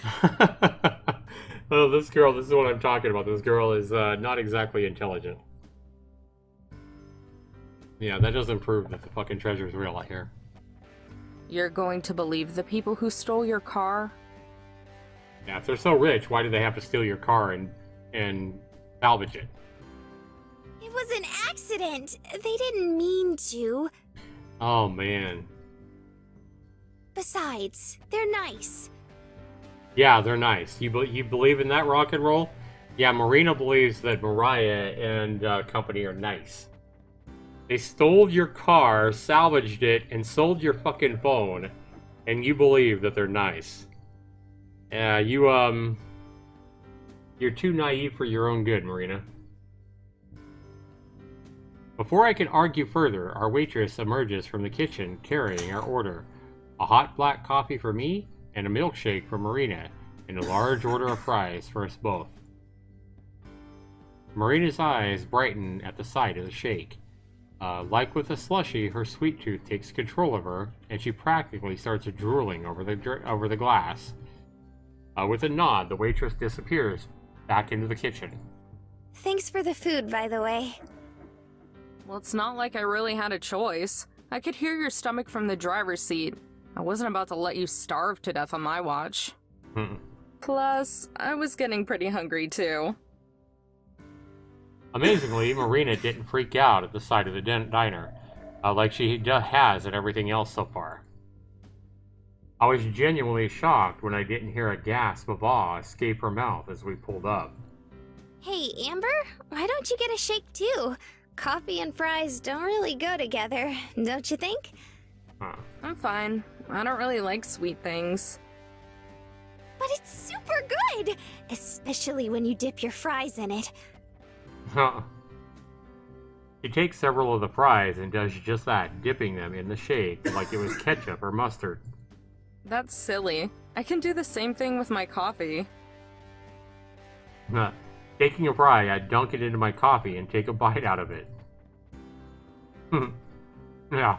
Well, this is what I'm talking about. This girl is not exactly intelligent. Yeah, that doesn't prove that the fucking treasure's real, I hear.
You're going to believe the people who stole your car?
Yeah, if they're so rich, why do they have to steal your car and salvage it?
It was an accident. They didn't mean to.
Oh, man.
Besides, they're nice.
Yeah, they're nice. You believe in that rock and roll? Yeah, Marina believes that Mariah and company are nice. They stole your car, salvaged it, and sold your fucking phone, and you believe that they're nice. Yeah, you're too naive for your own good, Marina. Before I can argue further, our waitress emerges from the kitchen carrying our order. A hot black coffee for me, and a milkshake for Marina, and a large order of fries for us both. Marina's eyes brighten at the sight of the shake. Like with a slushie, her sweet tooth takes control of her, and she practically starts drooling over the glass. With a nod, the waitress disappears back into the kitchen.
Thanks for the food, by the way.
Well, it's not like I really had a choice. I could hear your stomach from the driver's seat. I wasn't about to let you starve to death on my watch. Plus, I was getting pretty hungry too.
Amazingly, Marina didn't freak out at the sight of the diner, like she has at everything else so far. I was genuinely shocked when I didn't hear a gasp of awe escape her mouth as we pulled up.
Hey, Amber, why don't you get a shake too? Coffee and fries don't really go together, don't you think?
Huh.
I'm fine. I don't really like sweet things.
But it's super good! Especially when you dip your fries in it.
She takes several of the fries and does just that, dipping them in the shake like it was ketchup or mustard.
That's silly. I can do the same thing with my coffee.
Taking a fry, I dunk it into my coffee and take a bite out of it. Yeah.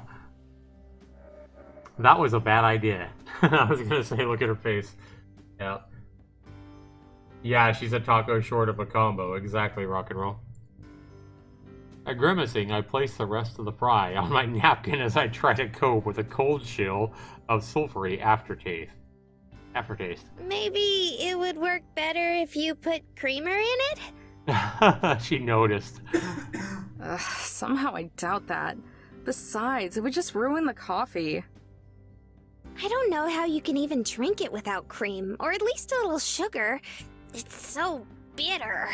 That was a bad idea. I was gonna say, look at her face. Yeah. Yeah, she's a taco short of a combo. Exactly, rock and roll. Grimacing, I place the rest of the fry on my napkin as I try to cope with a cold chill of sulfury aftertaste.
Maybe it would work better if you put creamer in it?
She noticed.
Somehow I doubt that. Besides, it would just ruin the coffee.
I don't know how you can even drink it without cream, or at least a little sugar. It's so bitter.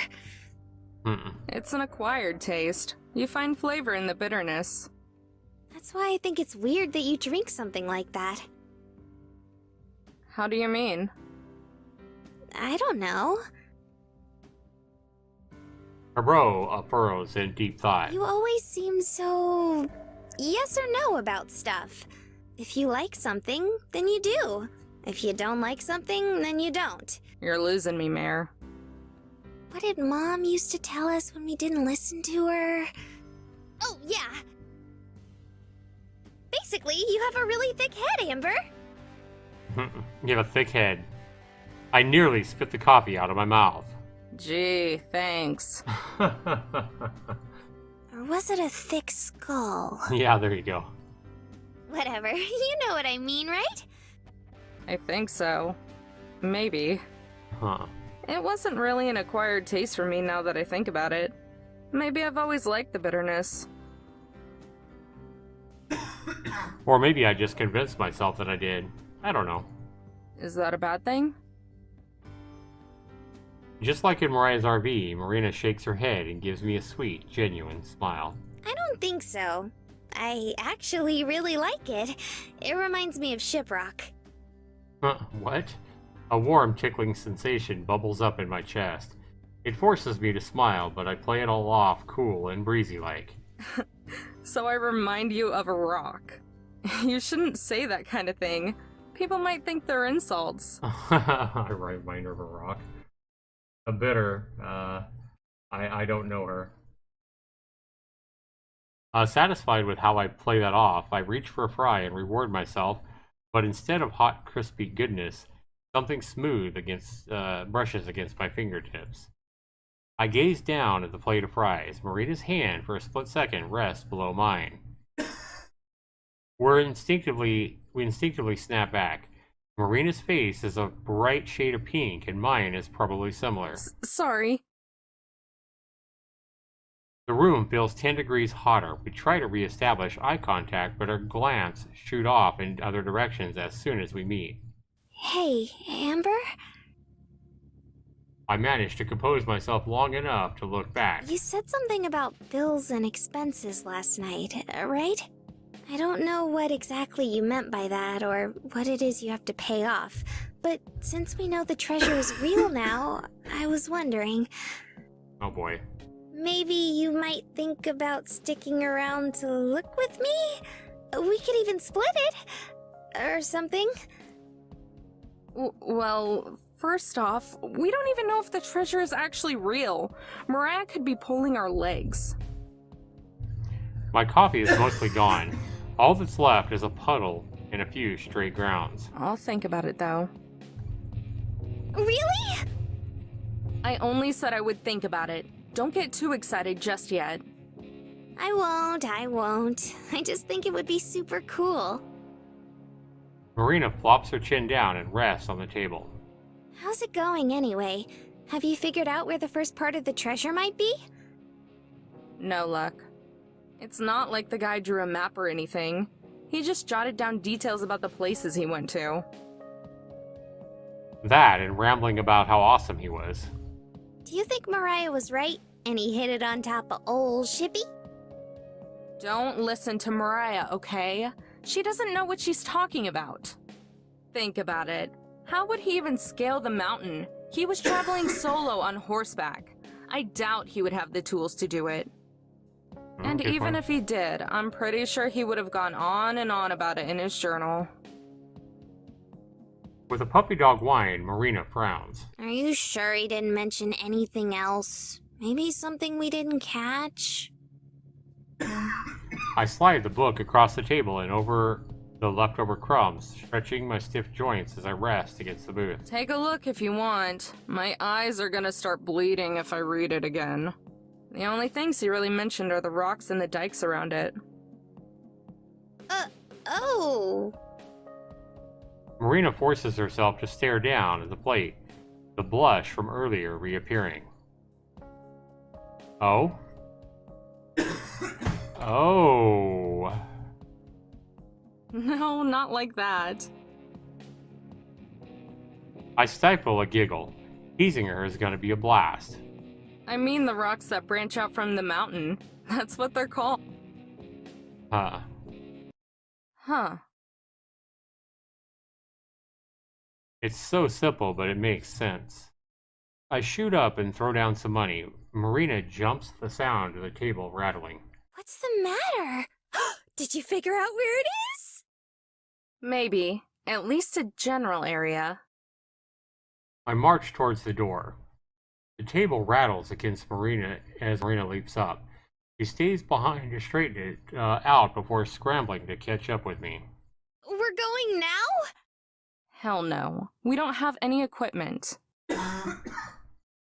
It's an acquired taste. You find flavor in the bitterness.
That's why I think it's weird that you drink something like that.
How do you mean?
I don't know.
Her brow furrows in deep thought.
You always seem so yes or no about stuff. If you like something, then you do. If you don't like something, then you don't.
You're losing me, Mare.
What did Mom used to tell us when we didn't listen to her? Oh, yeah. Basically, you have a really thick head, Amber.
You have a thick head. I nearly spit the coffee out of my mouth.
Gee, thanks.
Or was it a thick skull?
Yeah, there you go.
Whatever, you know what I mean, right?
I think so. Maybe.
Huh.
It wasn't really an acquired taste for me now that I think about it. Maybe I've always liked the bitterness.
Or maybe I just convinced myself that I did. I don't know.
Is that a bad thing?
Just like in Mariah's RV, Marina shakes her head and gives me a sweet, genuine smile.
I don't think so. I actually really like it. It reminds me of Shiprock.
What? A warm, tickling sensation bubbles up in my chest. It forces me to smile, but I play it all off cool and breezy-like.
So I remind you of a rock. You shouldn't say that kind of thing. People might think they're insults.
I remind her of a rock. A bitter, I don't know her. Satisfied with how I play that off, I reach for a fry and reward myself, but instead of hot, crispy goodness, something smooth brushes against my fingertips. I gaze down at the plate of fries. Marina's hand, for a split second, rests below mine. We instinctively snap back. Marina's face is a bright shade of pink, and mine is probably similar.
Sorry.
The room feels 10 degrees hotter. We try to reestablish eye contact, but our glance shoot off in other directions as soon as we meet.
Hey, Amber?
I managed to compose myself long enough to look back.
You said something about bills and expenses last night, right? I don't know what exactly you meant by that or what it is you have to pay off, but since we know the treasure is real now, I was wondering,
Oh boy.
maybe you might think about sticking around to look with me? We could even split it, or something.
Well, first off, we don't even know if the treasure is actually real. Mariah could be pulling our legs.
My coffee is mostly gone. All that's left is a puddle and a few stray grounds.
I'll think about it, though.
Really?
I only said I would think about it. Don't get too excited just yet.
I won't. I just think it would be super cool.
Marina flops her chin down and rests on the table.
How's it going anyway? Have you figured out where the first part of the treasure might be?
No luck. It's not like the guy drew a map or anything. He just jotted down details about the places he went to.
That and rambling about how awesome he was.
Do you think Mariah was right and he hit it on top of old Shippy?
Don't listen to Mariah, okay? She doesn't know what she's talking about. Think about it. How would he even scale the mountain? He was traveling solo on horseback. I doubt he would have the tools to do it. And
Okay,
even
fine.
if he did, I'm pretty sure he would have gone on and on about it in his journal.
With a puppy dog whine, Marina frowns.
Are you sure he didn't mention anything else? Maybe something we didn't catch?
I slide the book across the table and over the leftover crumbs, stretching my stiff joints as I rest against the booth.
Take a look if you want. My eyes are gonna start bleeding if I read it again. The only things he really mentioned are the rocks and the dikes around it.
Oh.
Marina forces herself to stare down at the plate, the blush from earlier reappearing. Oh? Oh.
No, not like that.
I stifle a giggle. Teasing her is going to be a blast.
I mean the rocks that branch out from the mountain. That's what they're called.
Huh.
Huh.
It's so simple, but it makes sense. I shoot up and throw down some money. Marina jumps at the sound of the table rattling.
What's the matter? Did you figure out where it is?
Maybe. At least a general area.
I march towards the door. The table rattles against Marina as Marina leaps up. She stays behind to straighten it out before scrambling to catch up with me.
We're going now?
Hell no. We don't have any equipment.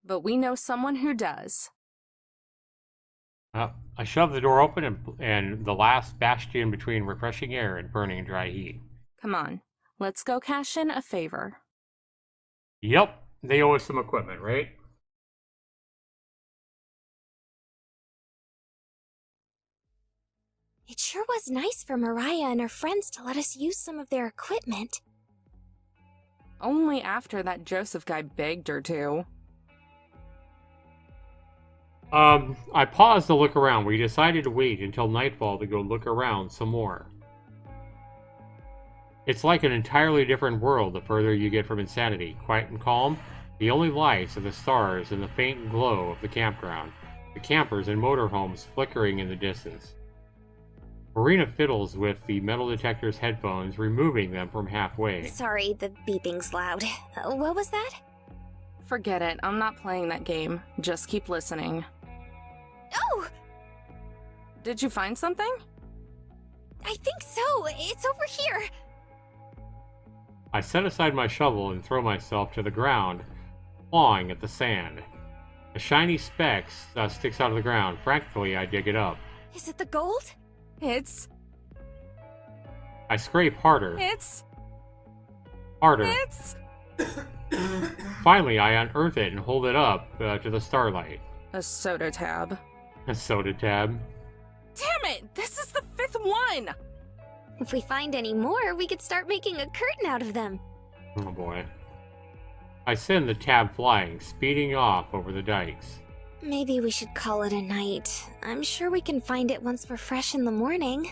But we know someone who does.
I shove the door open and the last bastion between refreshing air and burning dry heat.
Come on. Let's go cash in a favor.
Yep, they owe us some equipment, right?
It sure was nice for Mariah and her friends to let us use some of their equipment.
Only after that Joseph guy begged her to.
I paused to look around. We decided to wait until nightfall to go look around some more. It's like an entirely different world the further you get from insanity. Quiet and calm, the only lights are the stars and the faint glow of the campground, the campers and motorhomes flickering in the distance. Marina fiddles with the metal detector's headphones, removing them from halfway.
Sorry, the beeping's loud. What was that?
Forget it. I'm not playing that game. Just keep listening.
Oh!
Did you find something?
I think so. It's over here.
I set aside my shovel and throw myself to the ground, clawing at the sand. A shiny speck sticks out of the ground. Frantically, I dig it up.
Is it the gold?
It's...
I scrape harder. Harder.
It's...
Finally, I unearth it and hold it up to the starlight.
A soda tab.
A soda tab.
Damn it! This is the 5th one!
If we find any more, we could start making a curtain out of them.
Oh boy. I send the tab flying, speeding off over the dikes.
Maybe we should call it a night. I'm sure we can find it once we're fresh in the morning.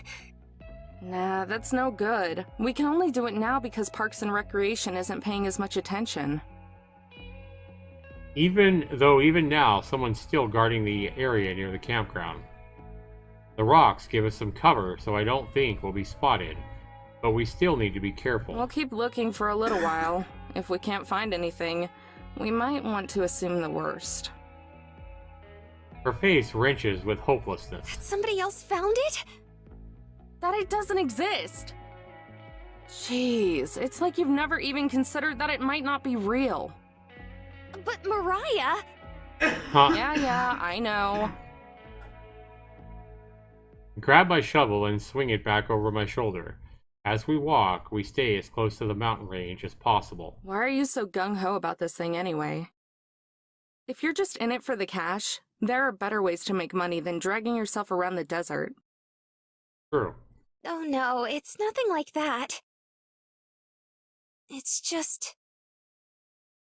Nah, that's no good. We can only do it now because Parks and Recreation isn't paying as much attention.
Even now, someone's still guarding the area near the campground. The rocks give us some cover, so I don't think we'll be spotted. But we still need to be careful.
We'll keep looking for a little while. If we can't find anything, we might want to assume the worst.
Her face wrenches with hopelessness.
That somebody else found it?
That it doesn't exist! Jeez, it's like you've never even considered that it might not be real.
But Mariah...
Huh?
Yeah, I know.
Grab my shovel and swing it back over my shoulder. As we walk, we stay as close to the mountain range as possible.
Why are you so gung-ho about this thing anyway? If you're just in it for the cash, there are better ways to make money than dragging yourself around the desert.
True.
Oh no, it's nothing like that. It's just...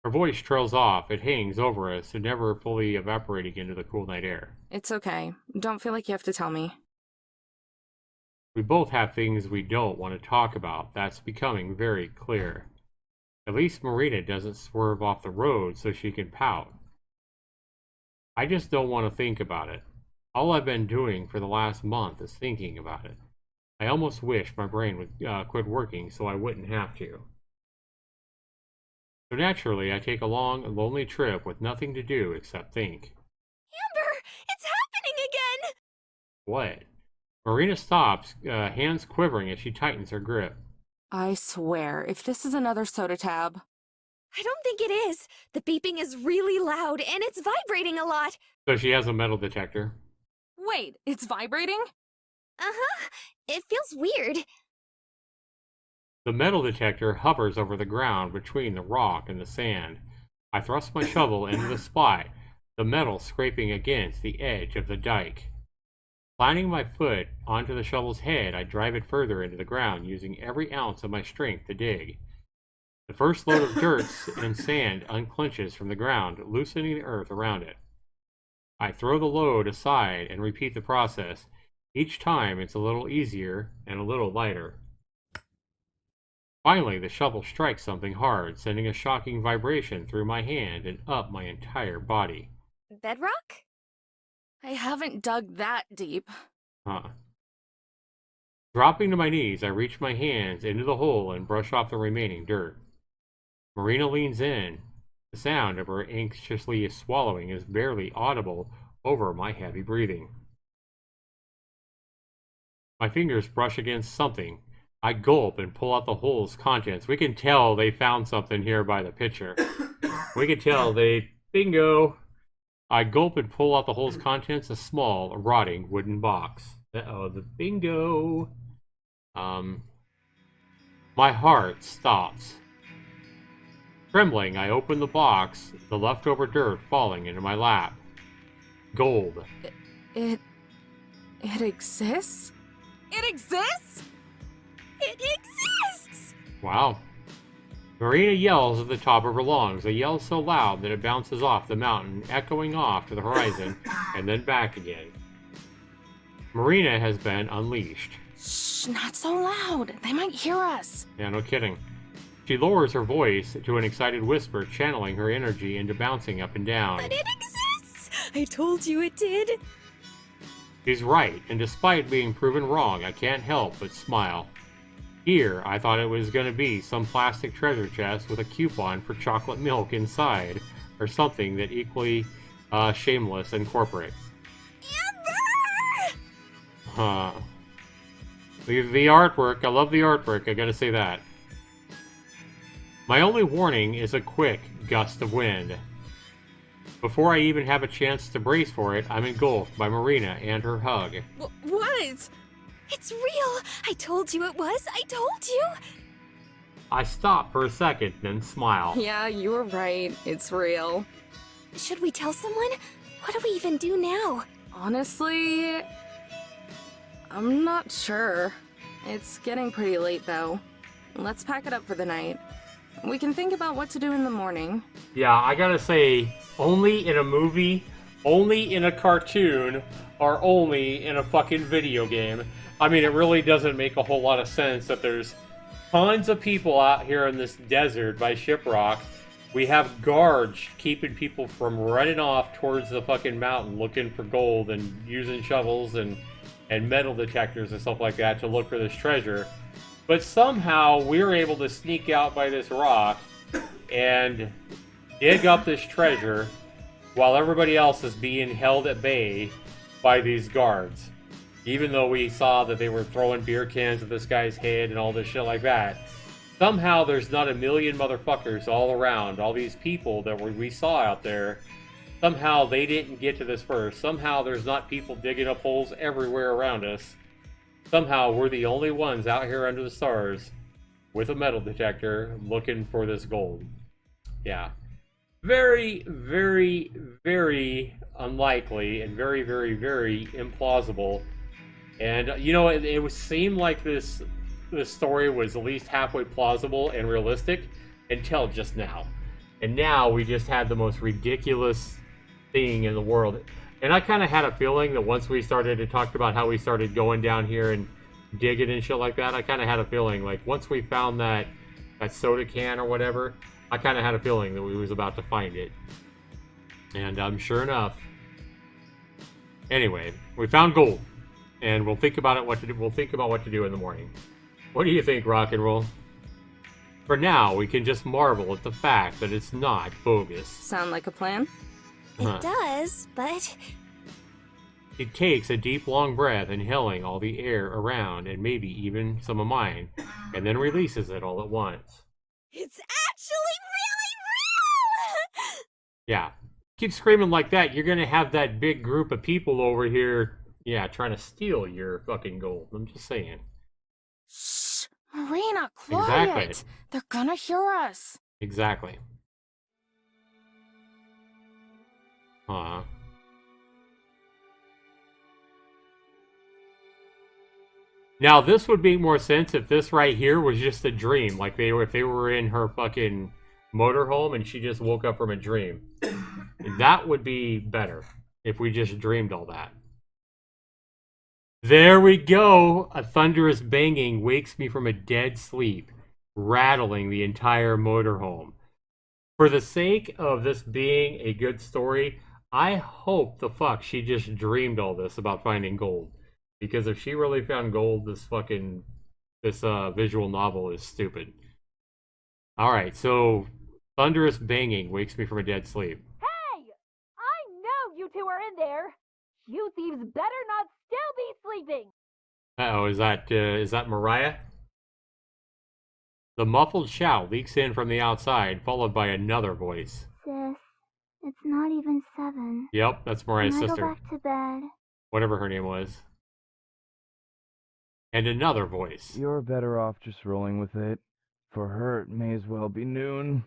Her voice trails off. It hangs over us, never fully evaporating into the cool night air.
It's okay. Don't feel like you have to tell me.
We both have things we don't want to talk about. That's becoming very clear. At least Marina doesn't swerve off the road so she can pout. I just don't want to think about it. All I've been doing for the last month is thinking about it. I almost wish my brain would quit working so I wouldn't have to. So naturally, I take a long, lonely trip with nothing to do except think.
Amber! It's happening again!
What? Marina stops, hands quivering as she tightens her grip.
I swear, if this is another soda tab...
I don't think it is. The beeping is really loud, and it's vibrating a lot.
So she has a metal detector.
Wait, it's vibrating?
Uh-huh. It feels weird.
The metal detector hovers over the ground between the rock and the sand. I thrust my shovel into the spot, the metal scraping against the edge of the dike. Planting my foot onto the shovel's head, I drive it further into the ground, using every ounce of my strength to dig. The first load of dirt and sand unclenches from the ground, loosening the earth around it. I throw the load aside and repeat the process. Each time it's a little easier and a little lighter. Finally, the shovel strikes something hard, sending a shocking vibration through my hand and up my entire body.
Bedrock?
I haven't dug that deep.
Huh. Dropping to my knees, I reach my hands into the hole and brush off the remaining dirt. Marina leans in. The sound of her anxiously swallowing is barely audible over my heavy breathing. My fingers brush against something. I gulp and pull out the hole's contents. We can tell they found something here by the picture. We can tell they... Bingo! I gulp and pull out the hole's contents, a small, rotting wooden box. Uh-oh, the bingo! My heart stops. Trembling, I open the box, the leftover dirt falling into my lap. Gold.
It exists? It exists?
It exists!
Wow. Marina yells at the top of her lungs, a yell so loud that it bounces off the mountain, echoing off to the horizon, and then back again. Marina has been unleashed.
Shh, not so loud. They might hear us.
Yeah, no kidding. She lowers her voice to an excited whisper, channeling her energy into bouncing up and down.
But it exists! I told you it did.
She's right, and despite being proven wrong, I can't help but smile. Here, I thought it was going to be some plastic treasure chest with a coupon for chocolate milk inside, or something that equally shameless and corporate.
Amber!
The artwork, I love the artwork, I gotta say that. My only warning is a quick gust of wind. Before I even have a chance to brace for it, I'm engulfed by Marina and her hug.
What?
It's real! I told you it was! I told you!
I stop for a second, then smile.
Yeah, you were right. It's real.
Should we tell someone? What do we even do now?
Honestly, I'm not sure. It's getting pretty late, though. Let's pack it up for the night. We can think about what to do in the morning.
Yeah, I gotta say, only in a movie, only in a cartoon, or only in a fucking video game. I mean, it really doesn't make a whole lot of sense that there's tons of people out here in this desert by Shiprock. We have guards keeping people from running off towards the fucking mountain looking for gold and using shovels and metal detectors and stuff like that to look for this treasure. But somehow we're able to sneak out by this rock and dig up this treasure while everybody else is being held at bay by these guards. Even though we saw that they were throwing beer cans at this guy's head and all this shit like that. Somehow there's not a million motherfuckers all around, all these people that we saw out there. Somehow they didn't get to this first. Somehow there's not people digging up holes everywhere around us. Somehow we're the only ones out here under the stars with a metal detector looking for this gold. Yeah. Very, very, very unlikely and very, very, very implausible. And, you know, it seemed like this story was at least halfway plausible and realistic until just now. And now we just had the most ridiculous thing in the world. And I kind of had a feeling that once we started to talk about how we started going down here and digging and shit like that, I kind of had a feeling like once we found that soda can or whatever, I kind of had a feeling that we was about to find it. And sure enough. Anyway, we found gold, and we'll think about it. We'll think about what to do in the morning. What do you think, Rock and Roll? For now, we can just marvel at the fact that it's not bogus.
Sound like a plan?
It does, but...
It takes a deep, long breath, inhaling all the air around, and maybe even some of mine, and then releases it all at once.
It's actually really real!
Yeah. Keep screaming like that, you're gonna have that big group of people over here, yeah, trying to steal your fucking gold. I'm just saying.
Shh! Marina, quiet!
Exactly.
They're gonna hear us.
Exactly. Now this would make more sense if this right here was just a dream, like if they were in her fucking motorhome and she just woke up from a dream. That would be better if we just dreamed all that. There we go! A thunderous banging wakes me from a dead sleep. rattling the entire motorhome. For the sake of this being a good story, I hope the fuck she just dreamed all this about finding gold. Because if she really found gold, this visual novel is stupid. Alright, so thunderous banging wakes me from a dead sleep.
Hey! I know you two are in there! You thieves better not still be sleeping!
Uh-oh, is that Mariah? The muffled shout leaks in from the outside, followed by another voice.
Sis, it's not even 7.
Yep, that's Mariah's
Can I
sister.
go back to bed?
Whatever her name was. And another voice.
You're better off just rolling with it. For her, it may as well be noon.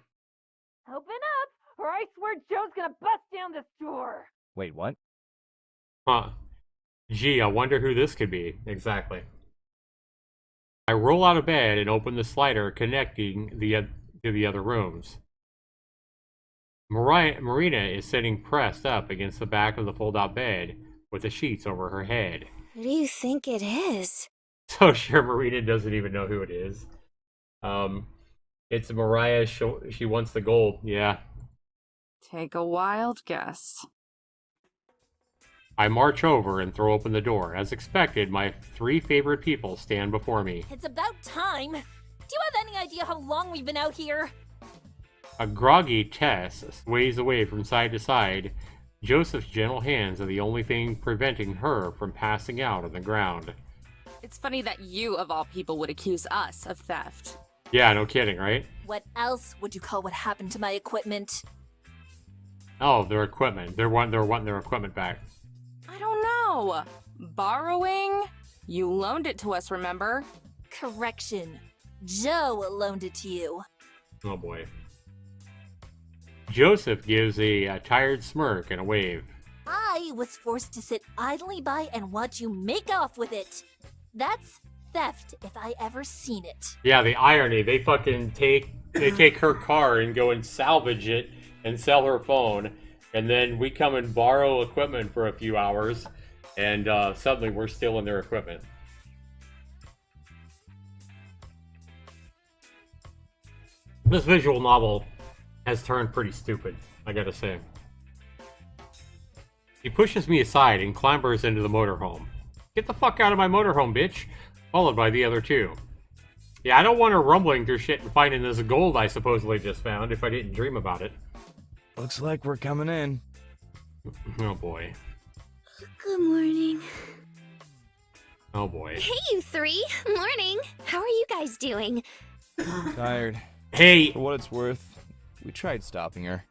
Open up, or I swear Joe's gonna bust down this door!
Wait, what?
Huh. Gee, I wonder who this could be. Exactly. I roll out of bed and open the slider connecting to the other rooms. Marina is sitting pressed up against the back of the fold-out bed with the sheets over her head.
Who do you think it is?
So sure, Marina doesn't even know who it is. It's Mariah. She wants the gold. Yeah.
Take a wild guess.
I march over and throw open the door. As expected, my 3 favorite people stand before me.
It's about time! Do you have any idea how long we've been out here?
A groggy Tess sways away from side to side. Joseph's gentle hands are the only thing preventing her from passing out on the ground.
It's funny that you, of all people, would accuse us of theft.
Yeah, no kidding, right?
What else would you call what happened to my equipment?
Oh, their equipment. They're wanting their equipment back.
I don't know. Borrowing? You loaned it to us, remember?
Correction. Joe loaned it to you.
Oh boy. Joseph gives a tired smirk and a wave.
I was forced to sit idly by and watch you make off with it. That's theft if I ever seen it.
Yeah, the irony. They fucking take her car and go and salvage it and sell her phone, and then we come and borrow equipment for a few hours, and suddenly we're stealing their equipment. This visual novel has turned pretty stupid, I gotta say. He pushes me aside and clambers into the motorhome. Get the fuck out of my motorhome, bitch! Followed by the other 2. Yeah, I don't want her rumbling through shit and finding this gold I supposedly just found if I didn't dream about it.
Looks like we're coming in.
Oh boy.
Good morning.
Oh boy.
Hey, you 3. Morning. How are you guys doing?
Tired.
Hey,
For what it's worth, we tried stopping her.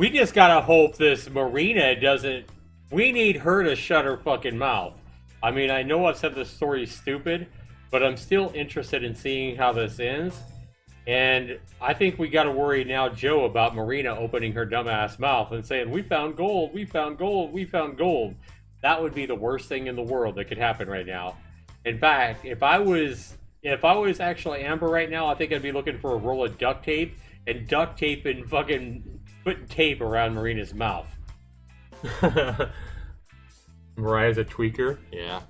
we just gotta hope this Marina doesn't... We need her to shut her fucking mouth. I mean, I know I've said this story's stupid, but I'm still interested in seeing how this ends. And I think we gotta worry now, Joe, about Marina opening her dumbass mouth and saying, "We found gold, we found gold, we found gold." That would be the worst thing in the world that could happen right now. In fact, if I was actually Amber right now, I think I'd be looking for a roll of duct tape and fucking putting tape around Marina's mouth. Mariah's a tweaker? Yeah.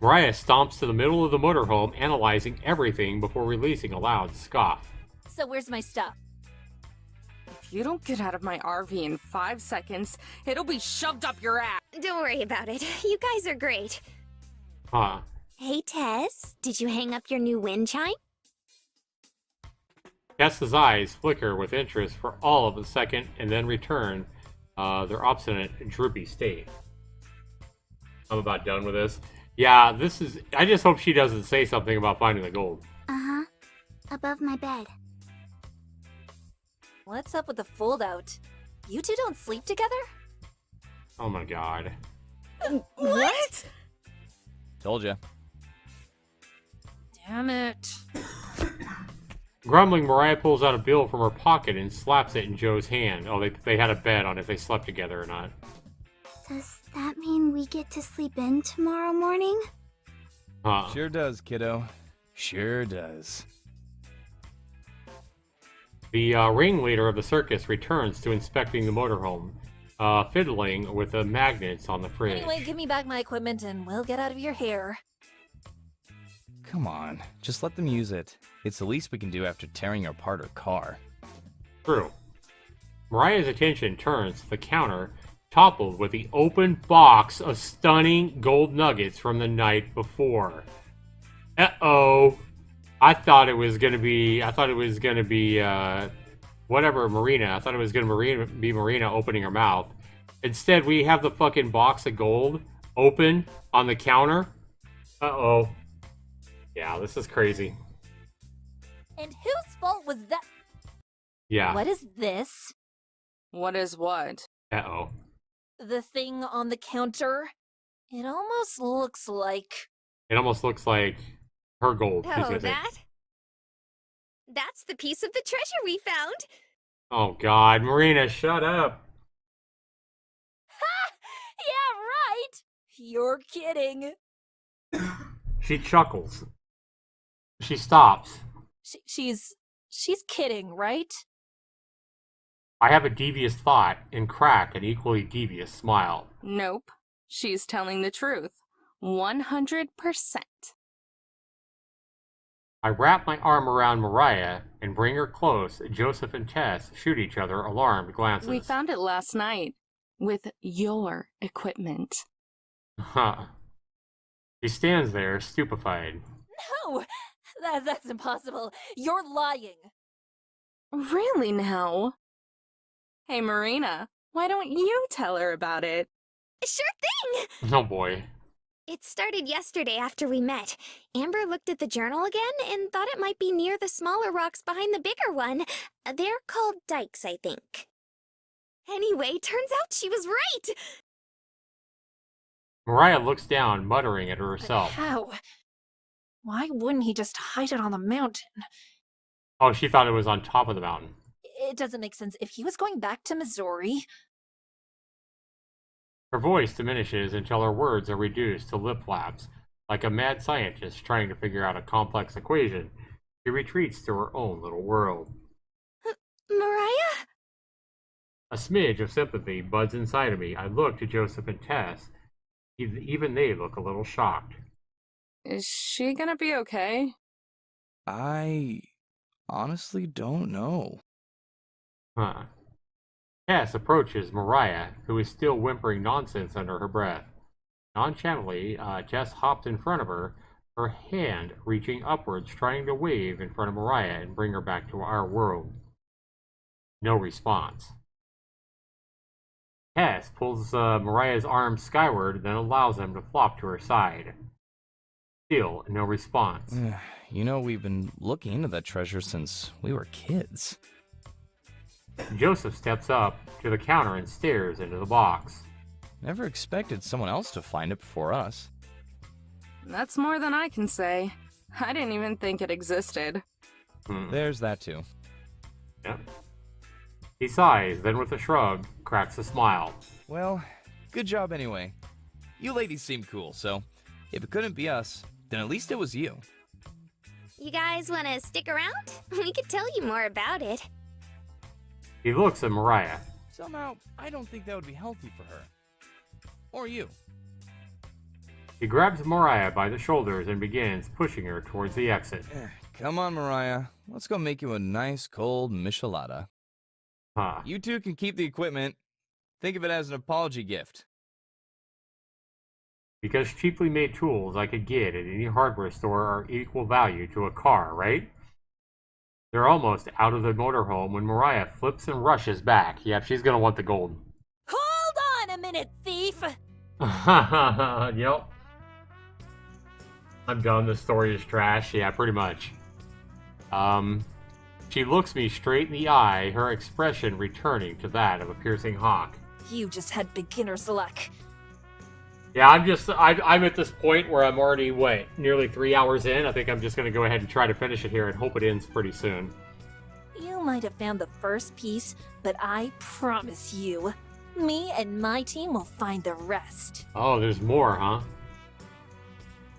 Mariah stomps to the middle of the motorhome, analyzing everything before releasing a loud scoff.
So where's my stuff?
If you don't get out of my RV in 5 seconds, it'll be shoved up your ass.
Don't worry about it. You guys are great.
Huh.
Hey, Tess. Did you hang up your new wind chime?
Tessa's eyes flicker with interest for all of a second and then return their obstinate, droopy state. I'm about done with this. Yeah, this is... I just hope she doesn't say something about finding the gold.
Uh-huh. Above my bed.
What's up with the fold-out? You two don't sleep together?
Oh my god.
What?
Told ya.
Damn it.
Grumbling, Mariah pulls out a bill from her pocket and slaps it in Joe's hand. Oh, they had a bet on if they slept together or not.
Does that mean we get to sleep in tomorrow morning?
Huh.
Sure does, kiddo. Sure does.
The ringleader of the circus returns to inspecting the motorhome, fiddling with the magnets on the fridge.
Anyway, give me back my equipment and we'll get out of your hair.
Come on, just let them use it. It's the least we can do after tearing apart her car.
True. Mariah's attention turns to the counter, toppled with the open box of stunning gold nuggets from the night before. Uh-oh. I thought it was gonna be whatever, Marina. I thought it was gonna be Marina opening her mouth. Instead, we have the fucking box of gold open on the counter. Uh-oh. Yeah, this is crazy.
And whose fault was that?
Yeah.
What is this?
What is what?
Uh-oh.
The thing on the counter? It almost looks like...
It almost looks like her gold. She's
Oh,
missing.
that? That's the piece of the treasure we found.
Oh, God. Marina, shut up.
Ha! Yeah, right! You're kidding.
She chuckles. She stops.
She's kidding, right?
I have a devious thought and crack an equally devious smile.
Nope. She's telling the truth. 100%.
I wrap my arm around Mariah and bring her close. Joseph and Tess shoot each other alarmed glances.
We found it last night. With your equipment.
Huh. She stands there, stupefied.
No! That's impossible. You're lying.
Really now? Hey, Marina, why don't you tell her about it?
Sure thing!
Oh boy.
It started yesterday after we met. Amber looked at the journal again and thought it might be near the smaller rocks behind the bigger one. They're called dikes, I think. Anyway, turns out she was right!
Mariah looks down, muttering at
But
herself.
how? Why wouldn't he just hide it on the mountain?
Oh, she thought it was on top of the mountain.
It doesn't make sense. If he was going back to Missouri...
Her voice diminishes until her words are reduced to lip flaps. Like a mad scientist trying to figure out a complex equation, she retreats to her own little world.
Mariah?
A smidge of sympathy buds inside of me. I look to Joseph and Tess. Even they look a little shocked.
Is she gonna be okay?
I honestly don't know.
Huh. Tess approaches Mariah, who is still whimpering nonsense under her breath. Nonchalantly, Tess hops in front of her, her hand reaching upwards, trying to wave in front of Mariah and bring her back to our world. No response. Tess pulls Mariah's arm skyward, then allows them to flop to her side. Still, no response.
You know, we've been looking into that treasure since we were kids.
Joseph steps up to the counter and stares into the box.
Never expected someone else to find it before us.
That's more than I can say. I didn't even think it existed.
There's that too.
Yep. He sighs, then with a shrug, cracks a smile.
Well, good job anyway. You ladies seem cool, so if it couldn't be us, then at least it was you.
You guys want to stick around? We could tell you more about it.
He looks at Mariah.
Somehow, I don't think that would be healthy for her. Or you.
He grabs Mariah by the shoulders and begins pushing her towards the exit.
Come on, Mariah. Let's go make you a nice cold michelada.
Huh.
You two can keep the equipment. Think of it as an apology gift.
Because cheaply made tools I could get at any hardware store are equal value to a car, right? They're almost out of the motorhome when Mariah flips and rushes back. Yep, she's gonna want the gold.
Hold on a minute, thief!
Yep. I'm done. This story is trash. Yeah, pretty much. She looks me straight in the eye, her expression returning to that of a piercing hawk.
You just had beginner's luck.
Yeah, I'm at this point where I'm already, nearly 3 hours in. I think I'm just going to go ahead and try to finish it here and hope it ends pretty soon.
You might have found the first piece, but I promise you, me and my team will find the rest.
Oh, there's more, huh?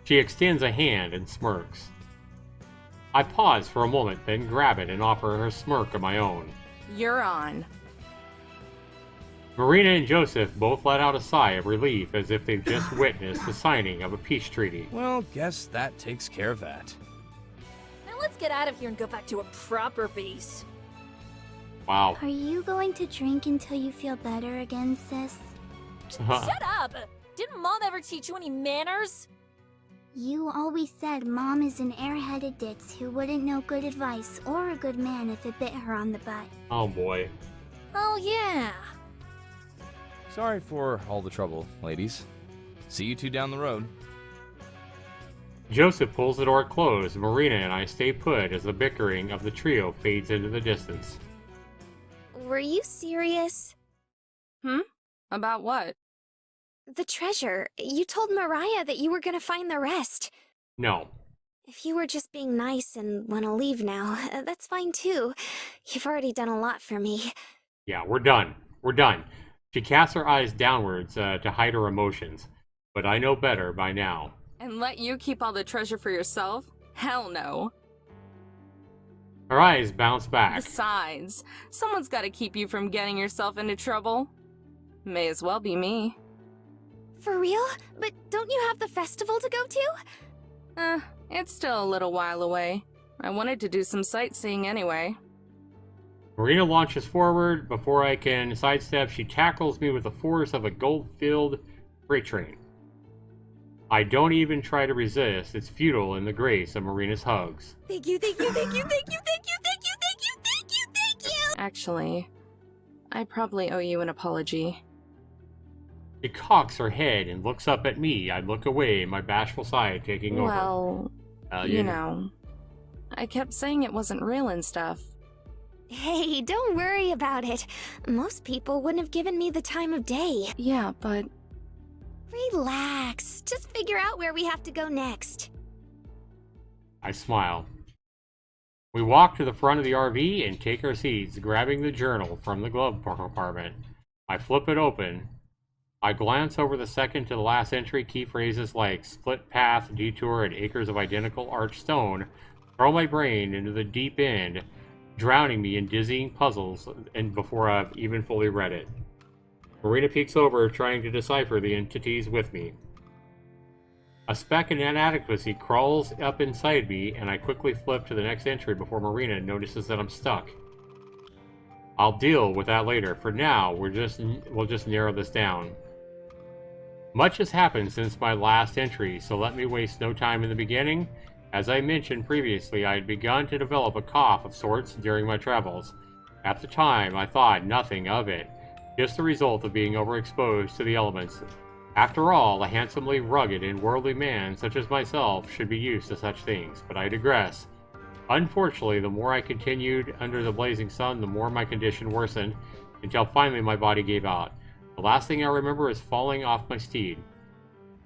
She extends a hand and smirks. I pause for a moment, then grab it and offer her smirk of my own.
You're on.
Marina and Joseph both let out a sigh of relief as if they've just witnessed the signing of a peace treaty.
Well, guess that takes care of that.
Now let's get out of here and go back to a proper base.
Wow.
Are you going to drink until you feel better again, sis?
Shut up! Didn't Mom ever teach you any manners?
You always said Mom is an airheaded ditz who wouldn't know good advice or a good man if it bit her on the butt.
Oh boy.
Oh yeah.
Sorry for all the trouble, ladies. See you two down the road.
Joseph pulls the door closed. Marina and I stay put as the bickering of the trio fades into the distance.
Were you serious?
About what?
The treasure. You told Mariah that you were gonna find the rest.
No.
If you were just being nice and want to leave now, that's fine too. You've already done a lot for me.
Yeah, we're done. We're done. She casts her eyes downwards to hide her emotions, but I know better by now.
And let you keep all the treasure for yourself? Hell no.
Her eyes bounce back.
Besides, someone's got to keep you from getting yourself into trouble. May as well be me.
For real? But don't you have the festival to go to?
It's still a little while away. I wanted to do some sightseeing anyway.
Marina launches forward. Before I can sidestep, she tackles me with the force of a gold-filled freight train. I don't even try to resist. It's futile in the grace of Marina's hugs.
Thank you, thank you, thank you, thank you, thank you, thank you, thank you, thank you, thank you!
Actually, I probably owe you an apology.
She cocks her head and looks up at me. I look away, my bashful side taking over.
Well, you know, I kept saying it wasn't real and stuff.
Hey, don't worry about it. Most people wouldn't have given me the time of day.
Yeah, but
Relax. Just figure out where we have to go next.
I smile. We walk to the front of the RV and take our seats, grabbing the journal from the glove compartment. I flip it open. I glance over the second to the last entry. Key phrases like split path, detour, and acres of identical arched stone throw my brain into the deep end, drowning me in dizzying puzzles and before I've even fully read it. Marina peeks over, trying to decipher the entities with me. A speck of inadequacy crawls up inside me, and I quickly flip to the next entry before Marina notices that I'm stuck. I'll deal with that later. For now, we'll just narrow this down. Much has happened since my last entry, so let me waste no time in the beginning. As I mentioned previously, I had begun to develop a cough of sorts during my travels. At the time, I thought nothing of it, just the result of being overexposed to the elements. After all, a handsomely rugged and worldly man such as myself should be used to such things, but I digress. Unfortunately, the more I continued under the blazing sun, the more my condition worsened, until finally my body gave out. The last thing I remember is falling off my steed.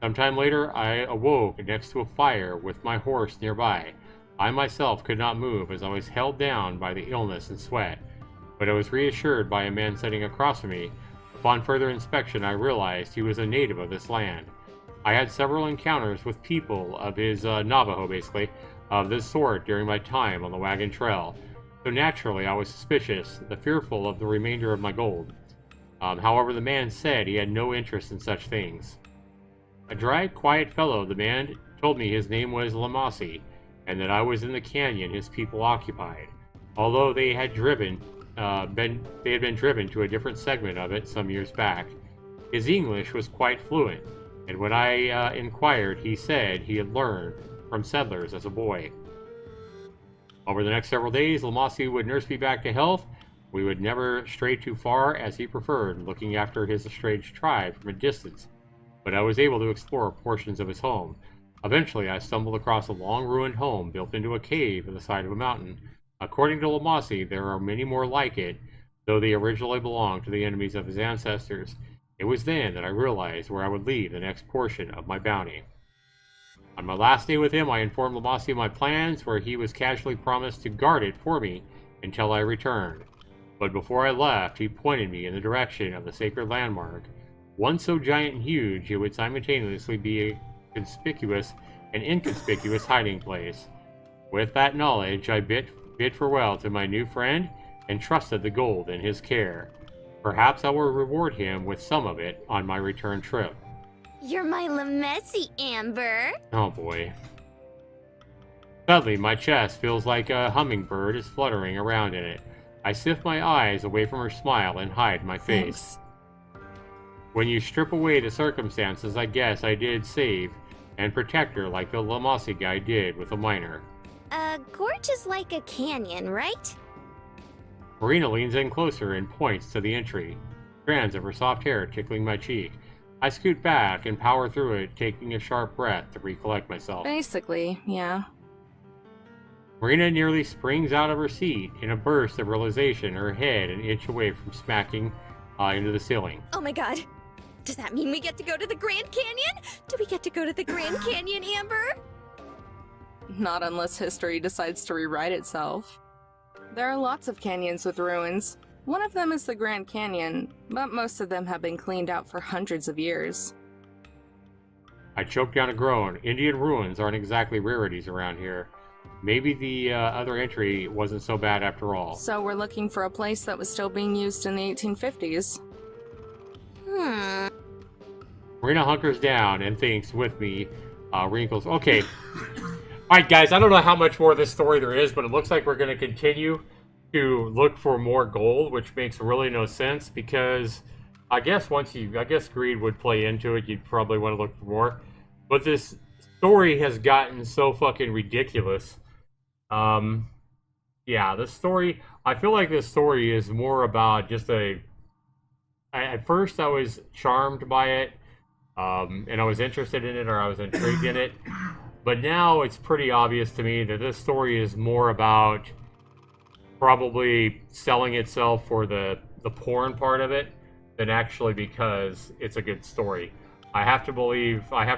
Sometime later, I awoke next to a fire with my horse nearby. I myself could not move as I was held down by the illness and sweat, but I was reassured by a man sitting across from me. Upon further inspection, I realized he was a native of this land. I had several encounters with people of his Navajo, basically, of this sort during my time on the wagon trail, so naturally I was suspicious, fearful of the remainder of my gold. However, the man said he had no interest in such things. A dry, quiet fellow, the man told me his name was Lamasi, and that I was in the canyon his people occupied, although they had been driven to a different segment of it some years back. His English was quite fluent, and when I inquired, he said he had learned from settlers as a boy. Over the next several days, Lamasi would nurse me back to health. We would never stray too far, as he preferred, looking after his estranged tribe from a distance, but I was able to explore portions of his home. Eventually, I stumbled across a long ruined home built into a cave at the side of a mountain. According to Lamasi, there are many more like it, though they originally belonged to the enemies of his ancestors. It was then that I realized where I would leave the next portion of my bounty. On my last day with him, I informed Lamasi of my plans, where he was casually promised to guard it for me until I returned. But before I left, he pointed me in the direction of the sacred landmark, one so giant and huge it would simultaneously be a conspicuous and inconspicuous hiding place. With that knowledge, I bid farewell to my new friend and trusted the gold in his care. Perhaps I will reward him with some of it on my return trip.
You're my Lamessy, Amber.
Oh boy. Suddenly, my chest feels like a hummingbird is fluttering around in it. I sift my eyes away from her smile and hide my face.
Thanks.
When you strip away the circumstances, I guess I did save and protect her like the Lamasi guy did with the miner.
Gorge is like a canyon, right?
Marina leans in closer and points to the entry, strands of her soft hair tickling my cheek. I scoot back and power through it, taking a sharp breath to recollect myself.
Basically, yeah.
Marina nearly springs out of her seat in a burst of realization, her head an inch away from smacking into the ceiling.
Oh my god. Does that mean we get to go to the Grand Canyon? Do we get to go to the Grand Canyon, Amber?
Not unless history decides to rewrite itself. There are lots of canyons with ruins. One of them is the Grand Canyon, but most of them have been cleaned out for hundreds of years.
I choke down a groan. Indian ruins aren't exactly rarities around here. Maybe the other entry wasn't so bad after all.
So we're looking for a place that was still being used in the 1850s.
Marina hunkers down and thinks with me, wrinkles. Okay. Alright guys, I don't know how much more of this story there is, but it looks like we're going to continue to look for more gold, which makes really no sense because I guess greed would play into it. You'd probably want to look for more. But this story has gotten so fucking ridiculous. Yeah, this story, I feel like this story is more about just at first I was charmed by it, and I was interested in it, or I was intrigued in it. But now it's pretty obvious to me that this story is more about probably selling itself for the porn part of it than actually because it's a good story. I have to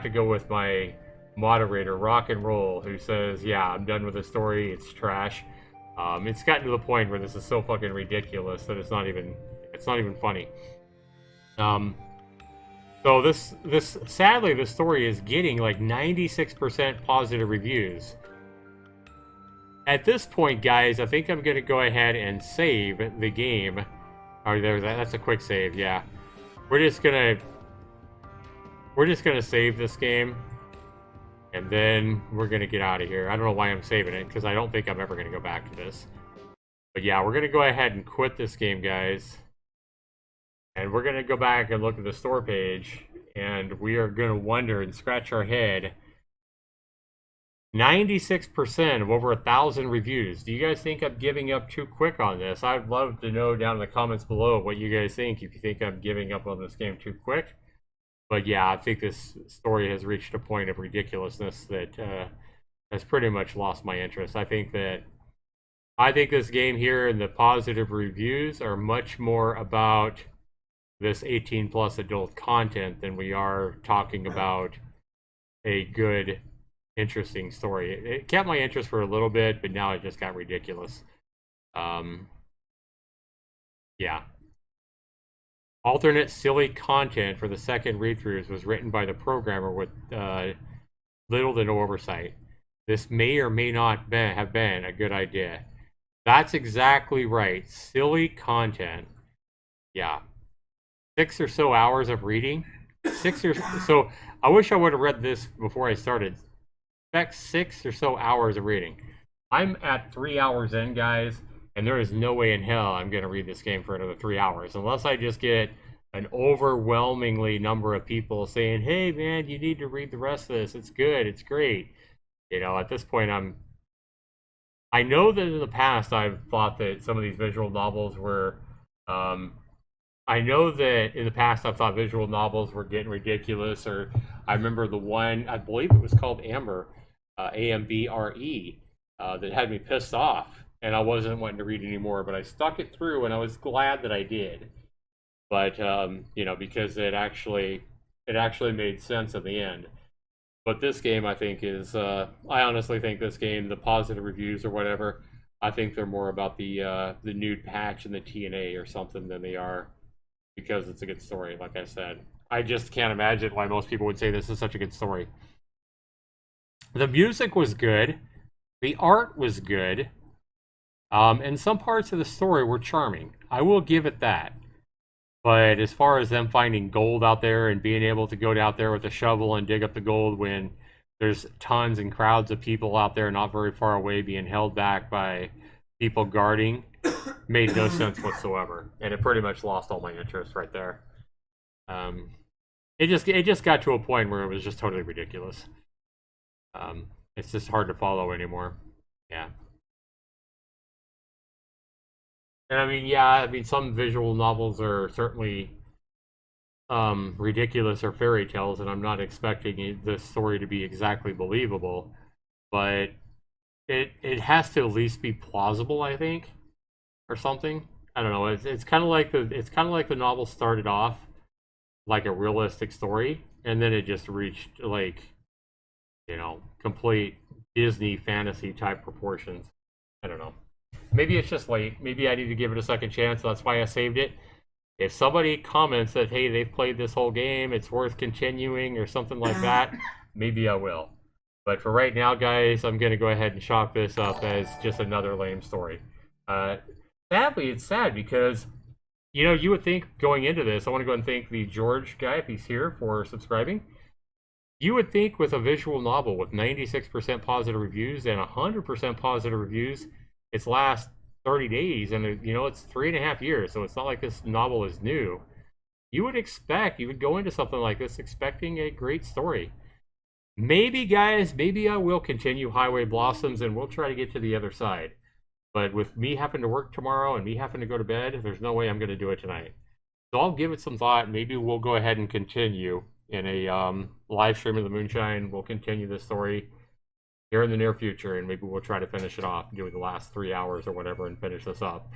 go with my moderator, Rock and Roll, who says, yeah, I'm done with the story, it's trash. It's gotten to the point where this is so fucking ridiculous that it's not even funny. So this sadly, this story is getting like 96% positive reviews. At this point, guys, I think I'm gonna go ahead and save the game. Oh, that's a quick save, yeah. We're just gonna save this game, and then we're gonna get out of here. I don't know why I'm saving it, because I don't think I'm ever gonna go back to this. But yeah, we're gonna go ahead and quit this game, guys. And we're going to go back and look at the store page, and we are going to wonder and scratch our head. 96% of over 1,000 reviews. Do you guys think I'm giving up too quick on this? I'd love to know down in the comments below what you guys think, if you think I'm giving up on this game too quick. But yeah, I think this story has reached a point of ridiculousness that has pretty much lost my interest. I think this game here and the positive reviews are much more about this 18 plus adult content than we are talking about a good, interesting story. It kept my interest for a little bit, but now it just got ridiculous. Yeah. Alternate silly content for the second read-throughs was written by the programmer with little to no oversight. This may or may not have been a good idea. That's exactly right. Silly content. Yeah. 6 or so hours of reading. So I wish I would have read this before I started. Expect 6 or so hours of reading. I'm at 3 hours in, guys, and there is no way in hell I'm going to read this game for another 3 hours unless I just get an overwhelmingly number of people saying, hey man, you need to read the rest of this, it's good, it's great. You know, at this point I know that in the past I've thought that some of these visual novels were I know that in the past I've thought visual novels were getting ridiculous, or I remember the one, I believe it was called Amber, A-M-B-R-E, that had me pissed off, and I wasn't wanting to read anymore, but I stuck it through, and I was glad that I did. But, you know, because it actually made sense in the end. But this game, I think, is, I honestly think this game, the positive reviews or whatever, I think they're more about the nude patch and the TNA or something than they are because it's a good story, like I said. I just can't imagine why most people would say this is such a good story. The music was good. The art was good. And some parts of the story were charming. I will give it that. But as far as them finding gold out there and being able to go out there with a shovel and dig up the gold when there's tons and crowds of people out there not very far away being held back by people guarding, made no sense whatsoever. And it pretty much lost all my interest right there. It just got to a point where it was just totally ridiculous. It's just hard to follow anymore. Yeah. And I mean, yeah, I mean, some visual novels are certainly ridiculous or fairy tales, and I'm not expecting this story to be exactly believable, but it has to at least be plausible, I think, or something. I don't know. It's kind of like the novel started off like a realistic story, and then it just reached like, you know, complete Disney fantasy type proportions. I don't know. Maybe it's just late. Maybe I need to give it a second chance. That's why I saved it. If somebody comments that, hey, they've played this whole game, it's worth continuing or something like that, maybe I will. But for right now, guys, I'm going to go ahead and chalk this up as just another lame story. Sadly, it's sad because, you know, you would think going into this, I want to go and thank the George guy, if he's here, for subscribing. You would think with a visual novel with 96% positive reviews and 100% positive reviews, its last 30 days, and you know, it's 3.5 years, so it's not like this novel is new. You would go into something like this expecting a great story. Maybe, guys, maybe I will continue Highway Blossoms and we'll try to get to the other side. But with me having to work tomorrow and me having to go to bed, there's no way I'm going to do it tonight. So I'll give it some thought. Maybe we'll go ahead and continue in a live stream of the Moonshine. We'll continue this story here in the near future, and maybe we'll try to finish it off, do the last 3 hours or whatever, and finish this up.